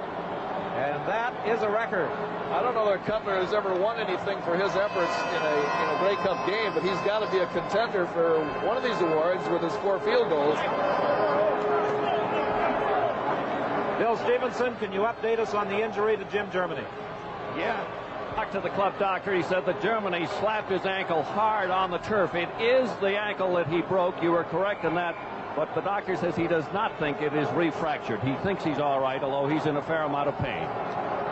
And that is a record. I don't know that Cutler has ever won anything for his efforts in a Grey Cup game, but he's got to be a contender for one of these awards with his 4 field goals. Bill Stevenson, can you update us on the injury to Jim Germany? Yeah. Talked to the club doctor. He said that Germany slapped his ankle hard on the turf. It is the ankle that he broke. You were correct in that. But the doctor says he does not think it is refractured. He thinks he's all right, although he's in a fair amount of pain.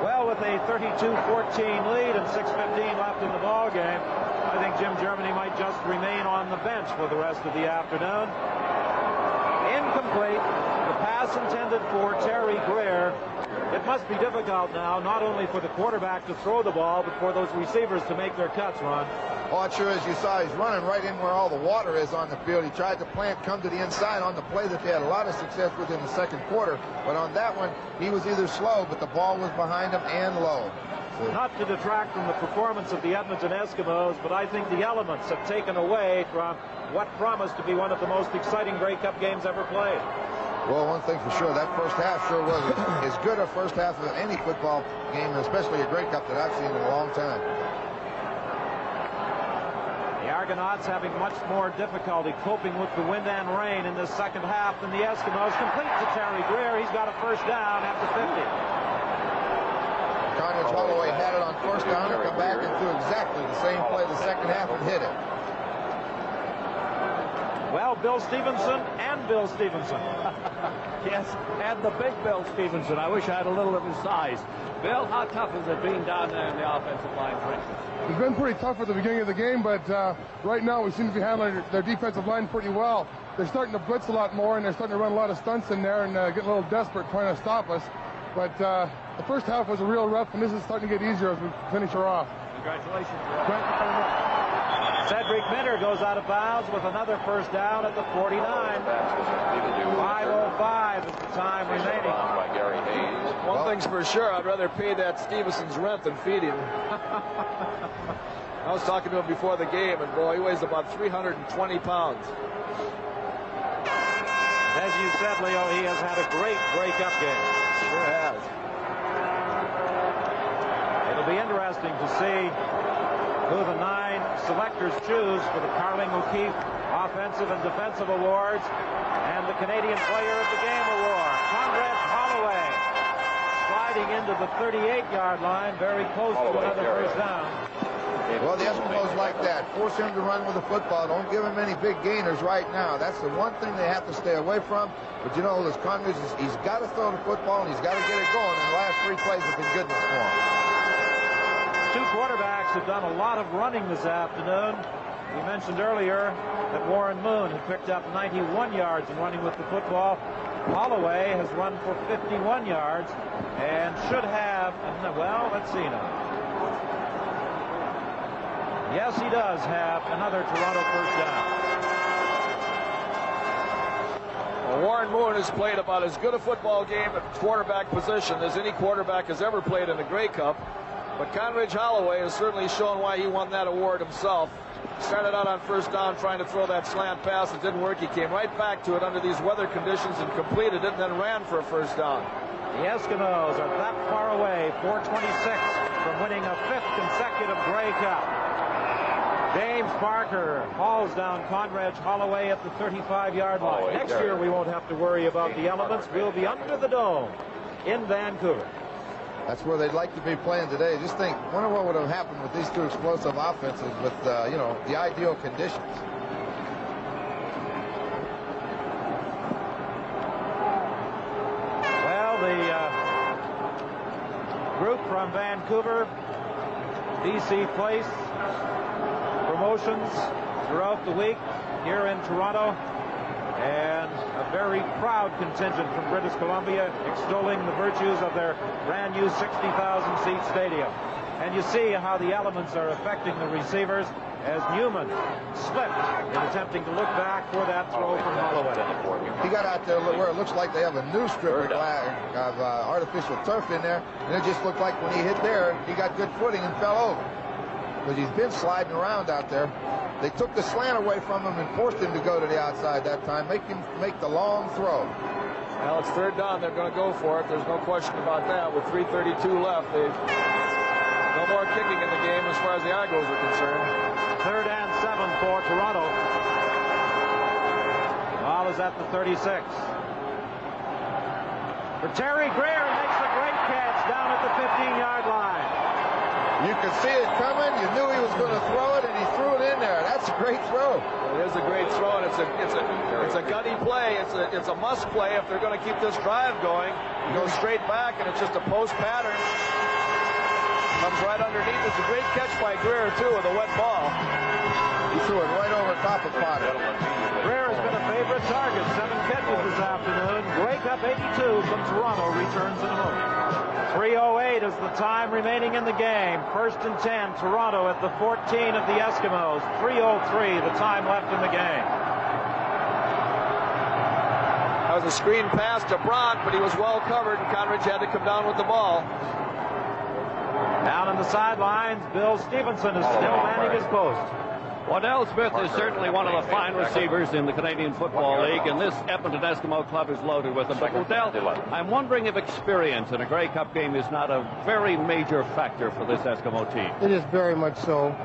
Well, with a 32-14 lead and 6:15 left in the ball game, I think Jim Germany might just remain on the bench for the rest of the afternoon. Incomplete. The pass intended for Terry Greer. It must be difficult now, not only for the quarterback to throw the ball, but for those receivers to make their cuts, Ron. Oh, it sure is. You saw he's running right in where all the water is on the field. He tried to come to the inside on the play that they had a lot of success with in the second quarter. But on that one, he was either slow, but the ball was behind him and low. So, not to detract from the performance of the Edmonton Eskimos, but I think the elements have taken away from what promised to be one of the most exciting Grey Cup games ever played. Well, one thing for sure, that first half sure was as good a first half of any football game, especially a Grey Cup, that I've seen in a long time. The Argonauts having much more difficulty coping with the wind and rain in this second half than the Eskimos. Complete to Terry Greer. He's got a first down after 50. Carnage Holloway had it on first down and come back and do exactly the same play the second half and hit it. Well, Bill Stevenson and Bill Stevenson. Yes, and the big Bill Stevenson. I wish I had a little of his size. Bill, how tough has it been down there in the offensive line, for instance? It's been pretty tough at the beginning of the game, but right now we seem to be handling their defensive line pretty well. They're starting to blitz a lot more, and they're starting to run a lot of stunts in there and getting a little desperate trying to stop us. But the first half was a real rough, and this is starting to get easier as we finish her off. Congratulations. Cedric Minter goes out of bounds with another first down at the 49. 5:05 is the time remaining. One thing's for sure, I'd rather pay that Stevenson's rent than feed him. I was talking to him before the game, and boy, he weighs about 320 pounds. As you said, Leo, he has had a great Grey Cup game. Sure has. It'll be interesting to see who the 9 selectors choose for the Carling O'Keefe Offensive and Defensive Awards and the Canadian Player of the Game Award. Condress Holloway sliding into the 38-yard line, very close to another first down. Well, the Eskimos like that. Force him to run with the football. Don't give him any big gainers right now. That's the one thing they have to stay away from. But you know, this Conridge, he's got to throw the football, and he's got to get it going. And the last 3 plays have been good for him. 2 quarterbacks have done a lot of running this afternoon. We mentioned earlier that Warren Moon had picked up 91 yards in running with the football. Holloway has run for 51 yards and should have, well, let's see now. Yes, he does have another Toronto first down. Well, Warren Moon has played about as good a football game at quarterback position as any quarterback has ever played in the Grey Cup. But Conridge Holloway has certainly shown why he won that award himself. Started out on first down trying to throw that slant pass. It didn't work. He came right back to it under these weather conditions and completed it and then ran for a first down. The Eskimos are that far away, 426, from winning a 5th consecutive Grey Cup. James Parker hauls down Conridge Holloway at the 35-yard line. Next year we won't have to worry about the elements. We'll be under the dome in Vancouver. That's where they'd like to be playing today. Just think, wonder what would have happened with these 2 explosive offenses with, you know, the ideal conditions. Well, the group from Vancouver, BC Place, promotions throughout the week here in Toronto, and a very proud contingent from British Columbia extolling the virtues of their brand new 60,000-seat stadium. And you see how the elements are affecting the receivers as Newman slipped in attempting to look back for that throw from Holloway. He got out there where it looks like they have a new strip of artificial turf in there, and it just looked like when he hit there, he got good footing and fell over. But he's been sliding around out there. They took the slant away from him and forced him to go to the outside that time, make him make the long throw. Well, it's third down. They're going to go for it. There's no question about that. With 3:32 left, no more kicking in the game as far as the Argos are concerned. 3rd and 7 for Toronto. The ball is at the 36. For Terry Greer, makes a great catch down at the 15-yard line. You could see it coming. You knew he was going to throw it, and he threw it in there. That's a great throw. It is a great throw, and it's a gutty play. It's a must play if they're going to keep this drive going. He goes straight back, and it's just a post pattern. Comes right underneath. It's a great catch by Greer, too, with a wet ball. He threw it right over top of Potter. Greer has been a favorite target. 7 catches this afternoon. Grey Cup 82 from Toronto returns in a moment. 3:08 is the time remaining in the game. 1st and 10, Toronto at the 14 of the Eskimos. 3:03 the time left in the game. That was a screen pass to Brandt, but he was well covered, and Conridge had to come down with the ball. Down on the sidelines, Bill Stevenson is still manning his post. Waddell Smith is certainly one of the fine receivers in the Canadian Football League, and this Edmonton Eskimo club is loaded with them. But Waddell, I'm wondering if experience in a Grey Cup game is not a very major factor for this Eskimo team. It is very much so.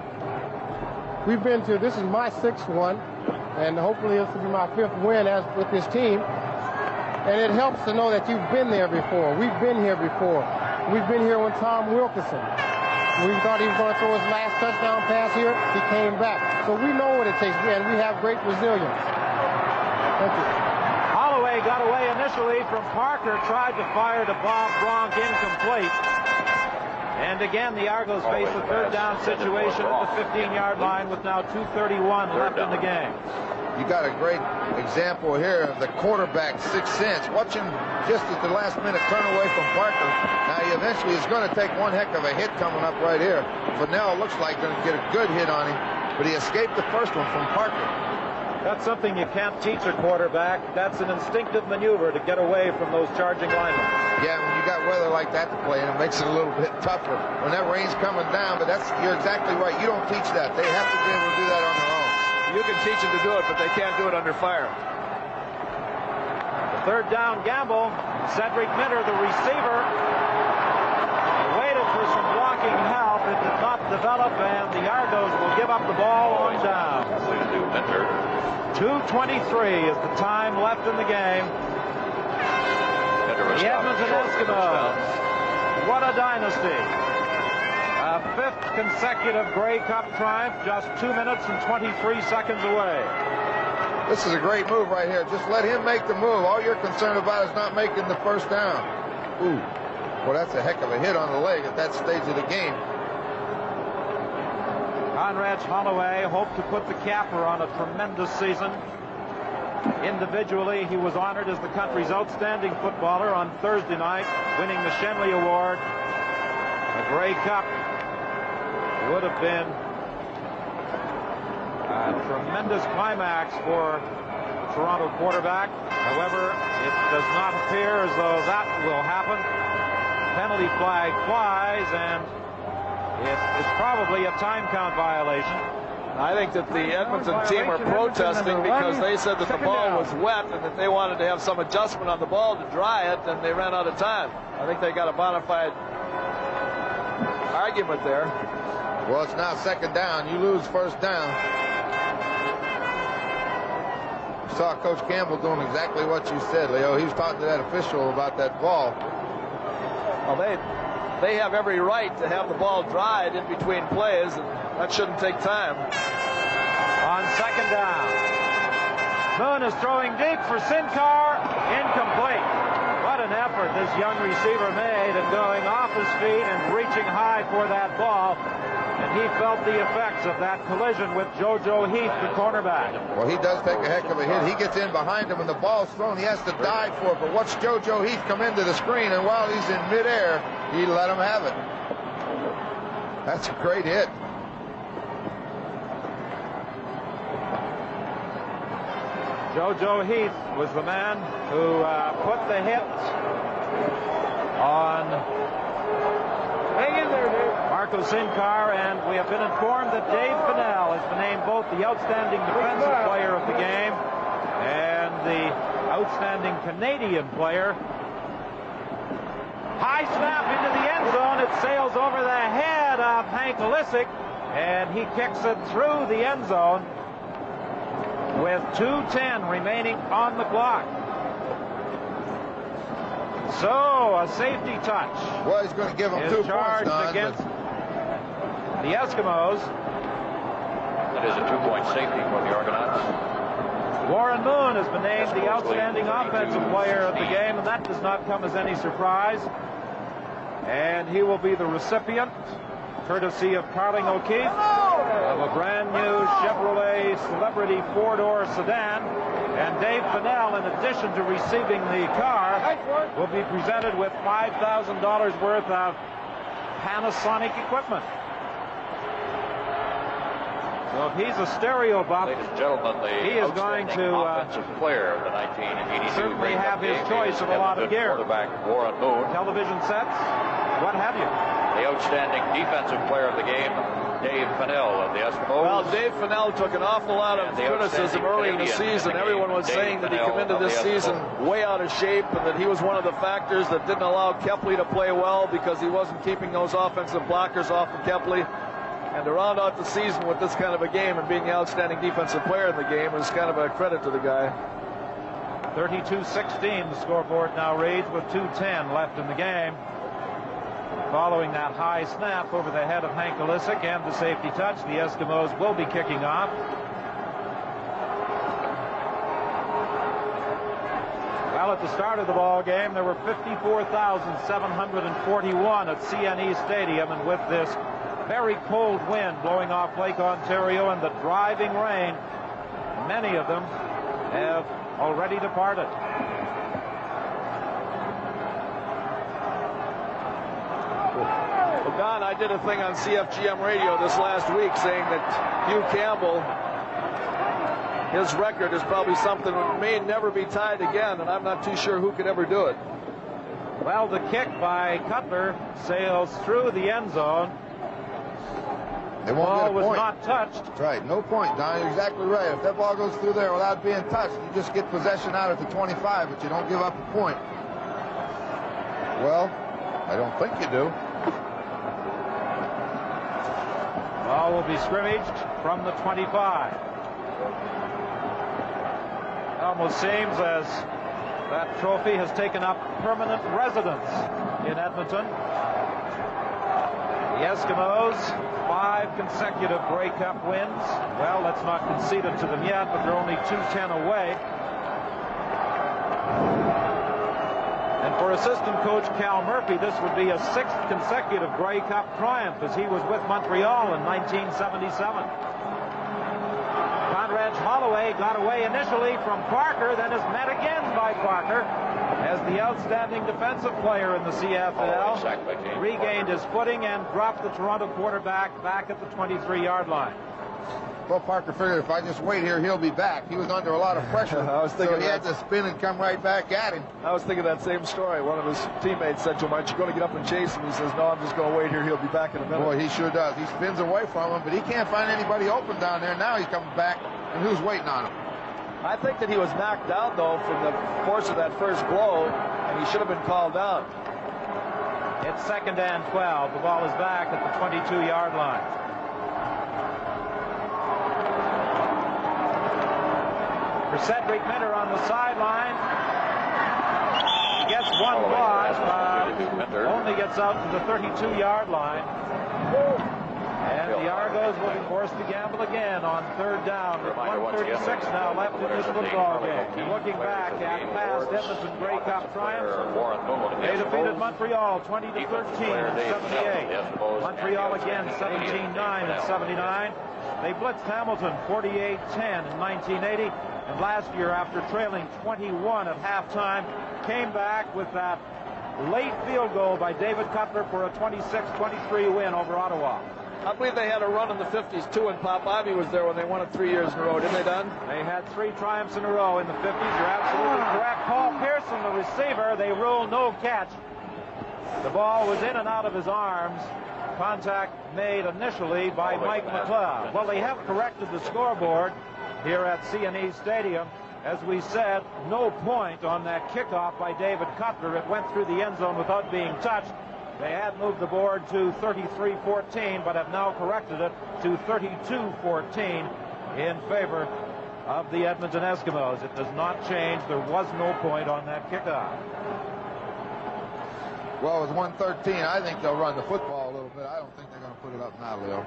We've been to, this is my 6th one, and hopefully this will be my 5th win as with this team. And it helps to know that you've been there before. We've been here before. We've been here when Tom Wilkinson. We thought he was going to throw his last touchdown pass here. He came back. So we know what it takes, and we have great resilience. Thank you. Holloway got away initially from Parker, tried to fire to Bob Bronk, incomplete. And again, the Argos face a 3rd down situation at the 15-yard line with now 2:31 left in the game. You got a great example here of the quarterback 6 cents. Watch him just at the last minute turn away from Parker. Now he eventually is going to take one heck of a hit coming up right here. Fennell looks like going to get a good hit on him, but he escaped the first one from Parker. That's something you can't teach a quarterback. That's an instinctive maneuver to get away from those charging linemen. Yeah, when you got weather like that to play, and it makes it a little bit tougher when that rain's coming down. But you're exactly right. You don't teach that. They have to be able to do that on their own. You can teach them to do it, but they can't do it under fire. The 3rd down gamble. Cedric Minter, the receiver, waited for some blocking help. It did not develop, and the Argos will give up the ball on down. 2:23 is the time left in the game. The Edmonton Eskimos What a dynasty. A 5th consecutive Grey Cup triumph, just 2 minutes and 23 seconds away. This is a great move right here. Just let him make the move. All you're concerned about is not making the first down. Ooh. Well, that's a heck of a hit on the leg at that stage of the game. Conrad Holloway hoped to put the capper on a tremendous season. Individually, he was honored as the country's outstanding footballer on Thursday night, winning the Shenley Award. The Grey Cup would have been a tremendous climax for the Toronto quarterback. However, it does not appear as though that will happen. Penalty flag flies, and it is probably a time count violation. I think that the Edmonton team are protesting because they said that the ball was wet and that they wanted to have some adjustment on the ball to dry it, and they ran out of time. I think they got a bona fide argument there. Well, it's now 2nd down. You lose first down. You saw Coach Campbell doing exactly what you said, Leo. He was talking to that official about that ball. Well, they have every right to have the ball dried in between plays, and that shouldn't take time. On 2nd down, Moon is throwing deep for Sincar, incomplete. What an effort this young receiver made in going off his feet and reaching high for that ball. And he felt the effects of that collision with JoJo Heath, the cornerback. Well, he does take a heck of a hit. He gets in behind him and the ball's thrown. He has to dive for it. But watch JoJo Heath come into the screen, and while he's in midair, he let him have it. That's a great hit. JoJo Heath was the man who put the hit on Marco Sincar, and we have been informed that Dave Fennell has been named both the outstanding defensive player of the game and the outstanding Canadian player. High snap into the end zone. It sails over the head of Hank Lissick, and he kicks it through the end zone with 2:10 remaining on the clock. So a safety touch. Well, he's going to give him 2 points, Don, against the Eskimos. That is a 2-point safety for the Argonauts. Warren Moon has been named the outstanding offensive player of the game, and that does not come as any surprise. And he will be the recipient, courtesy of Carling O'Keefe, of a brand new Chevrolet Celebrity 4-door sedan. And Dave Fennell, in addition to receiving the car, will be presented with $5,000 worth of Panasonic equipment. So if he's a stereo buff, ladies and gentlemen, he is going to offensive player of the 1982 certainly have his choice of a lot of gear. Quarterback Warren Moon. Television sets, what have you. The outstanding defensive player of the game, Dave Fennell of the Eskimos. Well, Dave Fennell took an awful lot of criticism early in the season. Everyone was saying that he come into this season way out of shape, and that he was one of the factors that didn't allow Kepley to play well because he wasn't keeping those offensive blockers off of Kepley. And to round out the season with this kind of a game and being the outstanding defensive player in the game is kind of a credit to the guy. 32-16 the scoreboard now reads with 2:10 left in the game. Following that high snap over the head of Hank Lissick and the safety touch, the Eskimos will be kicking off. Well, at the start of the ball game, there were 54,741 at CNE Stadium, and with this very cold wind blowing off Lake Ontario and the driving rain, many of them have already departed. Well, Don, I did a thing on CFGM radio this last week saying that Hugh Campbell, his record is probably something that may never be tied again, and I'm not too sure who could ever do it. Well, the kick by Cutler sails through the end zone. They won't get a point. Was not touched. That's right. No point, Don. You're exactly right. If that ball goes through there without being touched, you just get possession out at the 25, but you don't give up a point. Well, I don't think you do. Ball will be scrimmaged from the 25. It almost seems as that trophy has taken up permanent residence in Edmonton. The Eskimos, 5 consecutive Grey Cup wins. Well, let's not concede it to them yet, but they're only 2-10 away. And for assistant coach Cal Murphy, this would be a 6th consecutive Grey Cup triumph, as he was with Montreal in 1977. Conrad Holloway got away initially from Parker, then is met again by Parker as the outstanding defensive player in the CFL. Regained his footing and dropped the Toronto quarterback back at the 23-yard line. Well, Parker figured if I just wait here, he'll be back. He was under a lot of pressure, so he had to spin and come right back at him. I was thinking that same story. One of his teammates said to him, aren't you going to get up and chase him? He says, no, I'm just going to wait here. He'll be back in a minute. Boy, he sure does. He spins away from him, but he can't find anybody open down there. Now he's coming back, and who's waiting on him? I think that he was knocked down, though, from the force of that first blow, and he should have been called down. It's 2nd and 12. The ball is back at the 22-yard line. For Cedric Minter on the sideline. He gets one block, but only gets out to the 32-yard line. And the Argos will be forced to gamble again on 3rd down with 1:36 now left in this football game. And looking back at past Edmonton Grey Cup triumphs, they defeated Montreal 20-13 in '78. Montreal again 17-9 in '79. They blitzed Hamilton 48-10 in 1980. And last year, after trailing 21 at halftime, came back with that late field goal by David Cutler for a 26-23 win over Ottawa. I believe they had a run in the 50s, too, and Pop Ivy was there when they won it 3 years in a row. Didn't they, Don? They had 3 triumphs in a row in the 50s. You're absolutely correct. Paul Pearson, the receiver, they ruled no catch. The ball was in and out of his arms. Contact made initially by Mike McLeod. Well, they have corrected the scoreboard here at CNE Stadium. As we said, no point on that kickoff by David Cutler. It went through the end zone without being touched. They had moved the board to 33-14, but have now corrected it to 32-14 in favor of the Edmonton Eskimos. It does not change. There was no point on that kickoff. Well, it was 1:13. I think they'll run the football a little bit. I don't think they're going to put it up now, Leo.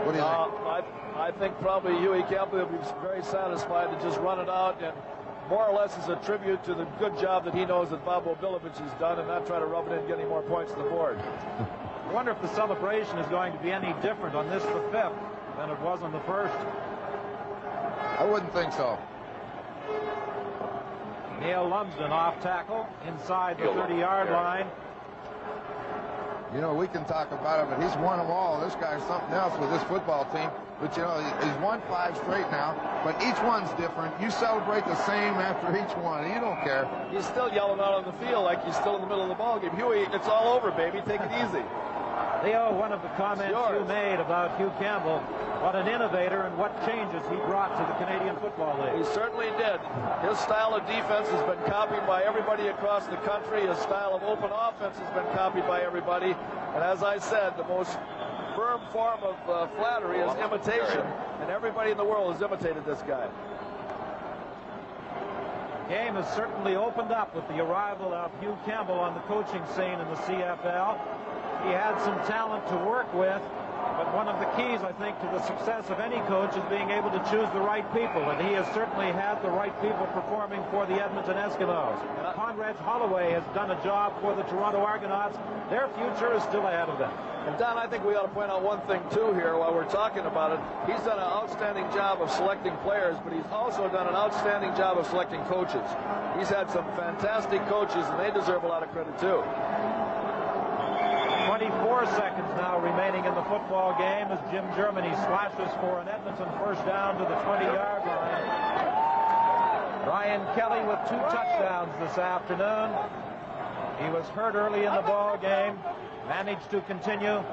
What do you think? I think probably Huey Campbell will be very satisfied to just run it out, and more or less as a tribute to the good job that he knows that Bob Obilovich has done, and not try to rub it in and get any more points on the board. I wonder if the celebration is going to be any different on this, the 5th, than it was on the 1st. I wouldn't think so. Neil Lumsden off tackle inside the 30-yard line. You know, we can talk about it, but he's won them all. This guy's something else with this football team. But, you know, he's won 5 straight now, but each one's different. You celebrate the same after each one. You don't care. He's still yelling out on the field like he's still in the middle of the ball game. Huey, it's all over, baby. Take it easy. Leo, one of the comments you made about Hugh Campbell, what an innovator and what changes he brought to the Canadian Football League. He certainly did. His style of defense has been copied by everybody across the country. His style of open offense has been copied by everybody. And as I said, the most firm form of flattery is imitation, and everybody in the world has imitated this guy. The game has certainly opened up with the arrival of Hugh Campbell on the coaching scene in the CFL. He had some talent to work with, but one of the keys, I think, to the success of any coach is being able to choose the right people, and he has certainly had the right people performing for the Edmonton Eskimos. Conrad Holloway has done a job for the Toronto Argonauts. Their future is still ahead of them. And Don, I think we ought to point out one thing, too, here while we're talking about it. He's done an outstanding job of selecting players, but he's also done an outstanding job of selecting coaches. He's had some fantastic coaches, and they deserve a lot of credit, too. 24 seconds now remaining in the football game as Jim Germany slashes for an Edmonton first down to the 20-yard line. Brian Kelly with 2 touchdowns this afternoon. He was hurt early in the ball game, managed to continue.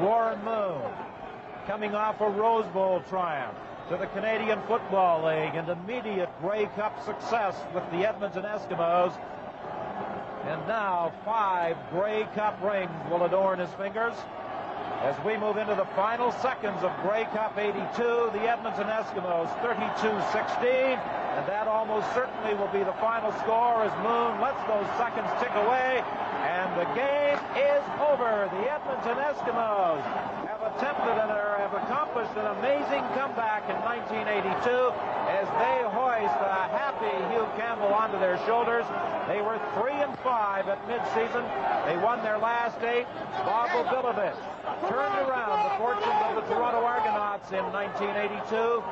Warren Moon coming off a Rose Bowl triumph to the Canadian Football League and immediate Grey Cup success with the Edmonton Eskimos. And now 5 Grey Cup rings will adorn his fingers. As we move into the final seconds of Grey Cup 82, the Edmonton Eskimos 32-16, and that almost certainly will be the final score as Moon lets those seconds tick away, and the game is over. The Edmonton Eskimos have attempted and have accomplished an amazing comeback in 1982 as they hoist a happy Hugh Campbell onto their shoulders. They were 3-5 at midseason. They won their last 8. Bob Obilovich turned around the fortunes of the Toronto Argonauts in 1982.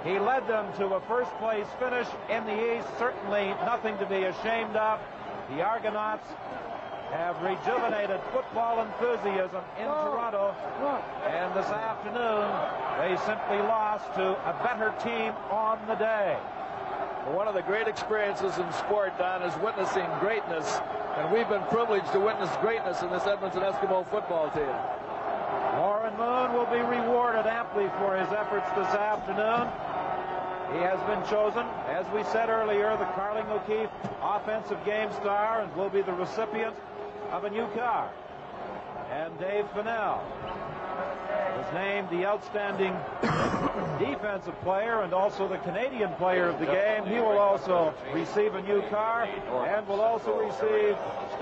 He led them to a first-place finish in the East, certainly nothing to be ashamed of. The Argonauts have rejuvenated football enthusiasm in Toronto, and this afternoon they simply lost to a better team on the day. Well, one of the great experiences in sport, Don, is witnessing greatness, and we've been privileged to witness greatness in this Edmonton Eskimo football team. Warren Moon will be rewarded amply for his efforts this afternoon. He has been chosen, as we said earlier, the Carling O'Keefe Offensive Game Star, and will be the recipient of a new car. And Dave Fennell was named the outstanding defensive player and also the Canadian player of the game. He will also receive a new car and will also receive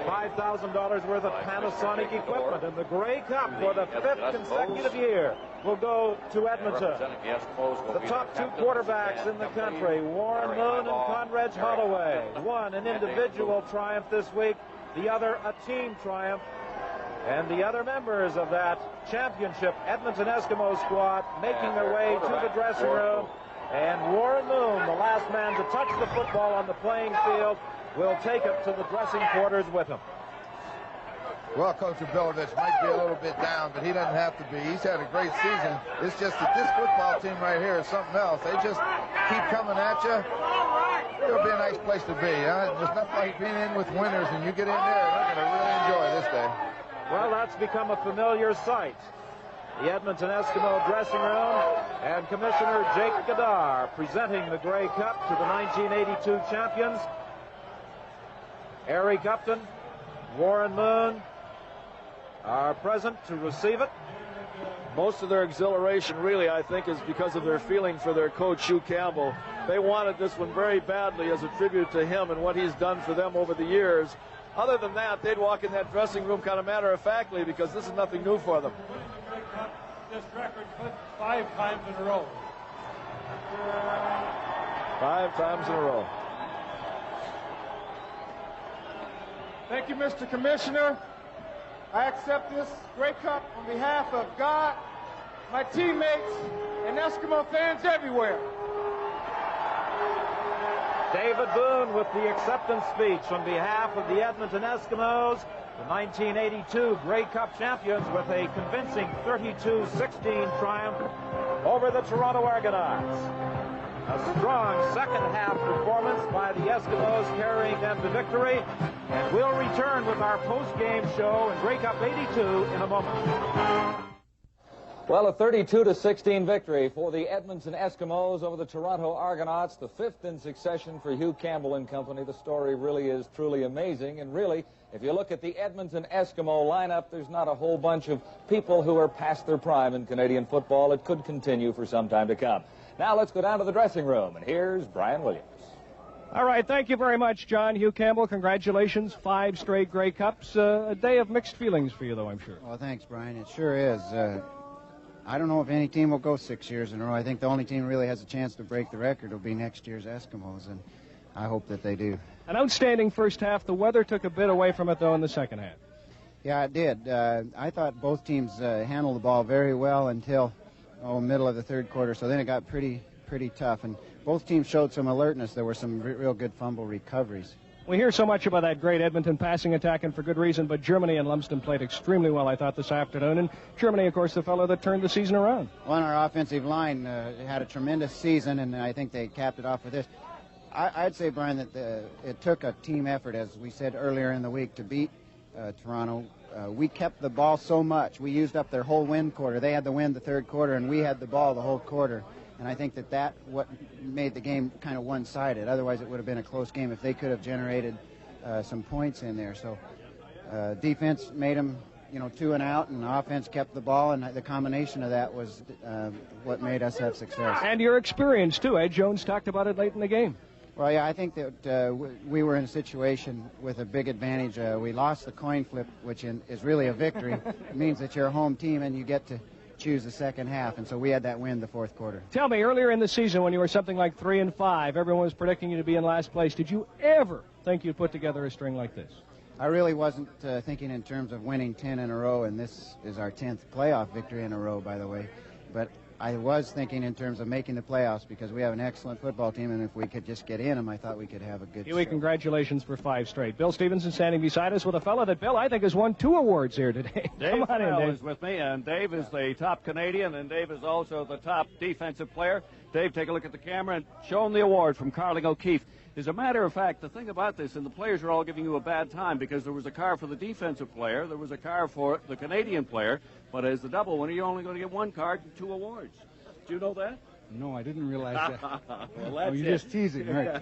$5,000 worth of Panasonic equipment. And the Grey Cup for the 5th consecutive year will go to Edmonton. The top 2 quarterbacks in the country, Warren Moon and Conrad Holloway, one an individual triumph this week, the other a team triumph. And the other members of that championship Edmonton Eskimo squad making their way to the dressing room. And Warren Moon, the last man to touch the football on the playing field, will take it to the dressing quarters with him. Well, Coach Obilovich might be a little bit down, but he doesn't have to be. He's had a great season. It's just that this football team right here is something else. They just keep coming at you. It'll be a nice place to be. Huh? There's nothing like being in with winners, and you get in there, and they're going to really enjoy this day. Well, that's become a familiar sight. The Edmonton Eskimo dressing room and Commissioner Jake Gadar presenting the Grey Cup to the 1982 champions. Eric Upton, Warren Moon are present to receive it. Most of their exhilaration, really, I think, is because of their feeling for their coach, Hugh Campbell. They wanted this one very badly as a tribute to him and what he's done for them over the years. Other than that, they'd walk in that dressing room kind of matter-of-factly because this is nothing new for them. This record 5 times in a row. 5 times in a row. Thank you, Mr. Commissioner. I accept this Grey Cup on behalf of God, my teammates, and Eskimo fans everywhere. David Boone with the acceptance speech on behalf of the Edmonton Eskimos, the 1982 Grey Cup champions, with a convincing 32-16 triumph over the Toronto Argonauts. A strong second-half performance by the Eskimos carrying them to victory, and we'll return with our post-game show in Grey Cup 82 in a moment. Well, a 32-16 victory for the Edmonton Eskimos over the Toronto Argonauts, the 5th in succession for Hugh Campbell and company. The story really is truly amazing, and really, if you look at the Edmonton Eskimo lineup, there's not a whole bunch of people who are past their prime in Canadian football. It could continue for some time to come. Now let's go down to the dressing room, and here's Brian Williams. All right, thank you very much, John. Hugh Campbell, congratulations. 5 straight Grey Cups. A day of mixed feelings for you, though, I'm sure. Well, thanks, Brian. It sure is. I don't know if any team will go 6 years in a row. I think the only team really has a chance to break the record will be next year's Eskimos, and I hope that they do. An outstanding first half. The weather took a bit away from it, though, in the second half. Yeah, it did. I thought both teams handled the ball very well until middle of the third quarter, so then it got pretty tough, and both teams showed some alertness. There were some real good fumble recoveries. We hear so much about that great Edmonton passing attack, and for good reason, but Germany and Lumsden played extremely well, I thought, this afternoon. And Germany, of course, the fellow that turned the season around. Well, our offensive line had a tremendous season, and I think they capped it off with this. I'd say, Brian, that it took a team effort, as we said earlier in the week, to beat Toronto. We kept the ball so much. We used up their whole wind quarter. They had the wind the third quarter, and we had the ball the whole quarter. And I think that what made the game kind of one-sided. Otherwise, it would have been a close game if they could have generated some points in there. So defense made them 2 and out, and the offense kept the ball, and the combination of that was what made us have success. And your experience, too. Ed Jones talked about it late in the game. Well, yeah, I think that we were in a situation with a big advantage. We lost the coin flip, which is really a victory. It means that you're a home team and you get to choose the second half, and so we had that win the fourth quarter. Tell me, earlier in the season when you were something like 3-5, everyone was predicting you to be in last place. Did you ever think you'd put together a string like this? I really wasn't thinking in terms of winning 10 in a row, and this is our 10th playoff victory in a row, by the way. But I was thinking in terms of making the playoffs because we have an excellent football team, and if we could just get in them, I thought we could have a good Huey, show. Congratulations for 5 straight. Bill Stevenson standing beside us with a fellow that, Bill, I think has won 2 awards here today. Dave Come on in, Farrell Dave. is with me, and Dave is the top Canadian, and Dave is also the top defensive player. Dave, take a look at the camera and show him the award from Carling O'Keefe. As a matter of fact, the thing about this, and the players are all giving you a bad time because there was a car for the defensive player, there was a car for the Canadian player, but as the double winner, you're only going to get 1 card and 2 awards. Do you know that? No, I didn't realize that. Well, that's you're just teasing, right?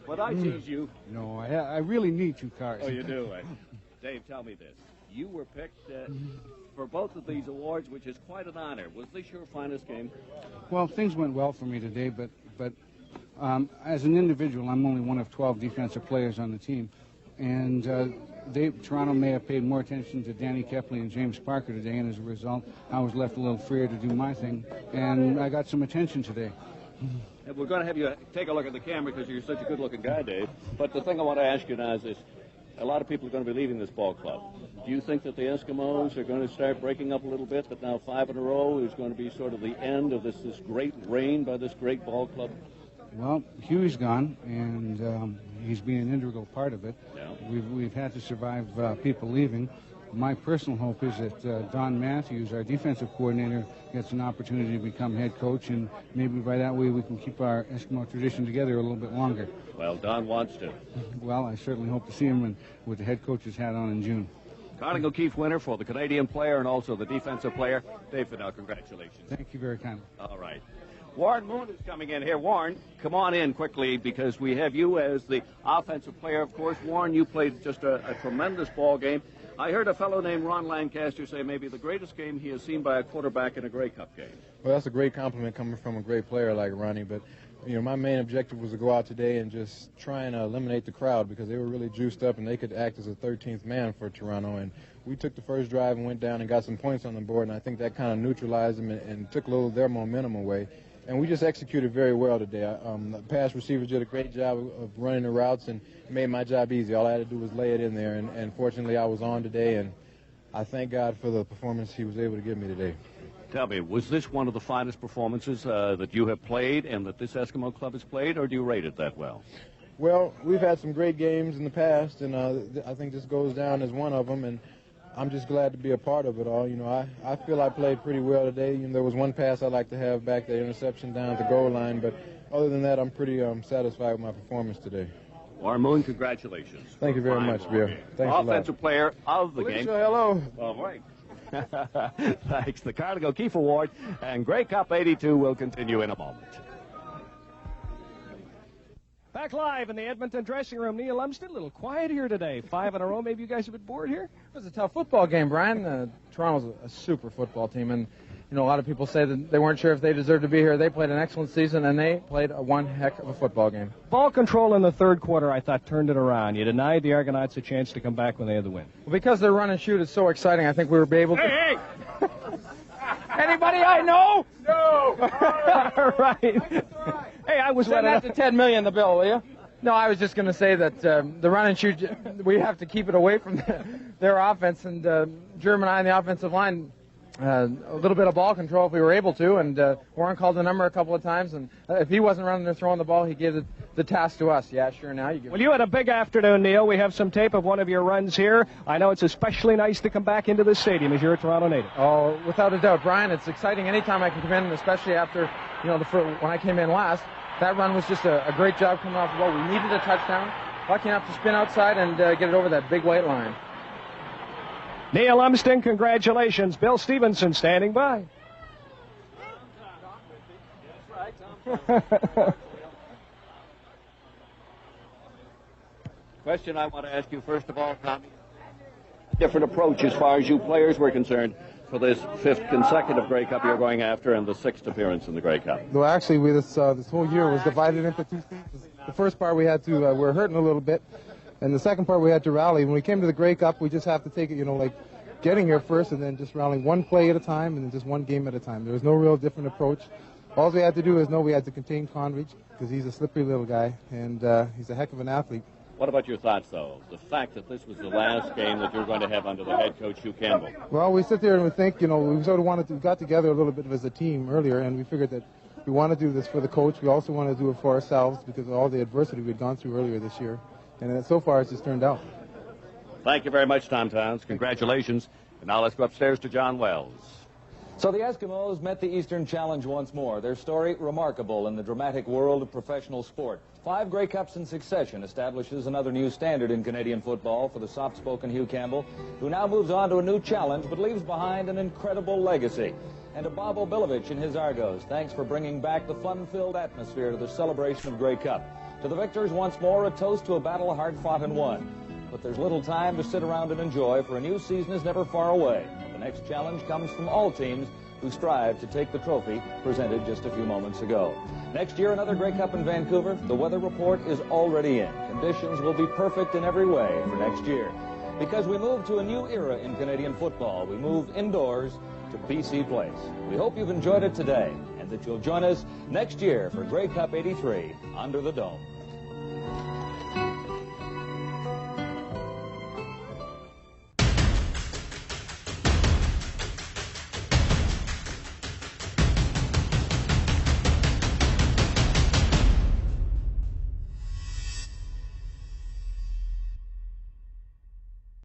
But I tease you. No, I really need 2 cards. Oh, you do, right? Dave, tell me this. You were picked for both of these awards, which is quite an honor. Was this your finest game? Well, things went well for me today, but as an individual, I'm only one of 12 defensive players on the team. And Toronto may have paid more attention to Danny Kepley and James Parker today, and as a result, I was left a little freer to do my thing. And I got some attention today. And we're going to have you take a look at the camera because you're such a good-looking guy, Dave. But the thing I want to ask you now is this. A lot of people are going to be leaving this ball club. Do you think that the Eskimos are going to start breaking up a little bit, that now 5 in a row is going to be sort of the end of this great reign by this great ball club? Well, Huey's gone, and he's been an integral part of it. Yeah. We've had to survive people leaving. My personal hope is that Don Matthews, our defensive coordinator, gets an opportunity to become head coach, and maybe by that way we can keep our Eskimo tradition together a little bit longer. Well, Don wants to. Well, I certainly hope to see him with the head coach's hat on in June. Carling O'Keefe winner for the Canadian player and also the defensive player. Dave Fidel, congratulations. Thank you very kindly. All right. Warren Moon is coming in here. Warren, come on in quickly because we have you as the offensive player, of course. Warren, you played just a tremendous ball game. I heard a fellow named Ron Lancaster say maybe the greatest game he has seen by a quarterback in a Grey Cup game. Well, that's a great compliment coming from a great player like Ronnie, but my main objective was to go out today and just try and eliminate the crowd because they were really juiced up and they could act as a 13th man for Toronto. And we took the first drive and went down and got some points on the board, and I think that kind of neutralized them and took a little of their momentum away. And we just executed very well today. The pass receivers did a great job of running the routes and made my job easy. All I had to do was lay it in there, and fortunately I was on today, and I thank God for the performance he was able to give me today. Tell me, was this one of the finest performances that you have played and that this Eskimo club has played, or do you rate it that well? Well, we've had some great games in the past, and I think this goes down as one of them, and I'm just glad to be a part of it all. I feel I played pretty well today. There was one pass I'd like to have back, the interception down at the goal line, but other than that, I'm pretty satisfied with my performance today. Warren Moon, congratulations. Thank you very much, Bill. Thanks a lot. Offensive player of the game. Hello. All right. Thanks. The Carling O'Keefe Award and Grey Cup 82 will continue in a moment. Back live in the Edmonton dressing room. Neil Lumsden, a little quiet here today. 5 in a row. Maybe you guys have been bored here? It was a tough football game, Brian. Toronto's a super football team, and a lot of people say that they weren't sure if they deserved to be here. They played an excellent season, and they played one heck of a football game. Ball control in the third quarter, I thought, turned it around. You denied the Argonauts a chance to come back when they had the win. Well, because their run and shoot is so exciting, I think we were able to... Hey! Anybody I know? No! All right. Hey, I was send that to $10 million, the bill, will you? No, I was just going to say that the run and shoot, we have to keep it away from their offense, and Jerm and I on the offensive line, a little bit of ball control if we were able to, and Warren called the number a couple of times, and if he wasn't running or throwing the ball, he gave the task to us. Yeah, sure, now you give it. Well, you had a big afternoon, Neil. We have some tape of one of your runs here. I know it's especially nice to come back into the stadium as you're a Toronto native. Oh, without a doubt, Brian. It's exciting anytime I can come in, especially after, when I came in last. That run was just a great job coming off the ball. We needed a touchdown. Lucky enough to spin outside and get it over that big white line. Neil Lumsden, congratulations. Bill Stevenson standing by. Question I want to ask you first of all, Tommy. different approach as far as you players were concerned for this 5th consecutive Grey Cup you're going after and the 6th appearance in the Grey Cup? Well, actually, this whole year was divided into two stages. The first part we had to, we were hurting a little bit, and the second part we had to rally. When we came to the Grey Cup, we just have to take it, like getting here first and then just rallying one play at a time and then just one game at a time. There was no real different approach. All we had to do is know we had to contain Conridge because he's a slippery little guy, and he's a heck of an athlete. What about your thoughts, though? The fact that this was the last game that you're going to have under the head coach, Hugh Campbell. Well, we sit there and we think, we sort of we got together a little bit as a team earlier, and we figured that we want to do this for the coach. We also want to do it for ourselves because of all the adversity we'd gone through earlier this year. And so far, it's just turned out. Thank you very much, Tom Towns. Congratulations. And now let's go upstairs to John Wells. So the Eskimos met the Eastern Challenge once more. Their story remarkable in the dramatic world of professional sport. 5 Grey Cups in succession establishes another new standard in Canadian football for the soft-spoken Hugh Campbell, who now moves on to a new challenge but leaves behind an incredible legacy. And to Bob Obilovich and his Argos, thanks for bringing back the fun-filled atmosphere to the celebration of Grey Cup. To the victors, once more, a toast to a battle hard-fought and won. But there's little time to sit around and enjoy, for a new season is never far away. The next challenge comes from all teams who strive to take the trophy presented just a few moments ago. Next year, another Grey Cup in Vancouver. The weather report is already in. Conditions will be perfect in every way for next year. Because we move to a new era in Canadian football. We move indoors to BC Place. We hope you've enjoyed it today and that you'll join us next year for Grey Cup 83 Under the Dome.